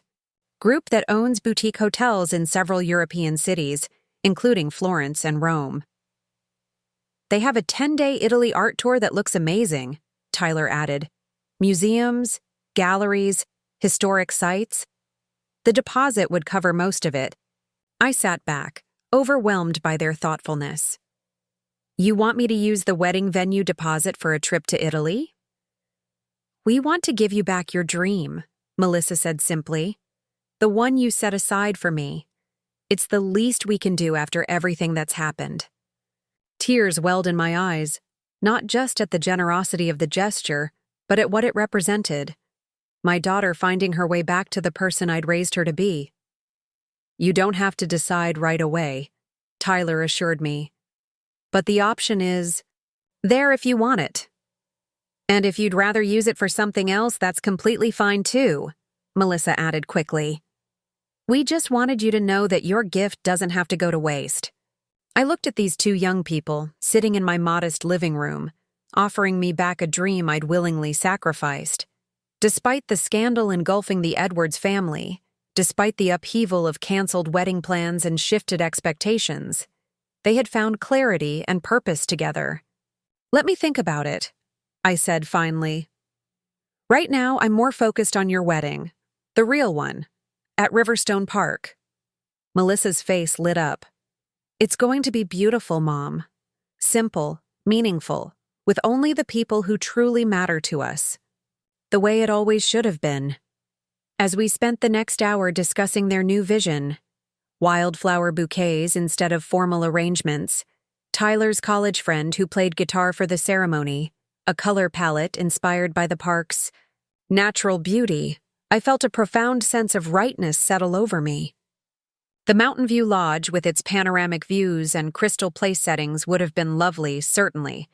group that owns boutique hotels in several European cities, including Florence and Rome. They have a 10-day Italy art tour that looks amazing," Tyler added. "Museums, galleries, historic sites. The deposit would cover most of it." I sat back, overwhelmed by their thoughtfulness. "You want me to use the wedding venue deposit for a trip to Italy?" "We want to give you back your dream," Melissa said simply. "The one you set aside for me. It's the least we can do after everything that's happened." Tears welled in my eyes, not just at the generosity of the gesture, but at what it represented. My daughter finding her way back to the person I'd raised her to be. "You don't have to decide right away," Tyler assured me. but the option is there if you want it. And if you'd rather use it for something else, that's completely fine too, Melissa added quickly. We just wanted you to know that your gift doesn't have to go to waste. I looked at these two young people sitting in my modest living room, offering me back a dream I'd willingly sacrificed. Despite the scandal engulfing the Edwards family, despite the upheaval of canceled wedding plans and shifted expectations, they had found clarity and purpose together. Let me think about it, I said finally. Right now, I'm more focused on your wedding, the real one, at Riverstone Park. Melissa's face lit up. It's going to be beautiful, Mom. Simple, meaningful, with only the people who truly matter to us. The way it always should have been. As we spent the next hour discussing their new vision, wildflower bouquets instead of formal arrangements, Tyler's college friend who played guitar for the ceremony, a color palette inspired by the park's natural beauty, I felt a profound sense of rightness settle over me. The Mountainview Lodge with its panoramic views and crystal place settings would have been lovely, certainly,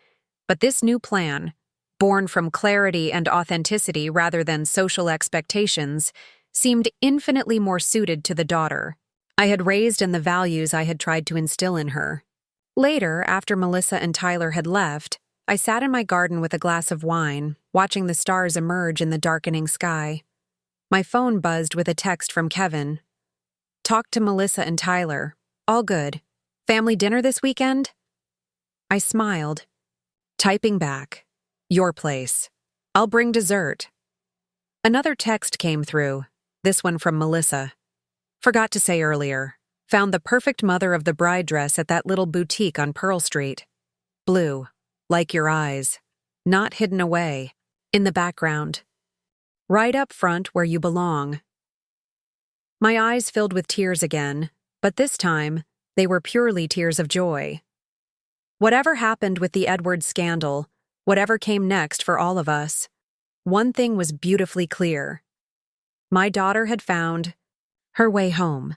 but this new plan, born from clarity and authenticity rather than social expectations, seemed infinitely more suited to the daughter I had raised and the values I had tried to instill in her. Later, after Melissa and Tyler had left, I sat in my garden with a glass of wine, watching the stars emerge in the darkening sky. My phone buzzed with a text from Kevin. Talked to Melissa and Tyler. All good. Family dinner this weekend? I smiled. Typing back. Your place. I'll bring dessert. Another text came through, this one from Melissa. Forgot to say earlier. Found the perfect mother of the bride dress at that little boutique on Pearl Street. Blue, like your eyes. Not hidden away. In the background. Right up front where you belong. My eyes filled with tears again, but this time, they were purely tears of joy. Whatever happened with the Edwards scandal, whatever came next for all of us, one thing was beautifully clear. My daughter had found her way home.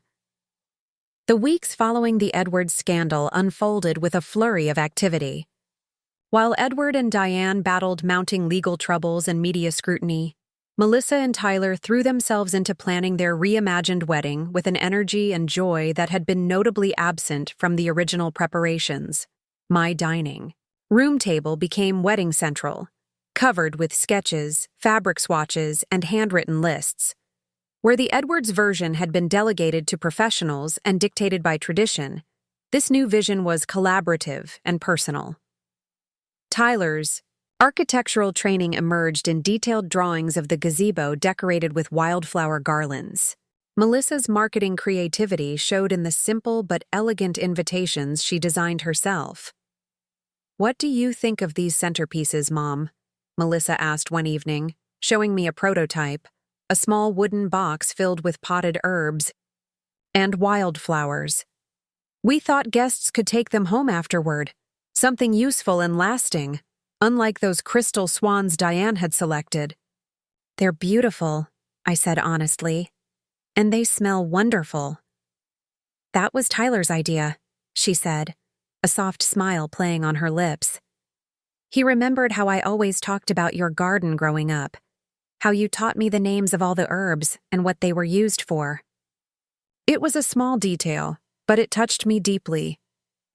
The weeks following the Edwards scandal unfolded with a flurry of activity. While Edward and Diane battled mounting legal troubles and media scrutiny, Melissa and Tyler threw themselves into planning their reimagined wedding with an energy and joy that had been notably absent from the original preparations. My dining room table became wedding central, covered with sketches, fabric swatches, and handwritten lists. Where the Edwards version had been delegated to professionals and dictated by tradition, this new vision was collaborative and personal. Tyler's architectural training emerged in detailed drawings of the gazebo decorated with wildflower garlands. Melissa's marketing creativity showed in the simple but elegant invitations she designed herself. What do you think of these centerpieces, Mom? Melissa asked one evening, showing me a prototype, a small wooden box filled with potted herbs and wildflowers. We thought guests could take them home afterward, something useful and lasting, unlike those crystal swans Diane had selected. They're beautiful, I said honestly, and they smell wonderful. That was Tyler's idea, she said, a soft smile playing on her lips. He remembered how I always talked about your garden growing up, how you taught me the names of all the herbs and what they were used for. It was a small detail, but it touched me deeply.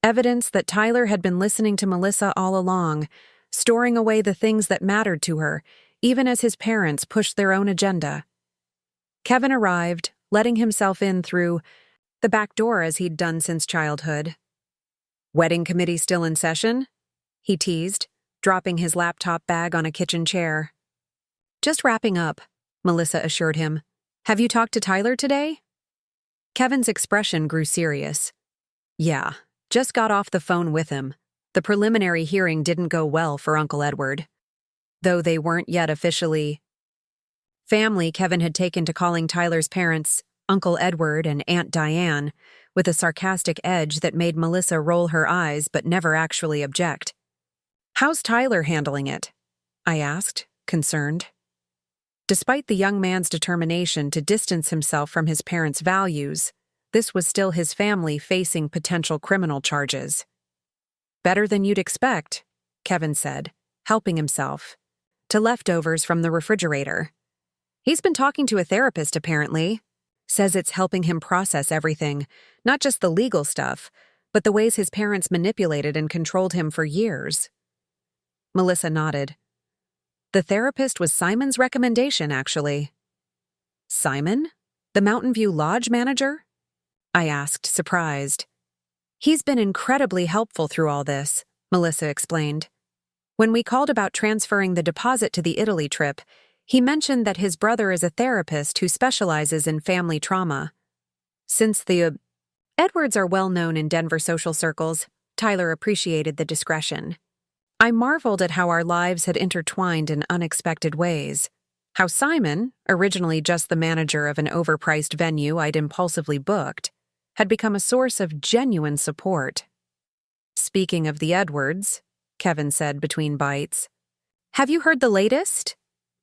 Evidence that Tyler had been listening to Melissa all along, storing away the things that mattered to her, even as his parents pushed their own agenda. Kevin arrived, letting himself in through the back door as he'd done since childhood. Wedding committee still in session? He teased, dropping his laptop bag on a kitchen chair. Just wrapping up, Melissa assured him. Have you talked to Tyler today? Kevin's expression grew serious. Yeah, just got off the phone with him. The preliminary hearing didn't go well for Uncle Edward. Though they weren't yet officially family, Kevin had taken to calling Tyler's parents Uncle Edward and Aunt Diane, with a sarcastic edge that made Melissa roll her eyes but never actually object. How's Tyler handling it? I asked, concerned. Despite the young man's determination to distance himself from his parents' values, this was still his family facing potential criminal charges. Better than you'd expect, Kevin said, helping himself to leftovers from the refrigerator. He's been talking to a therapist, apparently. Says it's helping him process everything, not just the legal stuff, but the ways his parents manipulated and controlled him for years. Melissa nodded. The therapist was Simon's recommendation, actually. Simon? The Mountainview Lodge manager? I asked, surprised. He's been incredibly helpful through all this, Melissa explained. When we called about transferring the deposit to the Italy trip, he mentioned that his brother is a therapist who specializes in family trauma. Since the Edwards are well known in Denver social circles, Tyler appreciated the discretion. I marveled at how our lives had intertwined in unexpected ways. How Simon, originally just the manager of an overpriced venue I'd impulsively booked, had become a source of genuine support. Speaking of the Edwards, Kevin said between bites, have you heard the latest?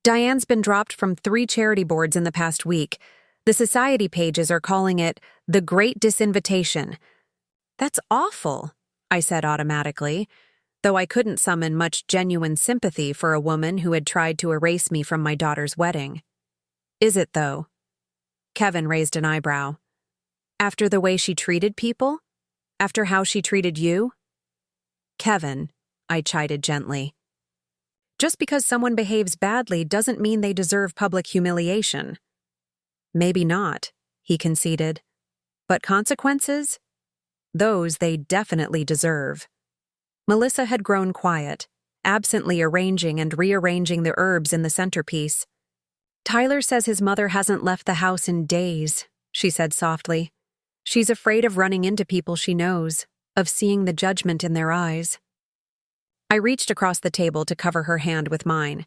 Diane's been dropped from 3 charity boards in the past week. The society pages are calling it the Great Disinvitation. That's awful, I said automatically, though I couldn't summon much genuine sympathy for a woman who had tried to erase me from my daughter's wedding. Is it, though? Kevin raised an eyebrow. After the way she treated people? After how she treated you? Kevin, I chided gently. Just because someone behaves badly doesn't mean they deserve public humiliation. Maybe not, he conceded. But consequences? Those they definitely deserve. Melissa had grown quiet, absently arranging and rearranging the herbs in the centerpiece. Tyler says his mother hasn't left the house in days, she said softly. She's afraid of running into people she knows, of seeing the judgment in their eyes. I reached across the table to cover her hand with mine.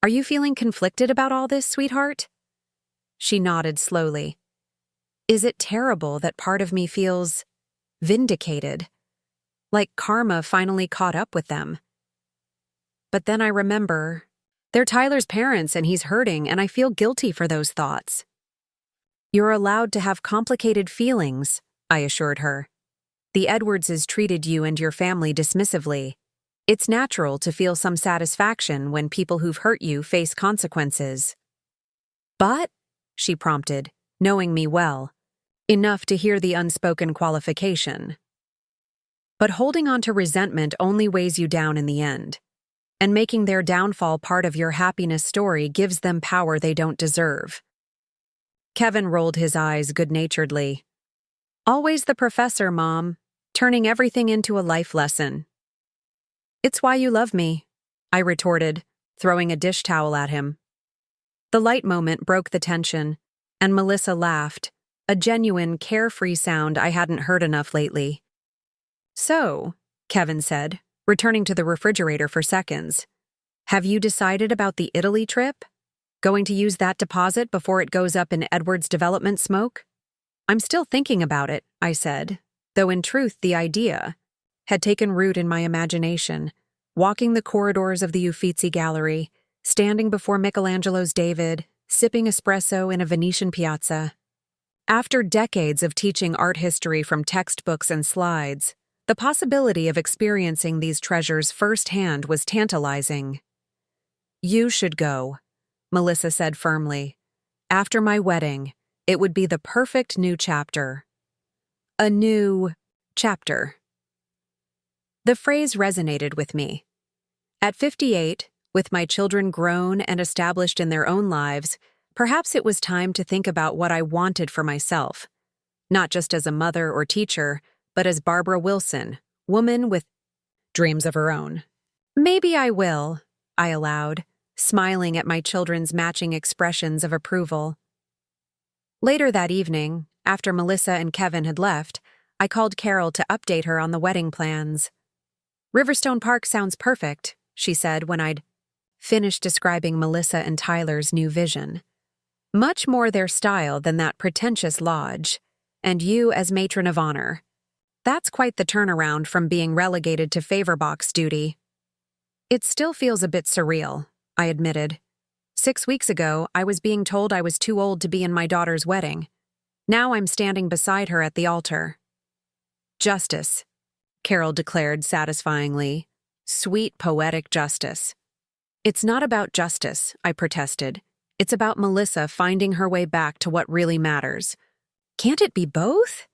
Are you feeling conflicted about all this, sweetheart? She nodded slowly. Is it terrible that part of me feels vindicated? Like karma finally caught up with them. But then I remember, they're Tyler's parents and he's hurting, and I feel guilty for those thoughts. You're allowed to have complicated feelings, I assured her. The Edwardses treated you and your family dismissively. It's natural to feel some satisfaction when people who've hurt you face consequences. But, she prompted, knowing me well, enough to hear the unspoken qualification. But holding on to resentment only weighs you down in the end, and making their downfall part of your happiness story gives them power they don't deserve. Kevin rolled his eyes good-naturedly. Always the professor, Mom, turning everything into a life lesson. It's why you love me, I retorted, throwing a dish towel at him. The light moment broke the tension, and Melissa laughed, a genuine, carefree sound I hadn't heard enough lately. So, Kevin said, returning to the refrigerator for seconds, have you decided about the Italy trip? Going to use that deposit before it goes up in Edward's development smoke? I'm still thinking about it, I said, though in truth the idea had taken root in my imagination, walking the corridors of the Uffizi Gallery, standing before Michelangelo's David, sipping espresso in a Venetian piazza. After decades of teaching art history from textbooks and slides, the possibility of experiencing these treasures firsthand was tantalizing. You should go, Melissa said firmly. After my wedding, it would be the perfect new chapter. A new chapter. The phrase resonated with me. At 58, with my children grown and established in their own lives, perhaps it was time to think about what I wanted for myself, not just as a mother or teacher, but as Barbara Wilson, woman with dreams of her own. Maybe I will, I allowed, smiling at my children's matching expressions of approval. Later that evening, after Melissa and Kevin had left, I called Carol to update her on the wedding plans. Riverstone Park sounds perfect, she said when I'd finished describing Melissa and Tyler's new vision. Much more their style than that pretentious lodge, and you as matron of honor. That's quite the turnaround from being relegated to favor box duty. It still feels a bit surreal, I admitted. 6 weeks ago, I was being told I was too old to be in my daughter's wedding. Now I'm standing beside her at the altar. Justice. Carol declared satisfyingly. Sweet poetic justice. It's not about justice, I protested. It's about Melissa finding her way back to what really matters. Can't it be both?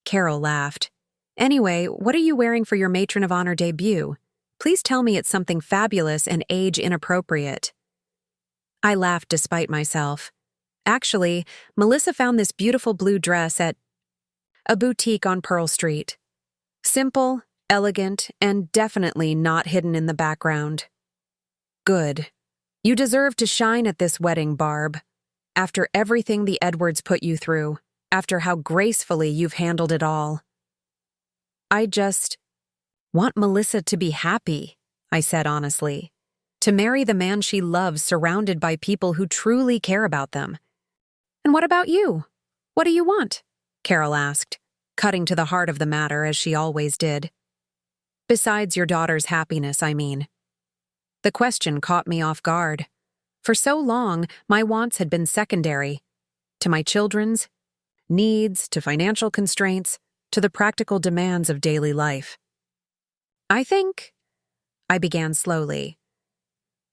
Carol laughed. Anyway, what are you wearing for your matron of honor debut? Please tell me it's something fabulous and age inappropriate. I laughed despite myself. Actually, Melissa found this beautiful blue dress at a boutique on Pearl Street. Simple, elegant, and definitely not hidden in the background. Good. You deserve to shine at this wedding, Barb. After everything the Edwards put you through, after how gracefully you've handled it all. I just want Melissa to be happy, I said honestly. To marry the man she loves surrounded by people who truly care about them. And what about you? What do you want? Carol asked, cutting to the heart of the matter as she always did. Besides your daughter's happiness, I mean. The question caught me off guard. For so long, my wants had been secondary. To my children's needs, to financial constraints, to the practical demands of daily life. I began slowly.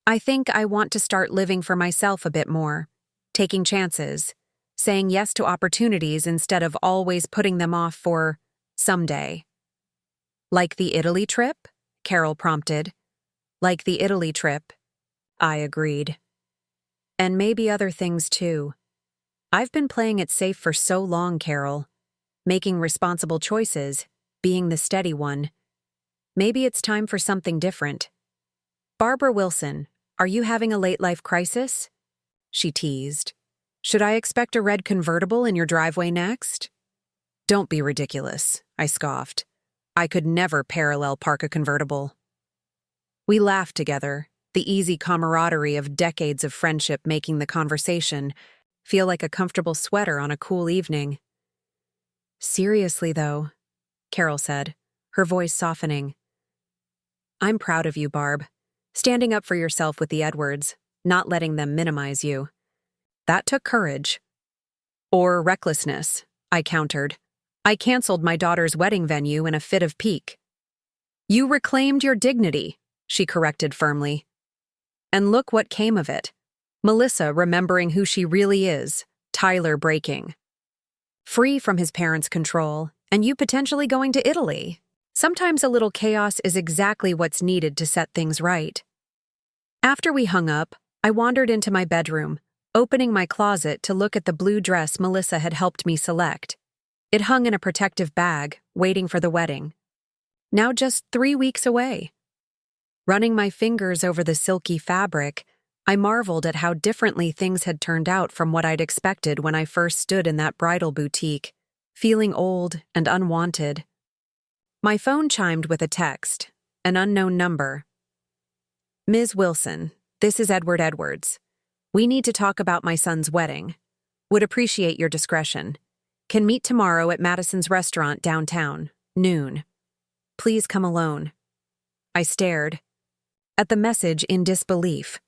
I think I want to start living for myself a bit more, taking chances, saying yes to opportunities instead of always putting them off for someday. Like the Italy trip? Carol prompted. Like the Italy trip, I agreed. And maybe other things too. I've been playing it safe for so long, Carol. Making responsible choices, being the steady one. Maybe it's time for something different. Barbara Wilson, are you having a late-life crisis? She teased. Should I expect a red convertible in your driveway next? Don't be ridiculous, I scoffed. I could never parallel park a convertible. We laughed together, the easy camaraderie of decades of friendship making the conversation feel like a comfortable sweater on a cool evening. Seriously, though, Carol said, her voice softening. I'm proud of you, Barb. Standing up for yourself with the Edwards, not letting them minimize you. That took courage. Or recklessness, I countered. I canceled my daughter's wedding venue in a fit of pique. You reclaimed your dignity, she corrected firmly. And look what came of it. Melissa remembering who she really is, Tyler breaking. Free from his parents' control, and you potentially going to Italy. Sometimes a little chaos is exactly what's needed to set things right. After we hung up, I wandered into my bedroom, opening my closet to look at the blue dress Melissa had helped me select. It hung in a protective bag, waiting for the wedding. Now just 3 weeks away. Running my fingers over the silky fabric, I marveled at how differently things had turned out from what I'd expected when I first stood in that bridal boutique, feeling old and unwanted. My phone chimed with a text, an unknown number. Ms. Wilson, this is Edward Edwards. We need to talk about my son's wedding. Would appreciate your discretion. Can meet tomorrow at Madison's restaurant downtown, noon. Please come alone. I stared at the message in disbelief.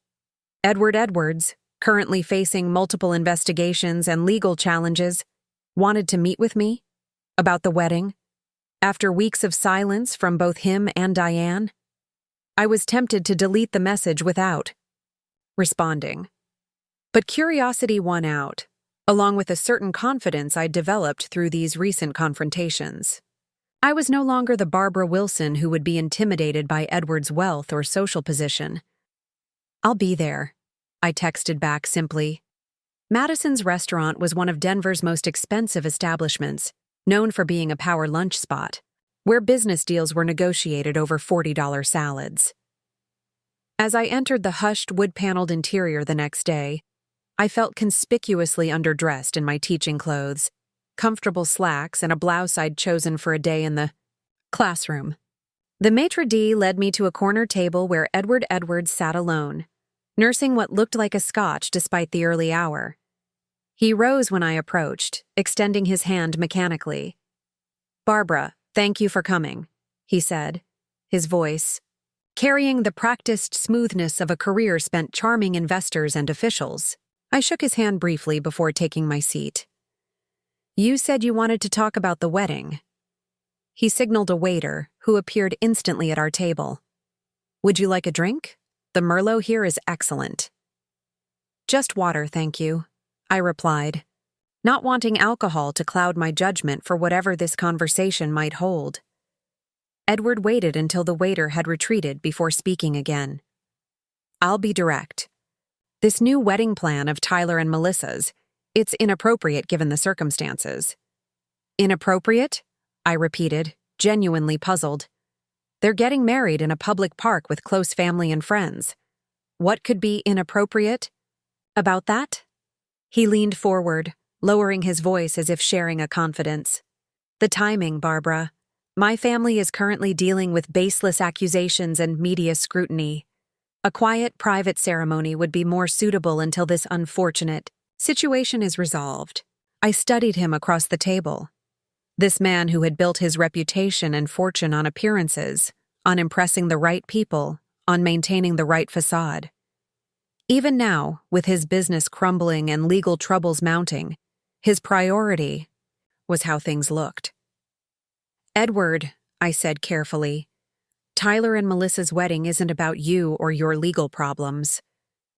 Edward Edwards, currently facing multiple investigations and legal challenges, wanted to meet with me? About the wedding? After weeks of silence from both him and Diane? I was tempted to delete the message without responding. But curiosity won out, along with a certain confidence I'd developed through these recent confrontations. I was no longer the Barbara Wilson who would be intimidated by Edward's wealth or social position. I'll be there, I texted back simply. Madison's restaurant was one of Denver's most expensive establishments, known for being a power lunch spot, where business deals were negotiated over $40 salads. As I entered the hushed wood-paneled interior the next day, I felt conspicuously underdressed in my teaching clothes, comfortable slacks and a blouse I'd chosen for a day in the classroom. The maitre d' led me to a corner table where Edward Edwards sat alone, nursing what looked like a scotch despite the early hour. He rose when I approached, extending his hand mechanically. Barbara, thank you for coming, he said, his voice carrying the practiced smoothness of a career spent charming investors and officials. I shook his hand briefly before taking my seat. You said you wanted to talk about the wedding. he signaled a waiter, who appeared instantly at our table. "Would you like a drink? The Merlot here is excellent." "Just water, thank you," I replied, not wanting alcohol to cloud my judgment for whatever this conversation might hold. Edward waited until the waiter had retreated before speaking again. "I'll be direct. This new wedding plan of Tyler and Melissa's, it's inappropriate given the circumstances." "Inappropriate?" I repeated, genuinely puzzled. "They're getting married in a public park with close family and friends. What could be inappropriate about that?" He leaned forward, lowering his voice as if sharing a confidence. "The timing, Barbara. My family is currently dealing with baseless accusations and media scrutiny. A quiet, private ceremony would be more suitable until this unfortunate situation is resolved." I studied him across the table. This man who had built his reputation and fortune on appearances, on impressing the right people, on maintaining the right facade. Even now, with his business crumbling and legal troubles mounting, his priority was how things looked. "Edward," I said carefully, "Tyler and Melissa's wedding isn't about you or your legal problems.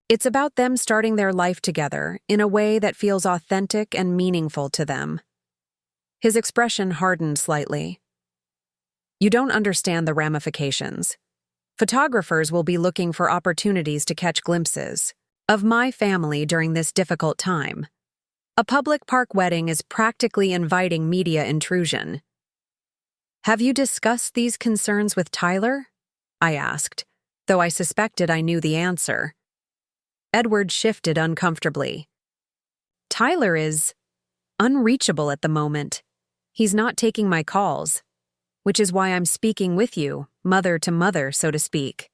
It's about them starting their life together in a way that feels authentic and meaningful to them." His expression hardened slightly. "You don't understand the ramifications. Photographers will be looking for opportunities to catch glimpses of my family during this difficult time. A public park wedding is practically inviting media intrusion." "Have you discussed these concerns with Tyler?" I asked, though I suspected I knew the answer. Edward shifted uncomfortably. "Tyler is unreachable at the moment. He's not taking my calls, which is why I'm speaking with you, mother to mother, so to speak."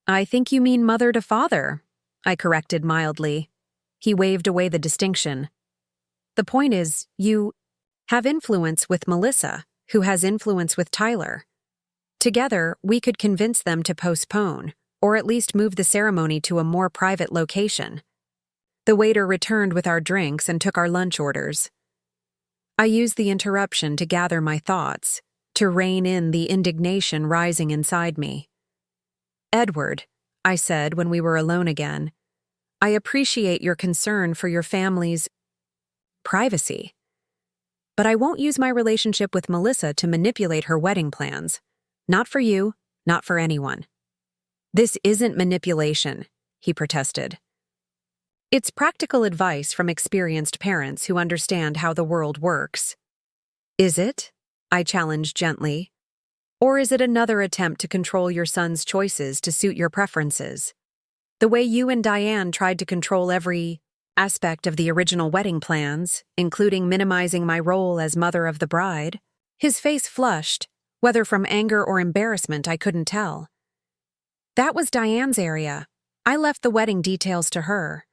"I think you mean mother to father," I corrected mildly. He waved away the distinction. "The point is, you have influence with Melissa, who has influence with Tyler. Together, we could convince them to postpone, or at least move the ceremony to a more private location." The waiter returned with our drinks and took our lunch orders. I used the interruption to gather my thoughts, to rein in the indignation rising inside me. "Edward," I said when we were alone again, "I appreciate your concern for your family's privacy. But I won't use my relationship with Melissa to manipulate her wedding plans. Not for you, not for anyone." "This isn't manipulation," he protested. "It's practical advice from experienced parents who understand how the world works." "Is it?" I challenged gently. "Or is it another attempt to control your son's choices to suit your preferences? The way you and Diane tried to control every aspect of the original wedding plans, including minimizing my role as mother of the bride." His face flushed, whether from anger or embarrassment I couldn't tell. "That was Diane's area. I left the wedding details to her."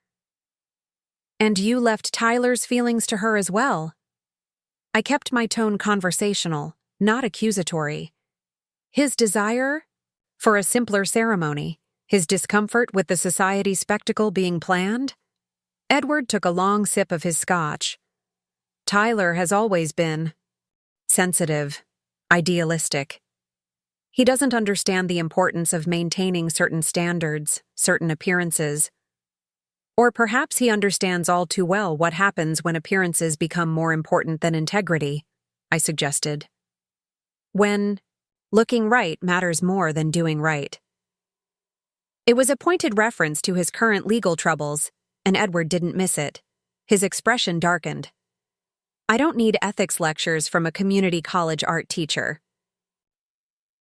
"And you left Tyler's feelings to her as well?" I kept my tone conversational, not accusatory. His desire for a simpler ceremony, his discomfort with the society spectacle being planned? Edward took a long sip of his scotch. "Tyler has always been sensitive, idealistic. He doesn't understand the importance of maintaining certain standards, certain appearances. Or perhaps he understands all too well what happens when appearances become more important than integrity," I suggested. "When looking right matters more than doing right." It was a pointed reference to his current legal troubles, and Edward didn't miss it. His expression darkened. "I don't need ethics lectures from a community college art teacher."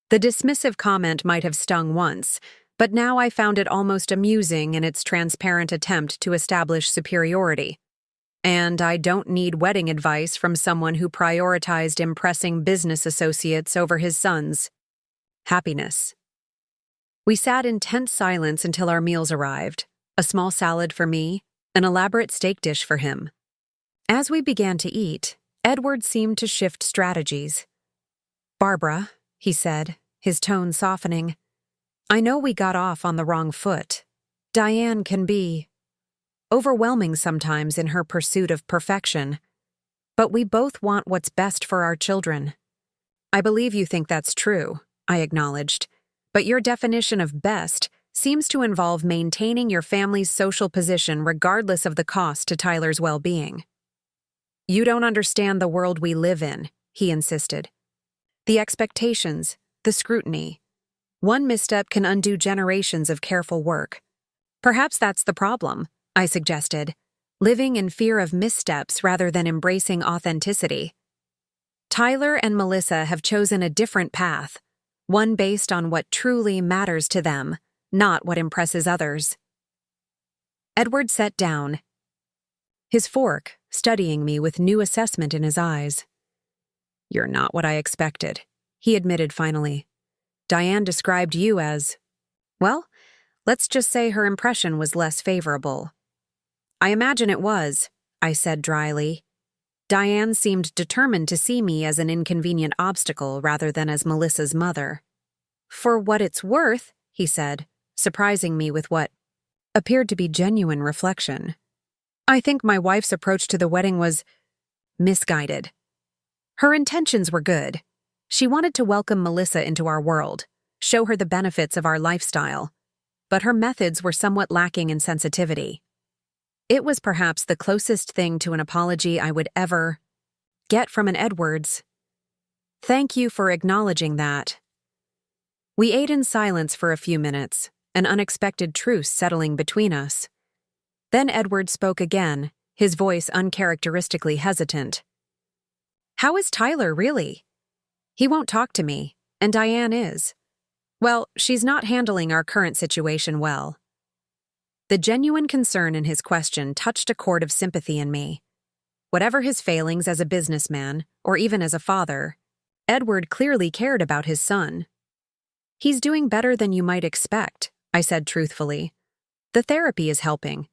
The dismissive comment might have stung once, but now I found it almost amusing in its transparent attempt to establish superiority. And I don't need wedding advice from someone who prioritized impressing business associates over his son's happiness. We sat in tense silence until our meals arrived, a small salad for me, an elaborate steak dish for him. As we began to eat, Edward seemed to shift strategies. "Barbara," he said, his tone softening, "I know we got off on the wrong foot. Diane can be overwhelming sometimes in her pursuit of perfection, but we both want what's best for our children. I believe you think that's true, I acknowledged. But your definition of best seems to involve maintaining your family's social position regardless of the cost to Tyler's well-being. You don't understand the world we live in, he insisted. The expectations, the scrutiny. One misstep can undo generations of careful work. Perhaps that's the problem, I suggested, living in fear of missteps rather than embracing authenticity. Tyler and Melissa have chosen a different path, one based on what truly matters to them, not what impresses others. Edward sat down, his fork studying me with new assessment in his eyes. You're not what I expected, he admitted finally. Diane described you as, well, let's just say her impression was less favorable. I imagine it was, I said dryly. Diane seemed determined to see me as an inconvenient obstacle rather than as Melissa's mother. For what it's worth, he said, surprising me with what appeared to be genuine reflection. I think my wife's approach to the wedding was misguided. Her intentions were good. She wanted to welcome Melissa into our world, show her the benefits of our lifestyle, but her methods were somewhat lacking in sensitivity. It was perhaps the closest thing to an apology I would ever get from an Edwards. Thank you for acknowledging that. We ate in silence for a few minutes, an unexpected truce settling between us. Then Edward spoke again, his voice uncharacteristically hesitant. How is Tyler, really? He won't talk to me, and Diane is. Well, she's not handling our current situation well. The genuine concern in his question touched a chord of sympathy in me. Whatever his failings as a businessman, or even as a father, Edward clearly cared about his son. He's doing better than you might expect, I said truthfully. The therapy is helping,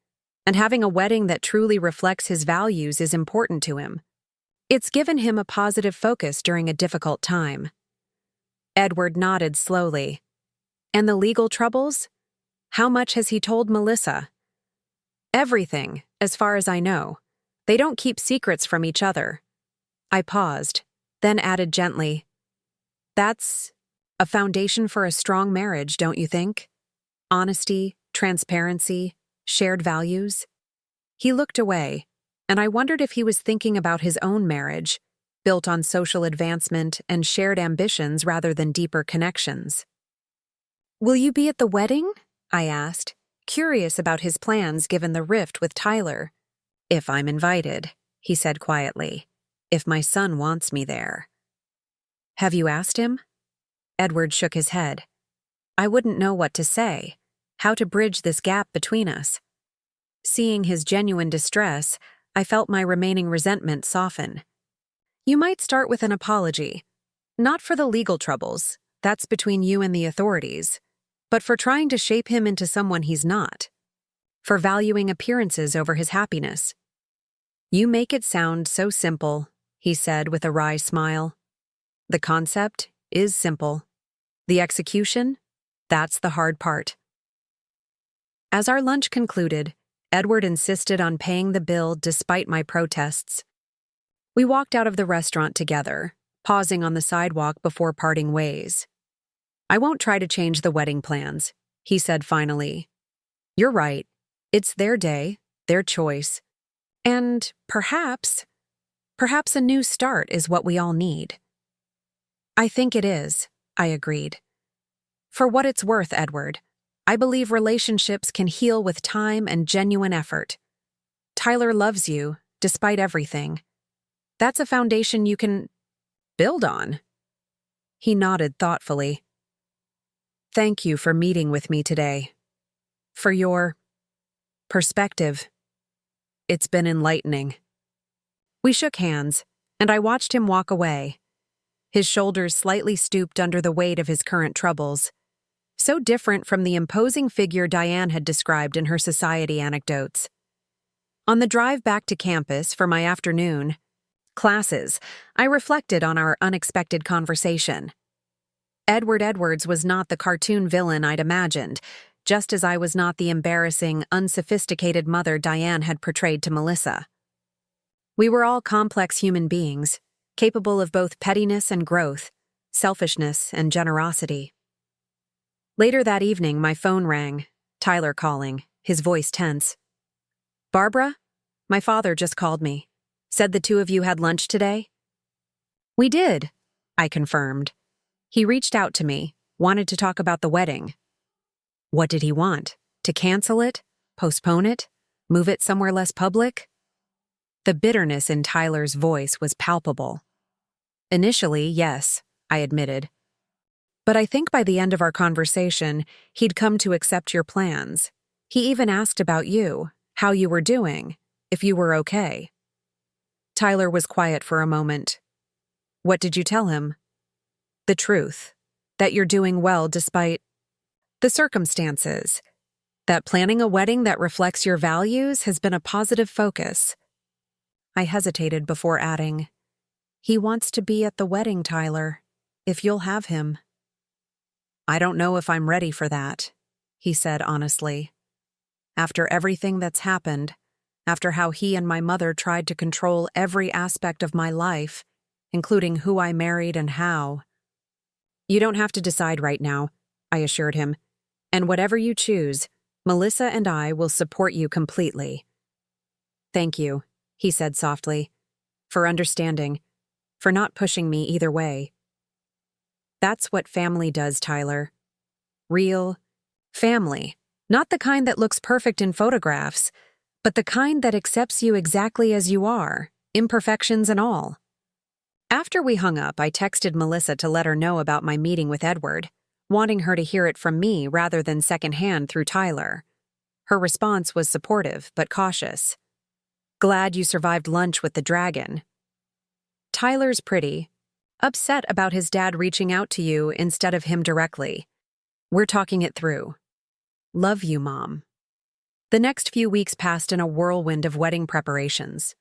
and having a wedding that truly reflects his values is important to him. It's given him a positive focus during a difficult time. Edward nodded slowly. And the legal troubles? How much has he told Melissa? Everything, as far as I know. They don't keep secrets from each other. I paused, then added gently, That's a foundation for a strong marriage, don't you think? Honesty, transparency, shared values. He looked away, and I wondered if he was thinking about his own marriage, built on social advancement and shared ambitions rather than deeper connections. Will you be at the wedding? I asked, curious about his plans given the rift with Tyler. If I'm invited, he said quietly. If my son wants me there. Have you asked him? Edward shook his head. I wouldn't know what to say, how to bridge this gap between us. Seeing his genuine distress, I felt my remaining resentment soften. You might start with an apology. Not for the legal troubles, that's between you and the authorities, but for trying to shape him into someone he's not. For valuing appearances over his happiness. You make it sound so simple, he said with a wry smile. The concept is simple. The execution, that's the hard part. As our lunch concluded, Edward insisted on paying the bill despite my protests. We walked out of the restaurant together, pausing on the sidewalk before parting ways. I won't try to change the wedding plans, he said finally. You're right. It's their day, their choice. And perhaps a new start is what we all need. I think it is, I agreed. For what it's worth, Edward, I believe relationships can heal with time and genuine effort. Tyler loves you, despite everything. That's a foundation you can build on. He nodded thoughtfully. Thank you for meeting with me today. For your perspective. It's been enlightening. We shook hands, and I watched him walk away. His shoulders slightly stooped under the weight of his current troubles. So different from the imposing figure Diane had described in her society anecdotes. On the drive back to campus for my afternoon classes, I reflected on our unexpected conversation. Edward Edwards was not the cartoon villain I'd imagined, just as I was not the embarrassing, unsophisticated mother Diane had portrayed to Melissa. We were all complex human beings, capable of both pettiness and growth, selfishness, and generosity. Later that evening, my phone rang, Tyler calling, his voice tense. "Barbara? My father just called me. Said the two of you had lunch today?" "We did," I confirmed. "He reached out to me, wanted to talk about the wedding." "What did he want? To cancel it? Postpone it? Move it somewhere less public?" The bitterness in Tyler's voice was palpable. "Initially, yes," I admitted. "But I think by the end of our conversation, he'd come to accept your plans. He even asked about you, how you were doing, if you were okay." Tyler was quiet for a moment. "What did you tell him?" "The truth. That you're doing well despite the circumstances. That planning a wedding that reflects your values has been a positive focus." I hesitated before adding, "He wants to be at the wedding, Tyler, if you'll have him." "I don't know if I'm ready for that," he said honestly. "After everything that's happened, after how he and my mother tried to control every aspect of my life, including who I married and how." "You don't have to decide right now," I assured him. "And whatever you choose, Melissa and I will support you completely." "Thank you," he said softly, "for understanding, for not pushing me either way." That's what family does, Tyler. Real family. Not the kind that looks perfect in photographs, but the kind that accepts you exactly as you are, imperfections and all. After we hung up, I texted Melissa to let her know about my meeting with Edward, wanting her to hear it from me rather than secondhand through Tyler. Her response was supportive but cautious. "Glad you survived lunch with the dragon." Tyler's pretty upset about his dad reaching out to you instead of him directly. "We're talking it through. Love you, Mom." The next few weeks passed in a whirlwind of wedding preparations.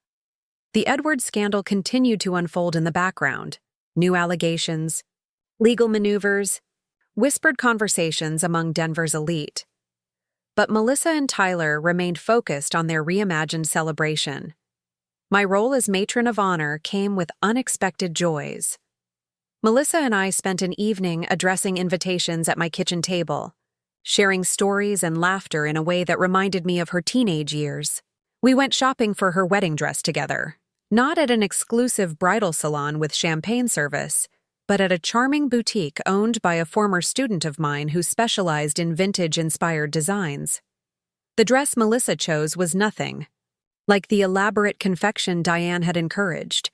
The Edwards scandal continued to unfold in the background. New allegations, legal maneuvers, whispered conversations among Denver's elite. But Melissa and Tyler remained focused on their reimagined celebration. My role as matron of honor came with unexpected joys. Melissa and I spent an evening addressing invitations at my kitchen table, sharing stories and laughter in a way that reminded me of her teenage years. We went shopping for her wedding dress together, not at an exclusive bridal salon with champagne service, but at a charming boutique owned by a former student of mine who specialized in vintage-inspired designs. The dress Melissa chose was nothing like the elaborate confection Diane had encouraged.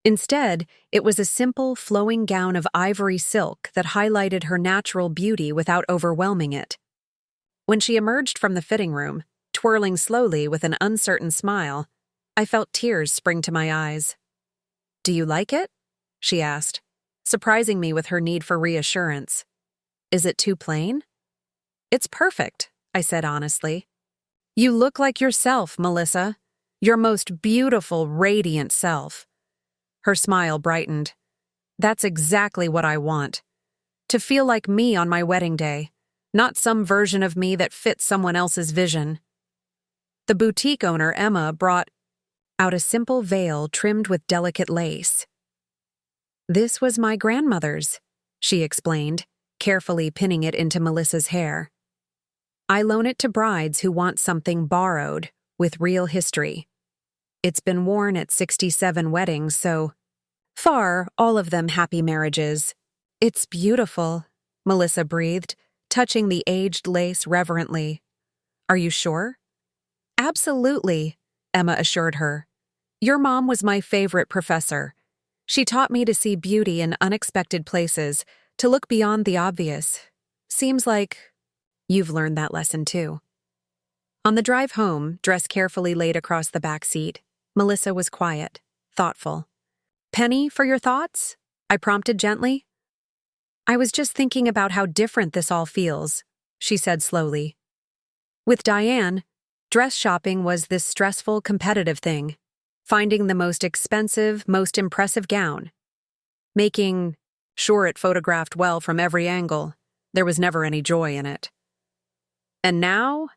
Instead, it was a simple, flowing gown of ivory silk that highlighted her natural beauty without overwhelming it. When she emerged from the fitting room, twirling slowly with an uncertain smile, I felt tears spring to my eyes. "Do you like it?" she asked, surprising me with her need for reassurance. "Is it too plain?" "It's perfect," I said honestly. "You look like yourself, Melissa. Your most beautiful, radiant self." Her smile brightened. "That's exactly what I want. To feel like me on my wedding day, not some version of me that fits someone else's vision." The boutique owner, Emma, brought out a simple veil trimmed with delicate lace. "This was my grandmother's," she explained, carefully pinning it into Melissa's hair. "I loan it to brides who want something borrowed, with real history. It's been worn at 67 weddings, so far, all of them happy marriages." "It's beautiful," Melissa breathed, touching the aged lace reverently. "Are you sure?" "Absolutely," Emma assured her. "Your mom was my favorite professor. She taught me to see beauty in unexpected places, to look beyond the obvious. Seems like you've learned that lesson too." On the drive home, dress carefully laid across the back seat, Melissa was quiet, thoughtful. "Penny, for your thoughts?" I prompted gently. "I was just thinking about how different this all feels," she said slowly. With Diane, dress shopping was this stressful, competitive thing. Finding the most expensive, most impressive gown. Making sure it photographed well from every angle. There was never any joy in it. And now,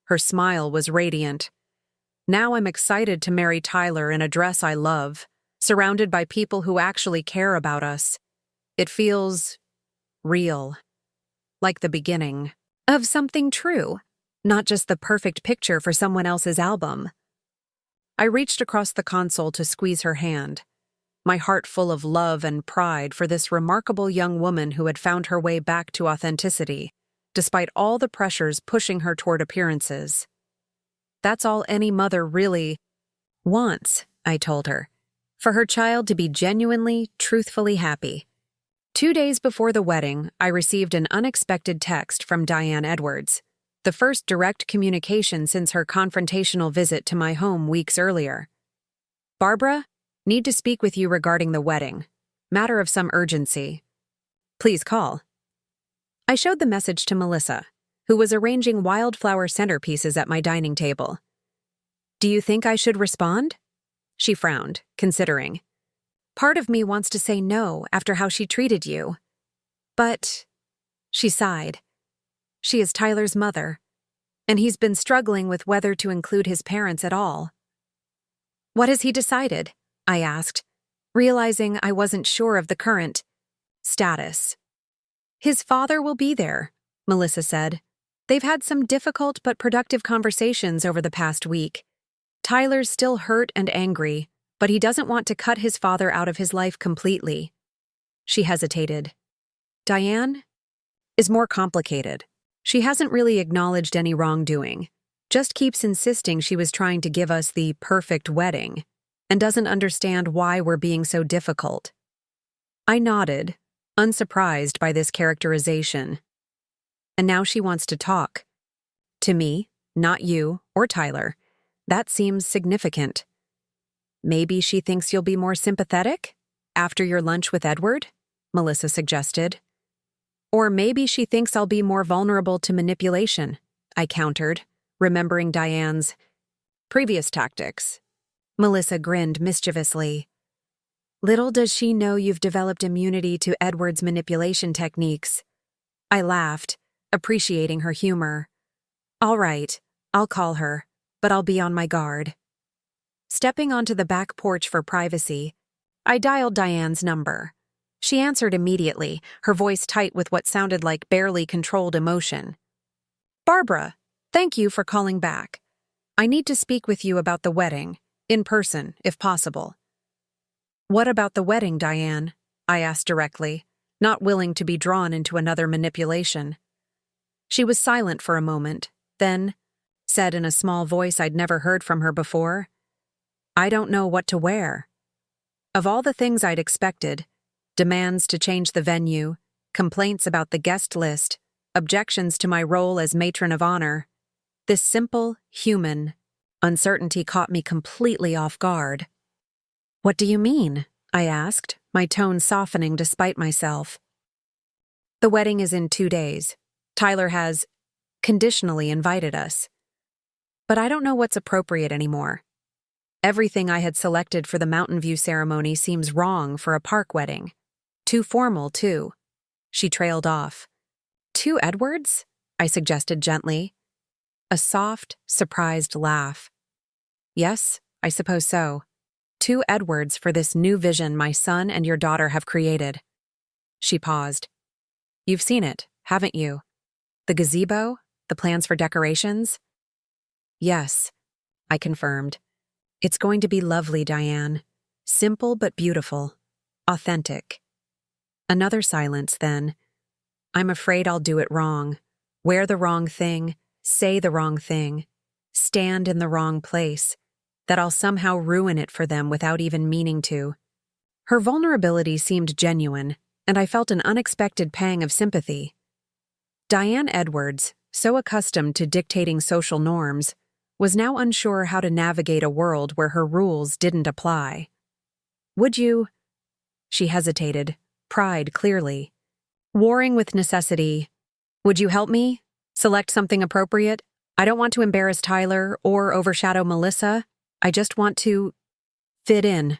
her smile was radiant. "Now I'm excited to marry Tyler in a dress I love, surrounded by people who actually care about us." It feels real, like the beginning of something true, not just the perfect picture for someone else's album. I reached across the console to squeeze her hand, my heart full of love and pride for this remarkable young woman who had found her way back to authenticity, despite all the pressures pushing her toward appearances. That's all any mother really wants, I told her, for her child to be genuinely, truthfully happy. 2 days before the wedding, I received an unexpected text from Diane Edwards, the first direct communication since her confrontational visit to my home weeks earlier. "Barbara, need to speak with you regarding the wedding. Matter of some urgency. Please call." I showed the message to Melissa, who was arranging wildflower centerpieces at my dining table. "Do you think I should respond?" She frowned, considering. "Part of me wants to say no after how she treated you. But," she sighed, "she is Tyler's mother, and he's been struggling with whether to include his parents at all." "What has he decided?" I asked, realizing I wasn't sure of the current status. "His father will be there," Melissa said. "They've had some difficult but productive conversations over the past week. Tyler's still hurt and angry, but he doesn't want to cut his father out of his life completely." She hesitated. "Diane is more complicated. She hasn't really acknowledged any wrongdoing, just keeps insisting she was trying to give us the perfect wedding, and doesn't understand why we're being so difficult." I nodded, unsurprised by this characterization. "And now she wants to talk. To me, not you or Tyler. That seems significant. Maybe she thinks you'll be more sympathetic after your lunch with Edward?" Melissa suggested. "Or maybe she thinks I'll be more vulnerable to manipulation," I countered, remembering Diane's previous tactics. Melissa grinned mischievously. "Little does she know you've developed immunity to Edward's manipulation techniques." I laughed, appreciating her humor. "All right, I'll call her, but I'll be on my guard." Stepping onto the back porch for privacy, I dialed Diane's number. She answered immediately, her voice tight with what sounded like barely controlled emotion. "Barbara, thank you for calling back. I need to speak with you about the wedding, in person, if possible." "What about the wedding, Diane?" I asked directly, not willing to be drawn into another manipulation. She was silent for a moment, then said in a small voice I'd never heard from her before, "I don't know what to wear." Of all the things I'd expected, demands to change the venue, complaints about the guest list, objections to my role as matron of honor, this simple, human uncertainty caught me completely off guard. "What do you mean?" I asked, my tone softening despite myself. "The wedding is in 2 days. Tyler has conditionally invited us. But I don't know what's appropriate anymore. Everything I had selected for the Mountainview ceremony seems wrong for a park wedding. Too formal, too." She trailed off. "Two Edwards?" I suggested gently. A soft, surprised laugh. "Yes, I suppose so. 2 Edwards for this new vision my son and your daughter have created." She paused. "You've seen it, haven't you? The gazebo? The plans for decorations?" "Yes," I confirmed. "It's going to be lovely, Diane. Simple but beautiful. Authentic." Another silence, then. "I'm afraid I'll do it wrong. Wear the wrong thing, say the wrong thing, stand in the wrong place, that I'll somehow ruin it for them without even meaning to." Her vulnerability seemed genuine, and I felt an unexpected pang of sympathy. Diane Edwards, so accustomed to dictating social norms, was now unsure how to navigate a world where her rules didn't apply. "Would you?" She hesitated, pride clearly. Warring with necessity. "Would you help me? Select something appropriate? I don't want to embarrass Tyler or overshadow Melissa. I just want to fit in."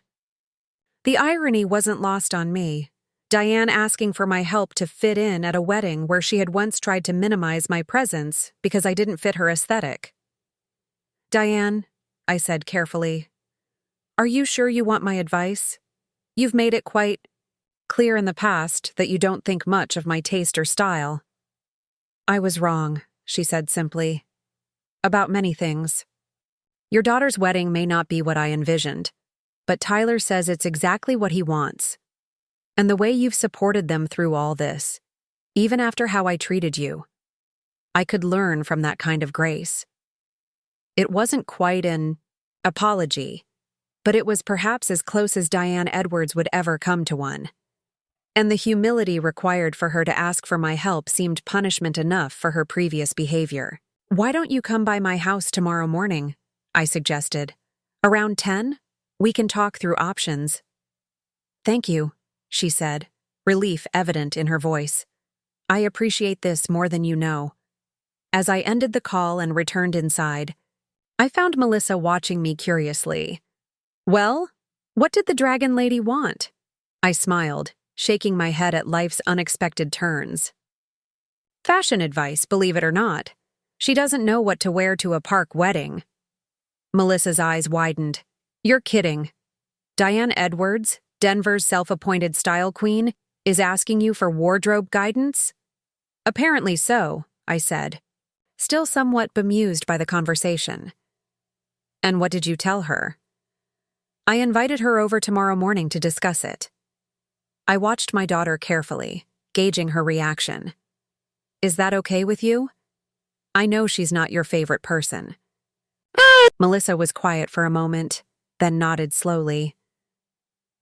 The irony wasn't lost on me. Diane asking for my help to fit in at a wedding where she had once tried to minimize my presence because I didn't fit her aesthetic. "Diane," I said carefully, "are you sure you want my advice? You've made it quite clear in the past that you don't think much of my taste or style." "I was wrong," she said simply. "About many things. Your daughter's wedding may not be what I envisioned, but Tyler says it's exactly what he wants. And the way you've supported them through all this, even after how I treated you, I could learn from that kind of grace." It wasn't quite an apology, but it was perhaps as close as Diane Edwards would ever come to one. And the humility required for her to ask for my help seemed punishment enough for her previous behavior. "Why don't you come by my house tomorrow morning?" I suggested. "Around 10? We can talk through options." "Thank you," she said, relief evident in her voice. "I appreciate this more than you know." As I ended the call and returned inside, I found Melissa watching me curiously. "Well, what did the dragon lady want?" I smiled, shaking my head at life's unexpected turns. "Fashion advice, believe it or not. She doesn't know what to wear to a park wedding." Melissa's eyes widened. "You're kidding. Diane Edwards, Denver's self-appointed style queen, is asking you for wardrobe guidance?" "Apparently so," I said, still somewhat bemused by the conversation. "And what did you tell her?" "I invited her over tomorrow morning to discuss it." I watched my daughter carefully, gauging her reaction. "Is that okay with you? I know she's not your favorite person." Melissa was quiet for a moment, then nodded slowly.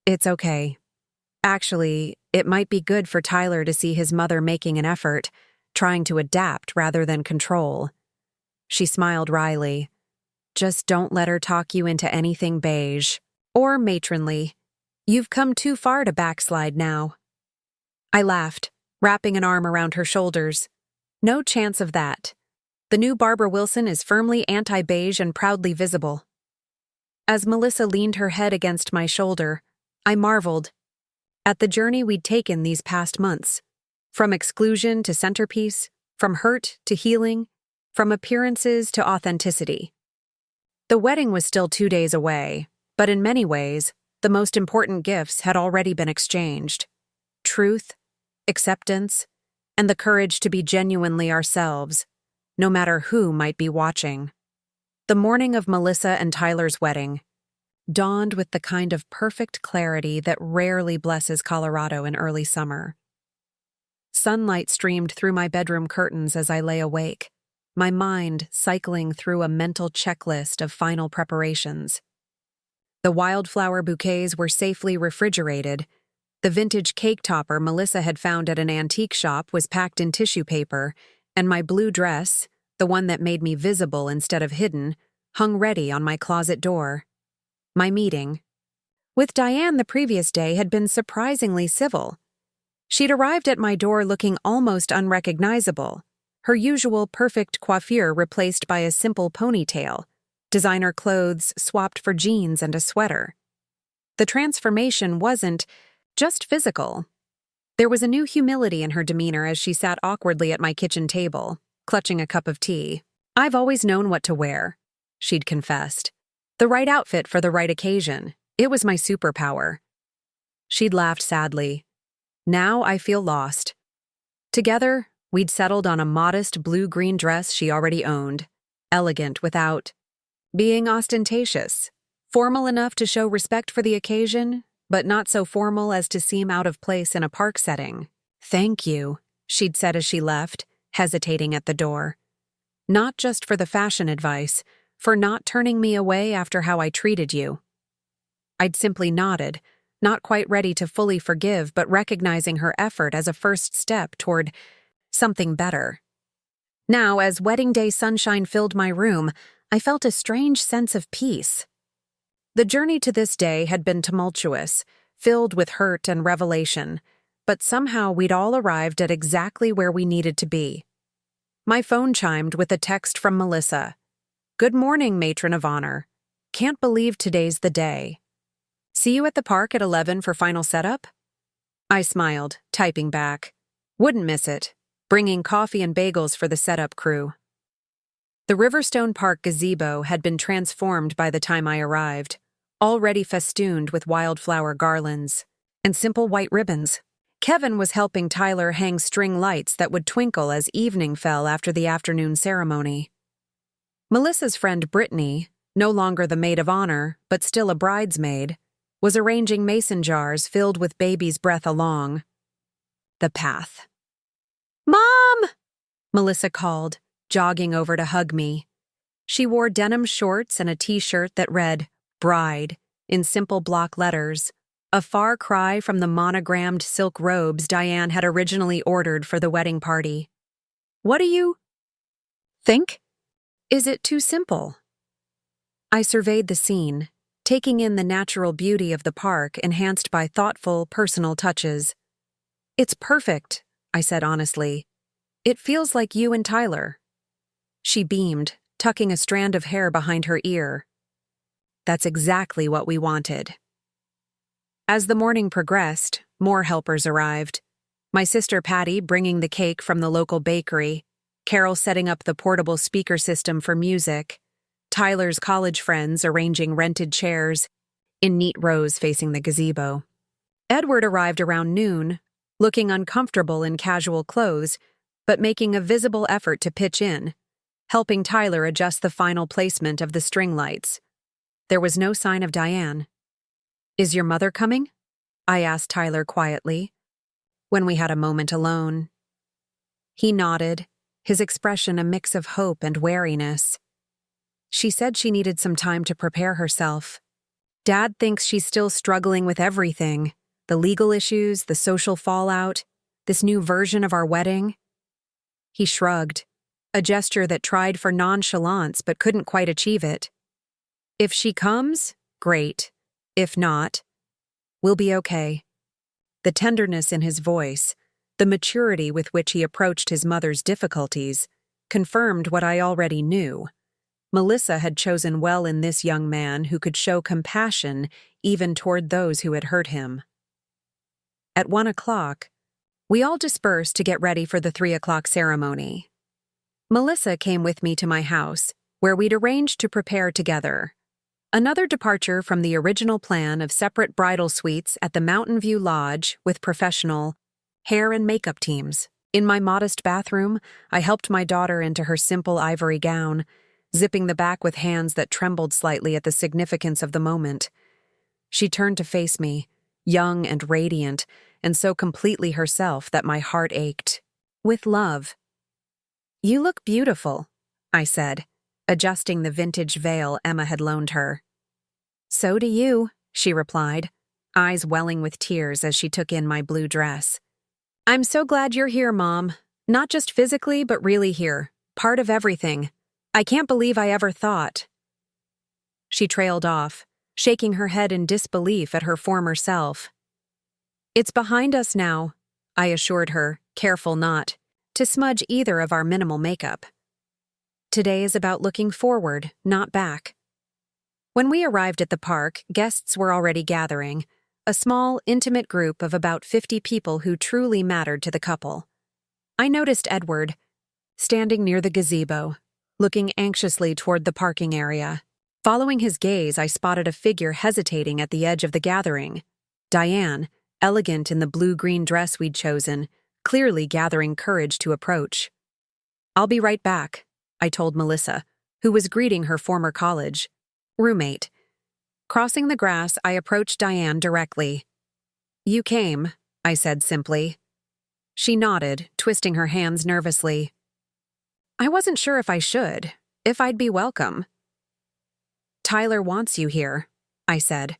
"It's okay. Actually, it might be good for Tyler to see his mother making an effort, trying to adapt rather than control." She smiled wryly. "Just don't let her talk you into anything beige or matronly. You've come too far to backslide now." I laughed, wrapping an arm around her shoulders. "No chance of that. The new Barbara Wilson is firmly anti-beige and proudly visible." As Melissa leaned her head against my shoulder, I marveled at the journey we'd taken these past months. From exclusion to centerpiece, from hurt to healing, from appearances to authenticity. The wedding was still 2 days away, but in many ways, the most important gifts had already been exchanged. Truth, acceptance, and the courage to be genuinely ourselves, no matter who might be watching. The morning of Melissa and Tyler's wedding dawned with the kind of perfect clarity that rarely blesses Colorado in early summer. Sunlight streamed through my bedroom curtains as I lay awake, my mind cycling through a mental checklist of final preparations. The wildflower bouquets were safely refrigerated. The vintage cake topper Melissa had found at an antique shop was packed in tissue paper, and my blue dress, the one that made me visible instead of hidden, hung ready on my closet door. My meeting with Diane the previous day had been surprisingly civil. She'd arrived at my door looking almost unrecognizable, her usual perfect coiffure replaced by a simple ponytail, designer clothes swapped for jeans and a sweater. The transformation wasn't just physical. There was a new humility in her demeanor as she sat awkwardly at my kitchen table, clutching a cup of tea. "I've always known what to wear," she'd confessed. "The right outfit for the right occasion. It was my superpower." She'd laughed sadly. "Now I feel lost." Together, we'd settled on a modest blue-green dress she already owned, elegant without being ostentatious, formal enough to show respect for the occasion, but not so formal as to seem out of place in a park setting. "Thank you," she'd said as she left, hesitating at the door. "Not just for the fashion advice, for not turning me away after how I treated you." I'd simply nodded, not quite ready to fully forgive, but recognizing her effort as a first step toward something better. Now, as wedding day sunshine filled my room, I felt a strange sense of peace. The journey to this day had been tumultuous, filled with hurt and revelation, but somehow we'd all arrived at exactly where we needed to be. My phone chimed with a text from Melissa. "Good morning, matron of honor. Can't believe today's the day. See you at the park at 11 for final setup?" I smiled, typing back. "Wouldn't miss it. Bringing coffee and bagels for the setup crew." The Riverstone Park gazebo had been transformed by the time I arrived, already festooned with wildflower garlands. and simple white ribbons. Kevin was helping Tyler hang string lights that would twinkle as evening fell after the afternoon ceremony. Melissa's friend Brittany, no longer the maid of honor, but still a bridesmaid, was arranging mason jars filled with baby's breath along the path. "Mom!" Melissa called, jogging over to hug me. She wore denim shorts and a t-shirt that read, "Bride," in simple block letters, a far cry from the monogrammed silk robes Diane had originally ordered for the wedding party. "What do you think? Is it too simple?" I surveyed the scene, taking in the natural beauty of the park enhanced by thoughtful, personal touches. "It's perfect," I said honestly. "It feels like you and Tyler." She beamed, tucking a strand of hair behind her ear. "That's exactly what we wanted." As the morning progressed, more helpers arrived. My sister Patty bringing the cake from the local bakery, Carol setting up the portable speaker system for music, Tyler's college friends arranging rented chairs in neat rows facing the gazebo. Edward arrived around noon, looking uncomfortable in casual clothes, but making a visible effort to pitch in, helping Tyler adjust the final placement of the string lights. There was no sign of Diane. "Is your mother coming?" I asked Tyler quietly, when we had a moment alone. He nodded, his expression a mix of hope and wariness. "She said she needed some time to prepare herself. Dad thinks she's still struggling with everything, the legal issues, the social fallout, this new version of our wedding." He shrugged, a gesture that tried for nonchalance but couldn't quite achieve it. "If she comes, great. If not, we'll be okay." The tenderness in his voice, the maturity with which he approached his mother's difficulties, confirmed what I already knew. Melissa had chosen well in this young man who could show compassion even toward those who had hurt him. At 1:00, we all dispersed to get ready for the 3:00 ceremony. Melissa came with me to my house, where we'd arranged to prepare together. Another departure from the original plan of separate bridal suites at the Mountainview Lodge with professional hair and makeup teams. In my modest bathroom, I helped my daughter into her simple ivory gown, zipping the back with hands that trembled slightly at the significance of the moment. She turned to face me, young and radiant, and so completely herself that my heart ached. "With love." "You look beautiful," I said, adjusting the vintage veil Emma had loaned her. "So do you," she replied, eyes welling with tears as she took in my blue dress. "I'm so glad you're here, Mom. Not just physically, but really here. Part of everything. I can't believe I ever thought." She trailed off, shaking her head in disbelief at her former self. "It's behind us now," I assured her, careful not to smudge either of our minimal makeup. "Today is about looking forward, not back." When we arrived at the park, guests were already gathering, a small, intimate group of about 50 people who truly mattered to the couple. I noticed Edward, standing near the gazebo, looking anxiously toward the parking area. Following his gaze, I spotted a figure hesitating at the edge of the gathering. Diane, elegant in the blue-green dress we'd chosen, clearly gathering courage to approach. "I'll be right back," I told Melissa, who was greeting her former college roommate. Crossing the grass, I approached Diane directly. "You came," I said simply. She nodded, twisting her hands nervously. "I wasn't sure if I should, if I'd be welcome." "Tyler wants you here," I said.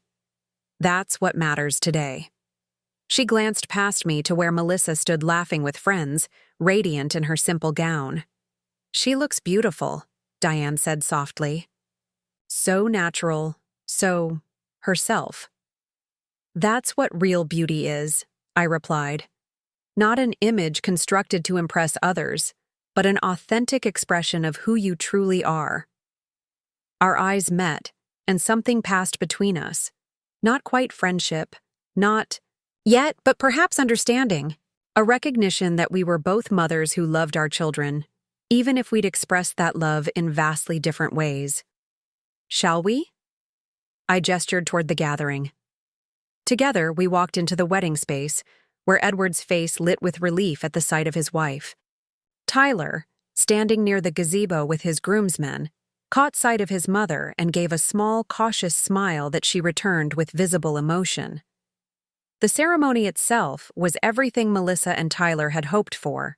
"That's what matters today." She glanced past me to where Melissa stood laughing with friends, radiant in her simple gown. "She looks beautiful," Diane said softly. "So natural, so herself." "That's what real beauty is," I replied. "Not an image constructed to impress others, but an authentic expression of who you truly are." Our eyes met, and something passed between us. Not quite friendship, not yet, but perhaps understanding. A recognition that we were both mothers who loved our children, even if we'd expressed that love in vastly different ways. "Shall we?" I gestured toward the gathering. Together, we walked into the wedding space, where Edward's face lit with relief at the sight of his wife. Tyler, standing near the gazebo with his groomsmen, caught sight of his mother and gave a small, cautious smile that she returned with visible emotion. The ceremony itself was everything Melissa and Tyler had hoped for.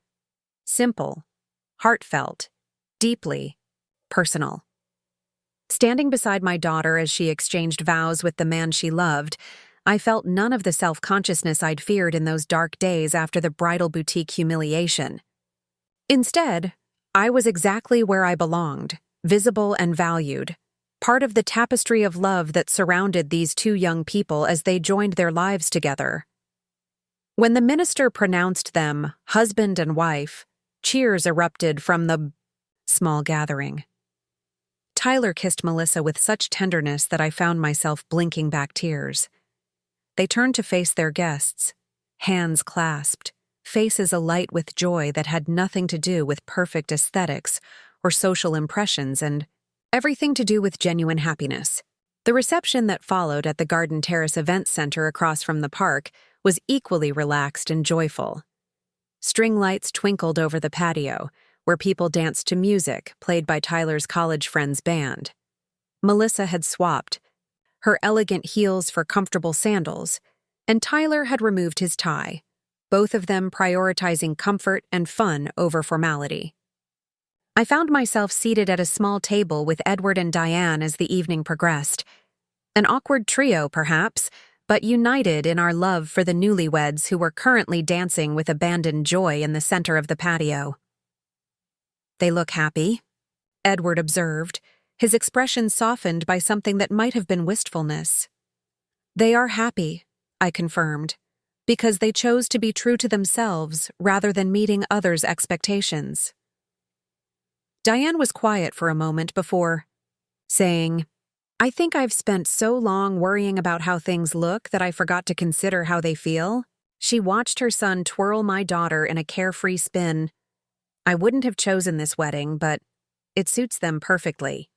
Simple, heartfelt, deeply personal. Standing beside my daughter as she exchanged vows with the man she loved, I felt none of the self-consciousness I'd feared in those dark days after the bridal boutique humiliation. Instead, I was exactly where I belonged, visible and valued, part of the tapestry of love that surrounded these two young people as they joined their lives together. When the minister pronounced them husband and wife, cheers erupted from the small gathering. Tyler kissed Melissa with such tenderness that I found myself blinking back tears. They turned to face their guests, hands clasped, faces alight with joy that had nothing to do with perfect aesthetics or social impressions and everything to do with genuine happiness. The reception that followed at the Garden Terrace Event Center across from the park was equally relaxed and joyful. String lights twinkled over the patio, where people danced to music played by Tyler's college friend's band. Melissa had swapped her elegant heels for comfortable sandals, and Tyler had removed his tie, both of them prioritizing comfort and fun over formality. I found myself seated at a small table with Edward and Diane as the evening progressed. An awkward trio, perhaps, but united in our love for the newlyweds who were currently dancing with abandoned joy in the center of the patio. "They look happy," Edward observed, his expression softened by something that might have been wistfulness. "They are happy," I confirmed, "because they chose to be true to themselves rather than meeting others' expectations." Diane was quiet for a moment before saying, "I think I've spent so long worrying about how things look that I forgot to consider how they feel." She watched her son twirl my daughter in a carefree spin. "I wouldn't have chosen this wedding, but it suits them perfectly."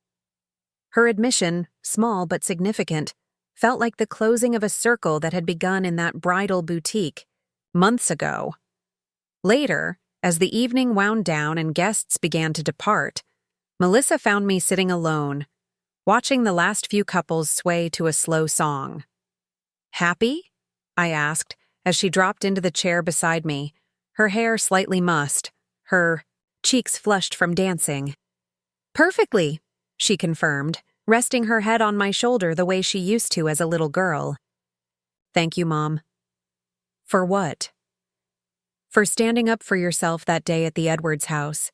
Her admission, small but significant, felt like the closing of a circle that had begun in that bridal boutique months ago. Later, as the evening wound down and guests began to depart, Melissa found me sitting alone, watching the last few couples sway to a slow song. "Happy?" I asked, as she dropped into the chair beside me, her hair slightly mussed, her cheeks flushed from dancing. "Perfectly," she confirmed, resting her head on my shoulder the way she used to as a little girl. "Thank you, Mom." "For what?" "For standing up for yourself that day at the Edwards house.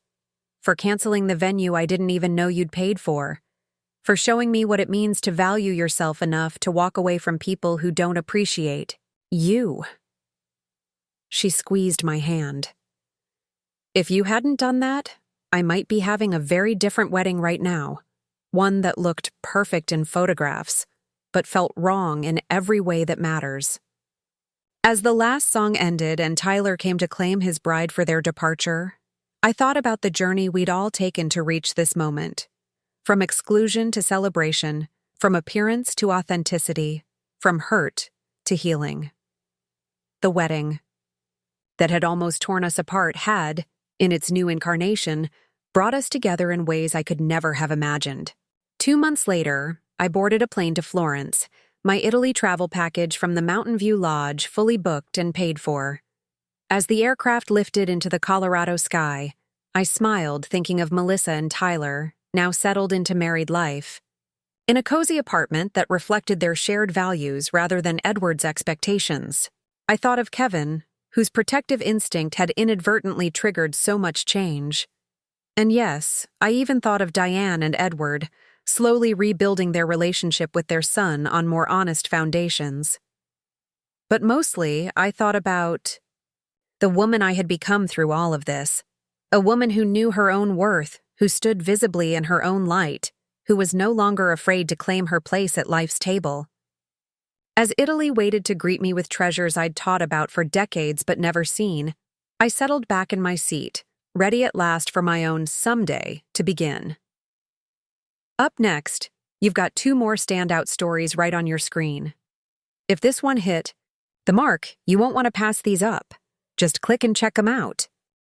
For canceling the venue I didn't even know you'd paid for. For showing me what it means to value yourself enough to walk away from people who don't appreciate you." She squeezed my hand. "If you hadn't done that, I might be having a very different wedding right now. One that looked perfect in photographs, but felt wrong in every way that matters." As the last song ended and Tyler came to claim his bride for their departure, I thought about the journey we'd all taken to reach this moment. From exclusion to celebration, from appearance to authenticity, from hurt to healing. The wedding that had almost torn us apart had, in its new incarnation, brought us together in ways I could never have imagined. 2 months later, I boarded a plane to Florence, my Italy travel package from the Mountainview Lodge fully booked and paid for. As the aircraft lifted into the Colorado sky, I smiled thinking of Melissa and Tyler, now settled into married life. In a cozy apartment that reflected their shared values rather than Edward's expectations, I thought of Kevin, whose protective instinct had inadvertently triggered so much change. And yes, I even thought of Diane and Edward, slowly rebuilding their relationship with their son on more honest foundations. But mostly, I thought about the woman I had become through all of this, a woman who knew her own worth, who stood visibly in her own light, who was no longer afraid to claim her place at life's table. As Italy waited to greet me with treasures I'd taught about for decades but never seen, I settled back in my seat, ready at last for my own someday to begin. Up next, you've got 2 more standout stories right on your screen. If this one hit the mark, you won't want to pass these up. Just click and check them out.